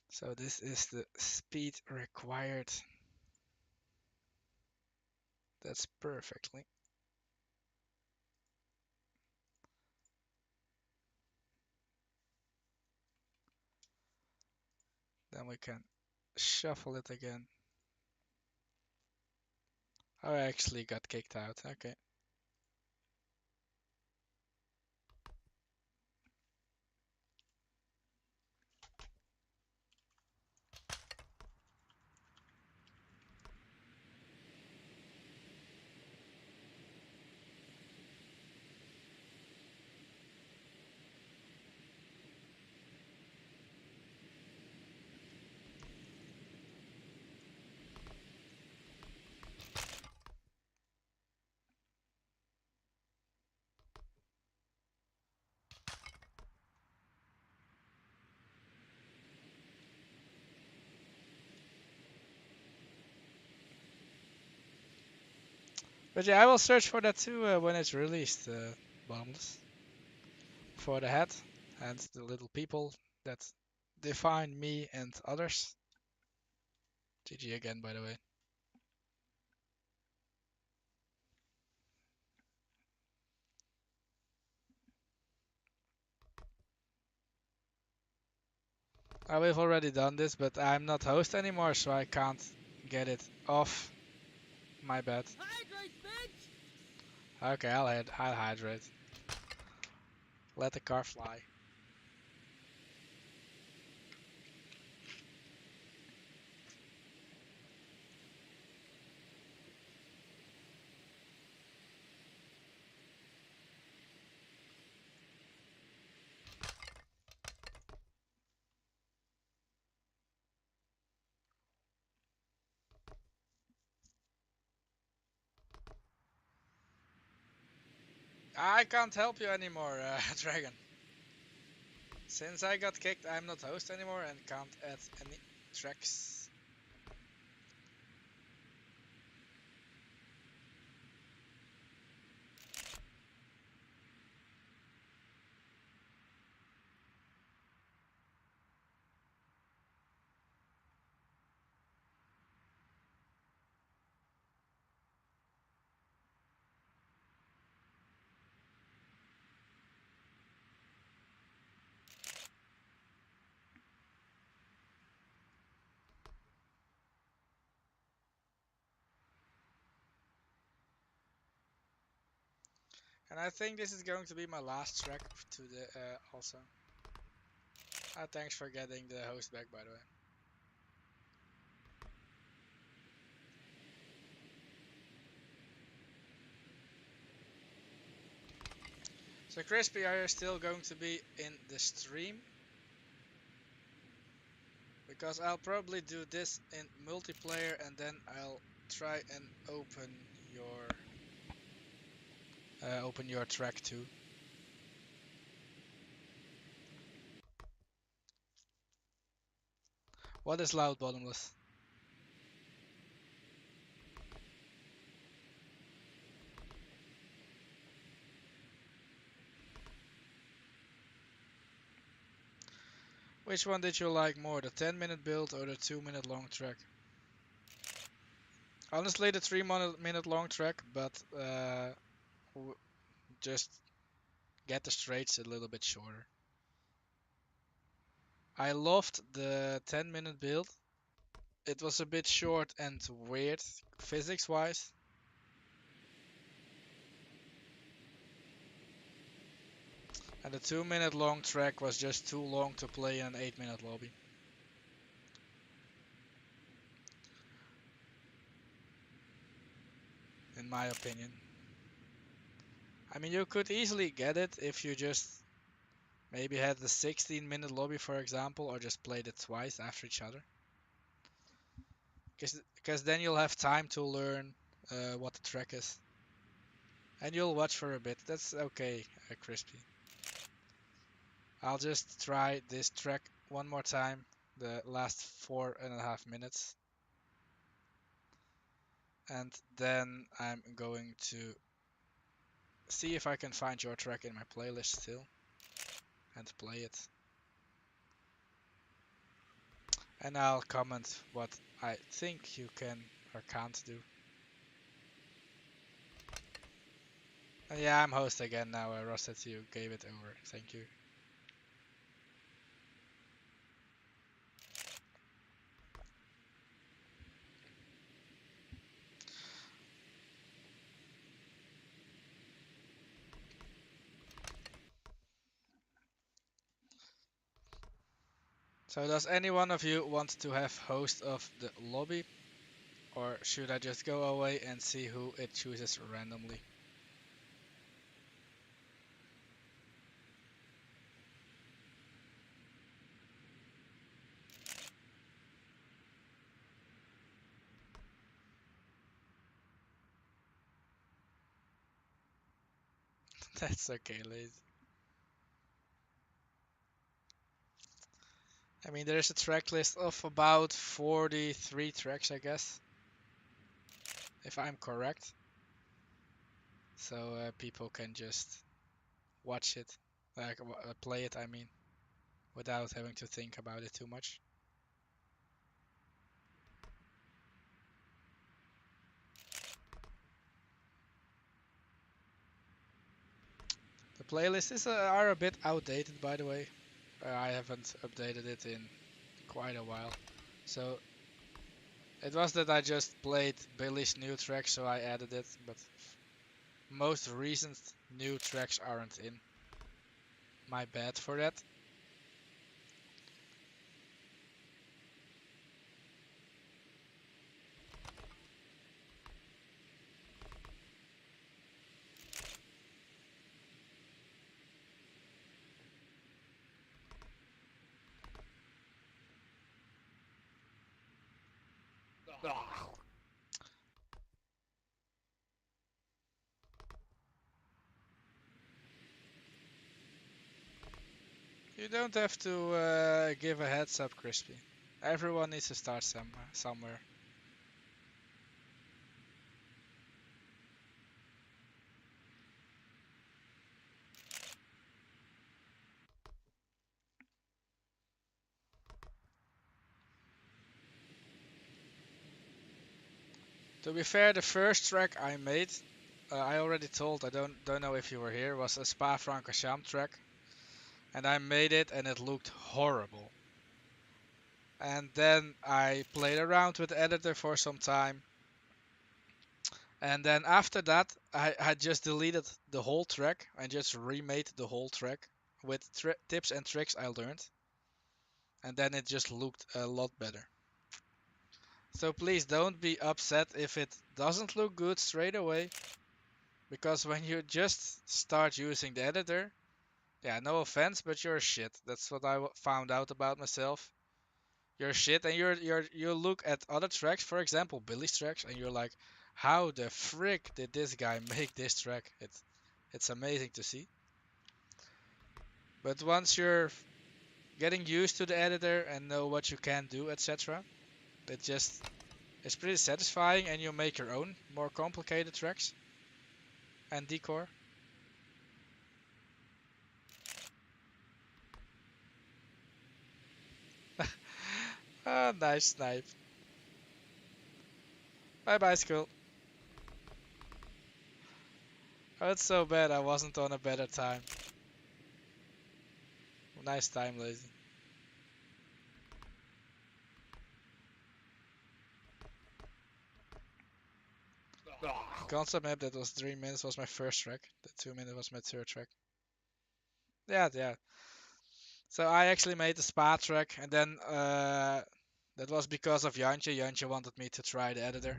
So this is the speed required. That's perfectly. Then we can shuffle it again. Oh, I actually got kicked out. Okay. But yeah, I will search for that too when it's released, bottomless. For the head and the little people that define me and others. GG again, by the way. We've already done this, but I'm not host anymore, so I can't get it off. My bad. Okay, I'll hydrate. Let the car fly. I can't help you anymore, Dragon. Since I got kicked, I'm not host anymore and can't add any tracks. And I think this is going to be my last track to the also. Thanks for getting the host back, by the way. So Crispy, are you still going to be in the stream? Because I'll probably do this in multiplayer and then I'll try and open your track too. What is loud bottomless? Which one did you like more, the 10-minute build or the 2-minute long track? Honestly, the 3-minute long track, but just get the straights a little bit shorter. I loved the 10-minute build. It was a bit short and weird physics wise. And the 2-minute long track was just too long to play in an 8-minute lobby. In my opinion. I mean, you could easily get it if you just maybe had the 16-minute lobby, for example, or just played it twice after each other. Because then you'll have time to learn what the track is. And you'll watch for a bit. That's okay, Crispy. I'll just try this track one more time, the last 4.5 minutes. And then I'm going to see if I can find your track in my playlist still and play it. And I'll comment what I think you can or can't do. And yeah, I'm host again now. Rusted, you gave it over. Thank you. So does any one of you want to have host of the lobby? Or should I just go away and see who it chooses randomly? That's okay, lazy. I mean, there's a track list of about 43 tracks, I guess, if I'm correct. So people can just watch it, like play it, I mean, without having to think about it too much. The playlists are a bit outdated, by the way. I haven't updated it in quite a while. So it was that I just played Billy's new track, so I added it, but most recent new tracks aren't in. My bad for that. You don't have to give a heads up, Crispy. Everyone needs to start somewhere. To be fair, the first track I made, I already told. I don't know if you were here. Was a Spa-Francorchamps track, and I made it, and it looked horrible. And then I played around with the editor for some time, and then after that, I had just deleted the whole track and just remade the whole track with tips and tricks I learned, and then it just looked a lot better. So please don't be upset if it doesn't look good straight away, because when you just start using the editor, yeah, no offense, but you're shit. That's what I found out about myself. You're shit, and you look at other tracks, for example, Billy's tracks, and you're like, how the frick did this guy make this track? It's amazing to see. But once you're getting used to the editor and know what you can do, etc., it just it's pretty satisfying, and you make your own more complicated tracks and decor. Ah, nice snipe. Bye bye, school. Oh, it's so bad I wasn't on a better time. Nice time, lazy. Concept map that was 3 minutes was my first track. The 2 minute was my third track. Yeah, yeah. So I actually made the spa track, and then that was because of Jantje. Jantje wanted me to try the editor.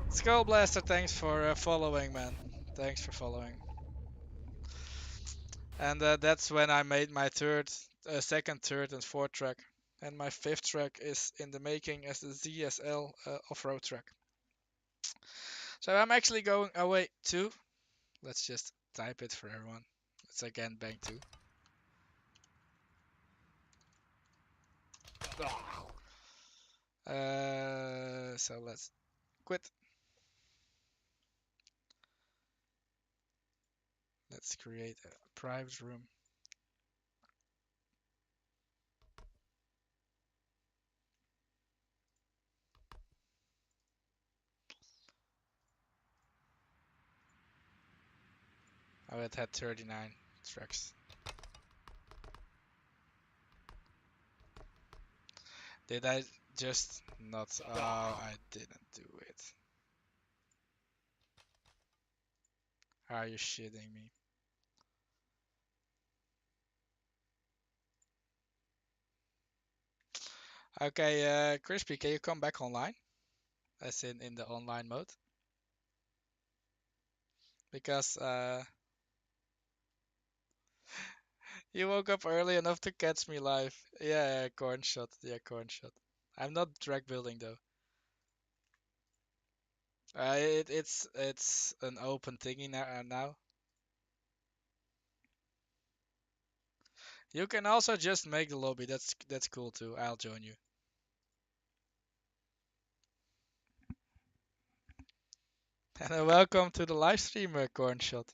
Skull Blaster, thanks for following, man. Thanks for following. And that's when I made my second, third, and fourth track. And my fifth track is in the making as the ZSL off-road track. So I'm actually going away too. Let's just type it for everyone. It's again bank 2. So let's quit. Let's create a private room. Oh, it had 39 tracks. Did I just not? Oh, I didn't do it. Are you shitting me? Okay, Crispy, can you come back online? As in the online mode? Because you woke up early enough to catch me live. Yeah, corn shot. Yeah, corn shot. I'm not track building though. It's an open thingy now. You can also just make the lobby. That's cool too. I'll join you. And welcome to the live stream, corn shot.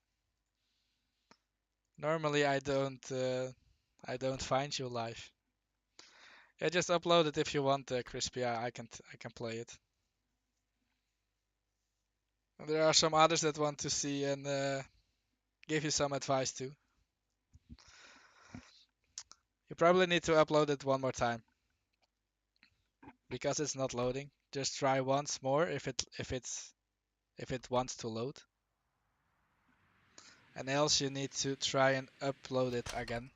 Normally I don't find you live. Yeah, just upload it if you want, Crispy. I can play it. There are some others that want to see and give you some advice too. You probably need to upload it one more time because it's not loading. Just try once more if it wants to load, and else you need to try and upload it again.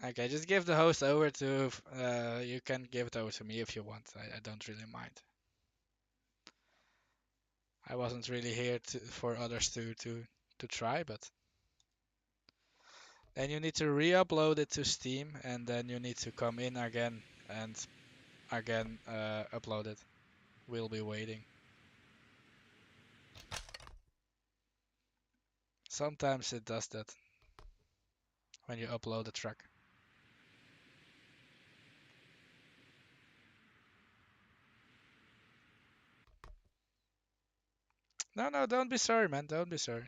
Okay, just give the host over to. You can give it over to me if you want. I don't really mind. I wasn't really here for others to try, but then you need to re-upload it to Steam, and then you need to come in again and again upload it. We'll be waiting. Sometimes it does that when you upload a track. No, no, don't be sorry, man. Don't be sorry.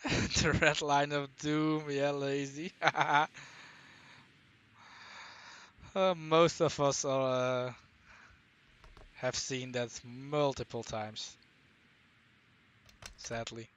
The red line of doom, yeah, lazy. Most of us have seen that multiple times, sadly.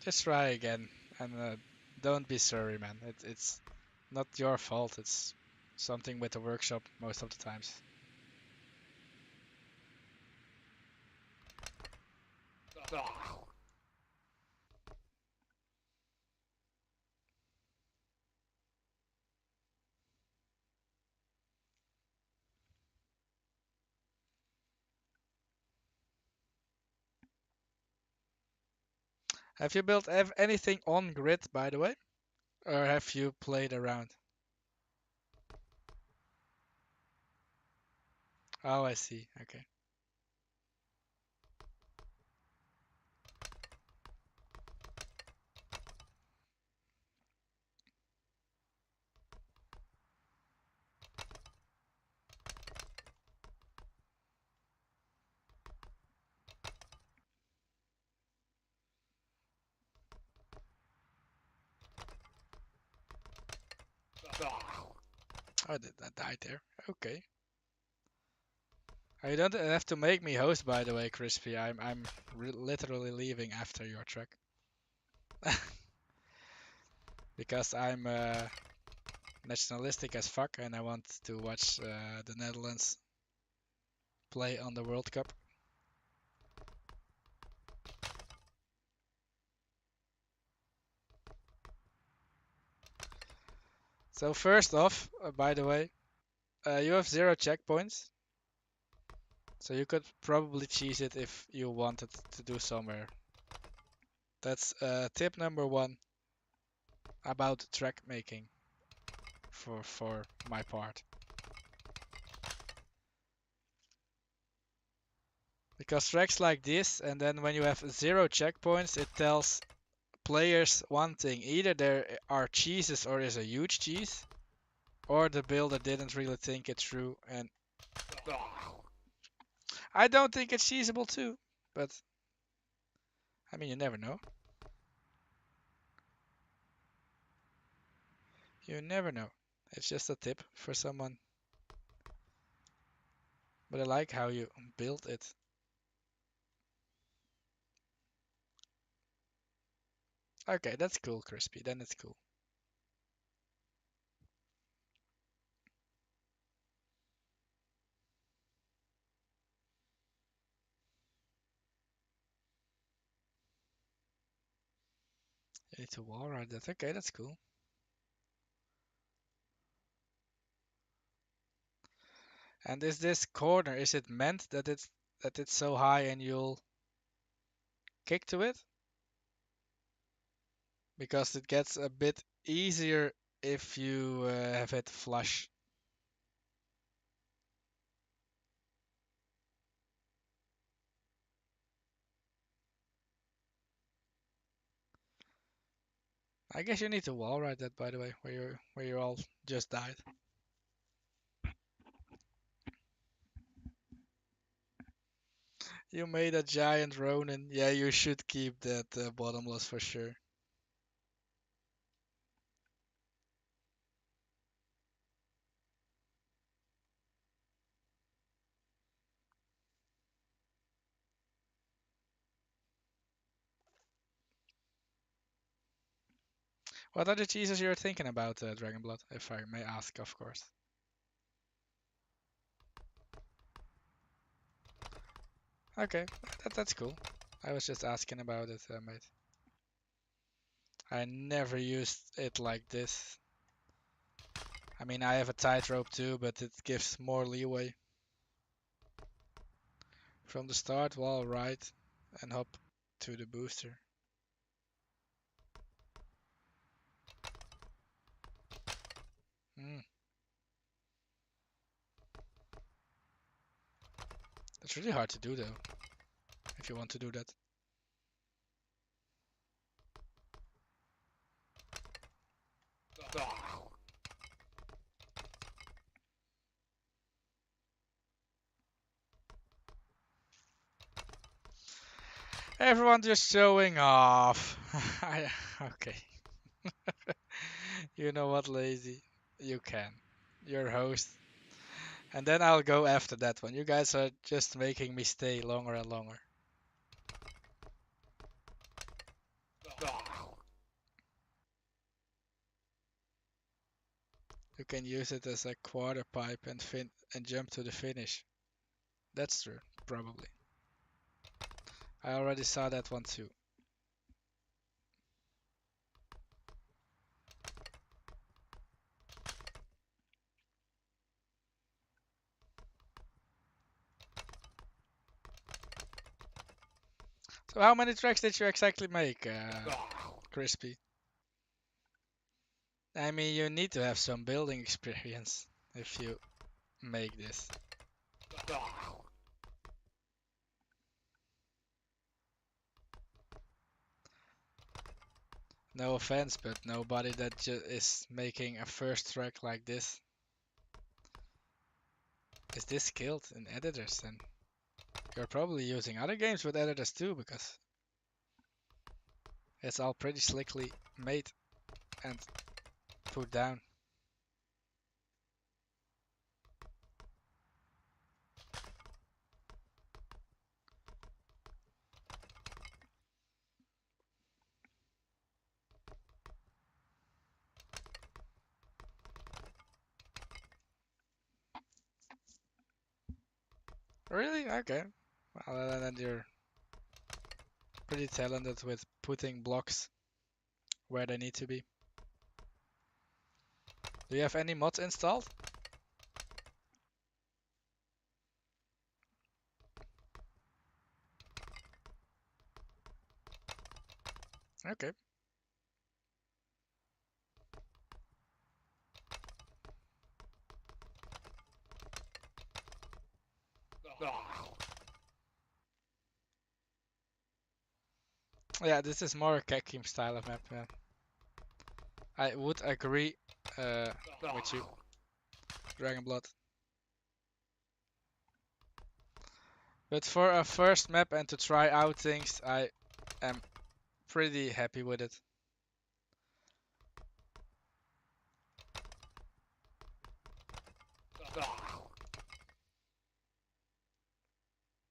Just try again, and don't be sorry, man. It's not your fault. It's something with the workshop most of the times. Have you built anything on grid, by the way? Or have you played around? Oh, I see. Okay. Oh, that died there. Okay. You don't have to make me host, by the way, Crispy. I'm literally leaving after your track because I'm nationalistic as fuck and I want to watch the Netherlands play on the World Cup. So first off, by the way, you have 0 checkpoints. So you could probably cheese it if you wanted to do somewhere. That's tip number 1 about track making for my part. Because tracks like this, and then when you have 0 checkpoints, it tells players one thing. Either there are cheeses or there's a huge cheese, or the builder didn't really think it through. And I don't think it's cheesable too, but I mean, you never know. You never know. It's just a tip for someone. But I like how you built it. Okay, that's cool, Crispy. Then it's cool. You need to wall ride that. Okay, that's cool. And is this corner, is it meant that it's so high and you'll kick to it? Because it gets a bit easier if you have it flush. I guess you need to wall ride that, by the way, where you all just died. You made a giant Ronin. Yeah, you should keep that bottomless for sure. What are the cheeses you're thinking about, Dragonblood, if I may ask, of course? Okay, that's cool. I was just asking about it, mate. I never used it like this. I mean, I have a tightrope too, but it gives more leeway. From the start, wall right, and hop to the booster. Hmm, it's really hard to do though, if you want to do that. Everyone just showing off. Okay. You know what, lazy? You can. You're host. And then I'll go after that one. You guys are just making me stay longer and longer. You can use it as a quarter pipe and jump to the finish. That's true, probably. I already saw that one too. So how many tracks did you exactly make, Crispy? I mean, you need to have some building experience if you make this. No offense, but nobody that is making a first track like this is this skilled in editors, and you're probably using other games with editors too, because it's all pretty slickly made and put down. Really? Okay. Well, then you're pretty talented with putting blocks where they need to be. Do you have any mods installed? Okay. Yeah, this is more a Kekim style of map. Yeah. I would agree with you, Dragon Blood. But for a first map and to try out things, I am pretty happy with it.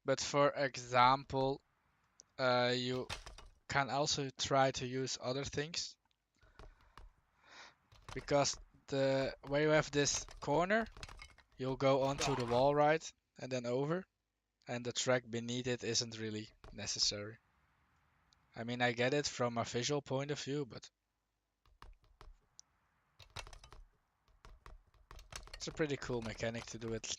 But for example, you can also try to use other things because the where you have this corner, you'll go onto the wall, right, and then over, and the track beneath it isn't really necessary. I mean, I get it from a visual point of view, but it's a pretty cool mechanic to do it.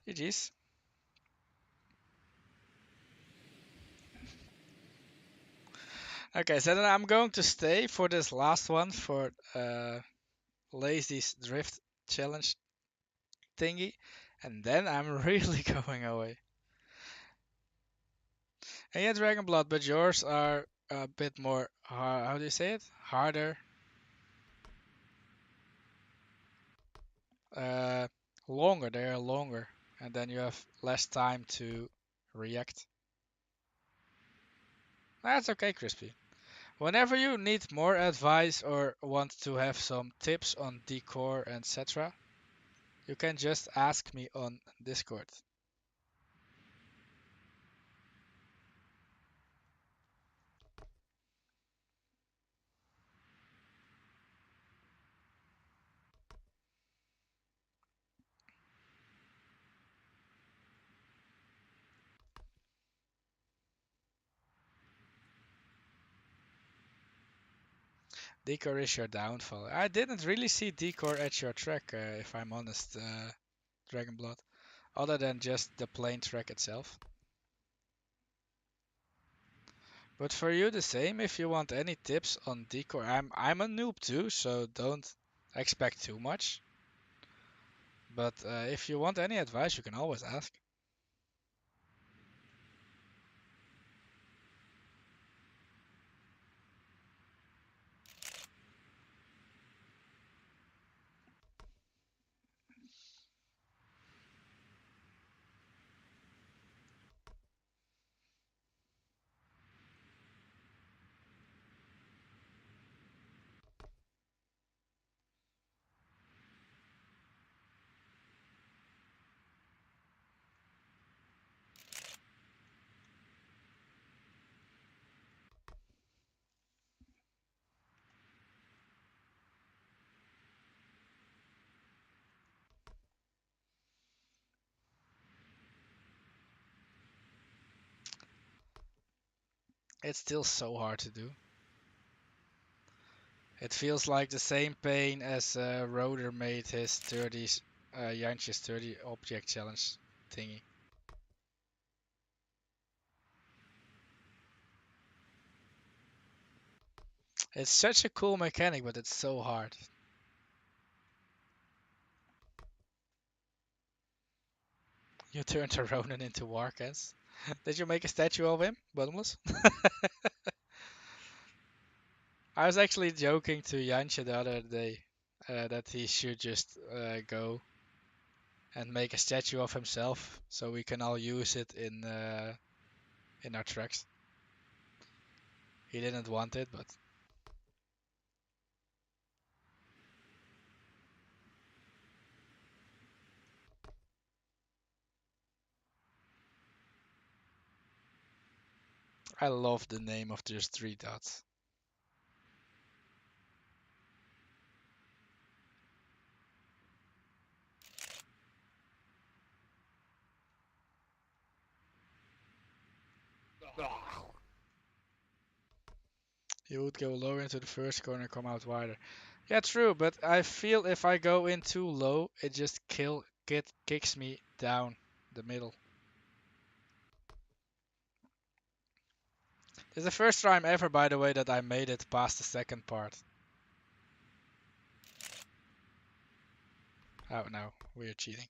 GG's. Okay, so then I'm going to stay for this last one for Lazy's Drift Challenge thingy, and then I'm really going away. And yeah, Dragon Blood, but yours are a bit more, how do you say it? Harder. Uh, Longer, they are longer, and then you have less time to react. That's okay, Crispy. Whenever you need more advice or want to have some tips on decor, etc., you can just ask me on Discord. Decor is your downfall. I didn't really see decor at your track, if I'm honest, Dragonblood, other than just the plain track itself. But for you, the same. If you want any tips on decor, I'm a noob too, so don't expect too much. But if you want any advice, you can always ask. It's still so hard to do. It feels like the same pain as Roder made his 30 Jantjes 30 object challenge thingy. It's such a cool mechanic, but it's so hard. You turned a Ronin into Warcats. Did you make a statue of him, Bottomless? I was actually joking to Jantje the other day that he should just go. and make a statue of himself so we can all use it in our tracks. He didn't want it, but I love the name of just 3 dots. He would go lower into the first corner and come out wider. Yeah, true, but I feel if I go in too low, it just kicks me down the middle. This is the first time ever, by the way, that I made it past the second part. Oh no, we're cheating.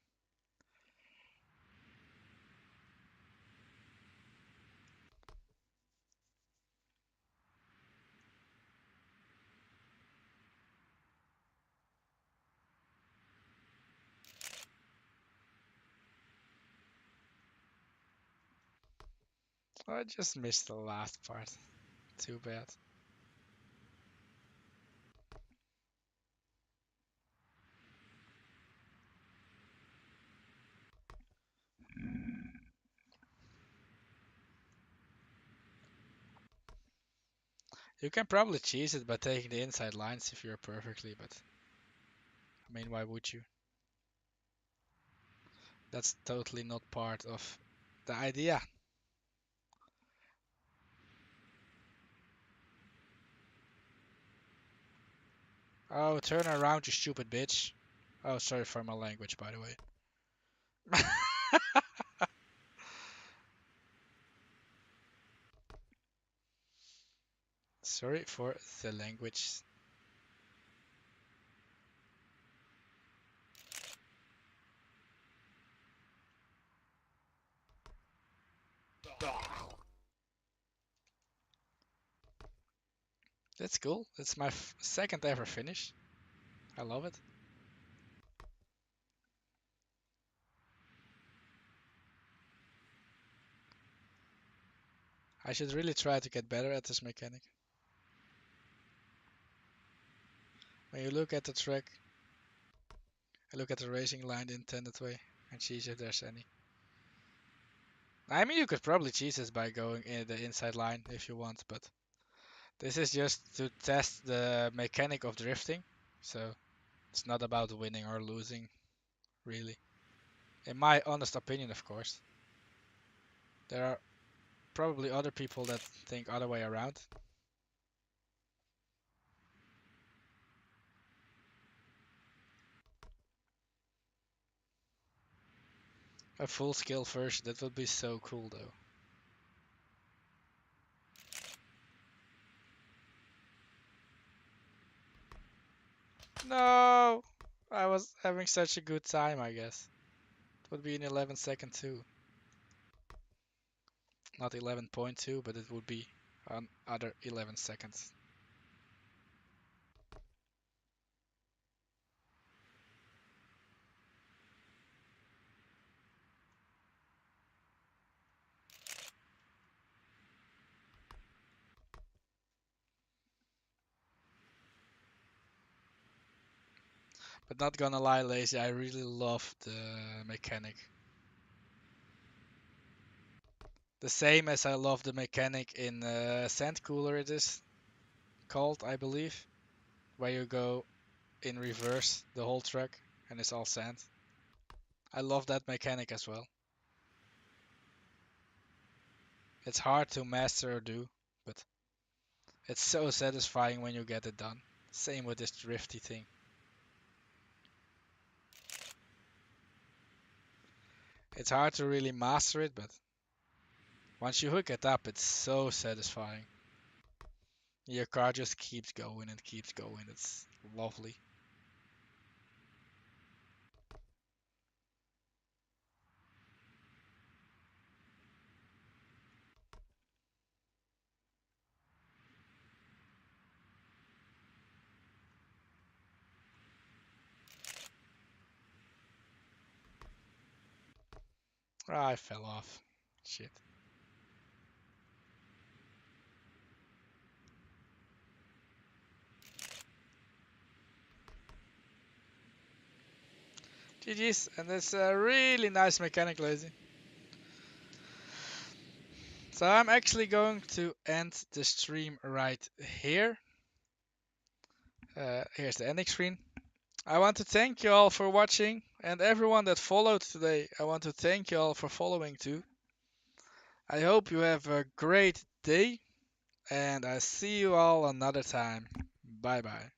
I just missed the last part. Too bad. You can probably cheese it by taking the inside lines if you're perfectly, but I mean, why would you? That's totally not part of the idea. Oh, turn around, you stupid bitch. Oh, sorry for my language, by the way. Sorry for the language. That's cool. It's my second ever finish. I love it. I should really try to get better at this mechanic. When you look at the track, I look at the racing line the intended way and choose if there's any. I mean, you could probably cheese this by going in the inside line if you want, but this is just to test the mechanic of drifting. So it's not about winning or losing, really. In my honest opinion, of course. There are probably other people that think other way around. A full scale version, that would be so cool though. No! I was having such a good time, I guess. It would be in 11 second too. Not 11.2, but it would be another 11 seconds. But not gonna lie, Lazy, I really love the mechanic. The same as I love the mechanic in Sand Cooler, it is called, I believe, where you go in reverse the whole track and it's all sand. I love that mechanic as well. It's hard to master or do, but it's so satisfying when you get it done. Same with this drifty thing. It's hard to really master it, but once you hook it up, it's so satisfying. Your car just keeps going and keeps going. It's lovely. Ah, I fell off. Shit. GG's, and it's a really nice mechanic, Lazy. So I'm actually going to end the stream right here. Here's the ending screen. I want to thank you all for watching, and everyone that followed today, I want to thank you all for following too. I hope you have a great day, and I see you all another time. Bye bye.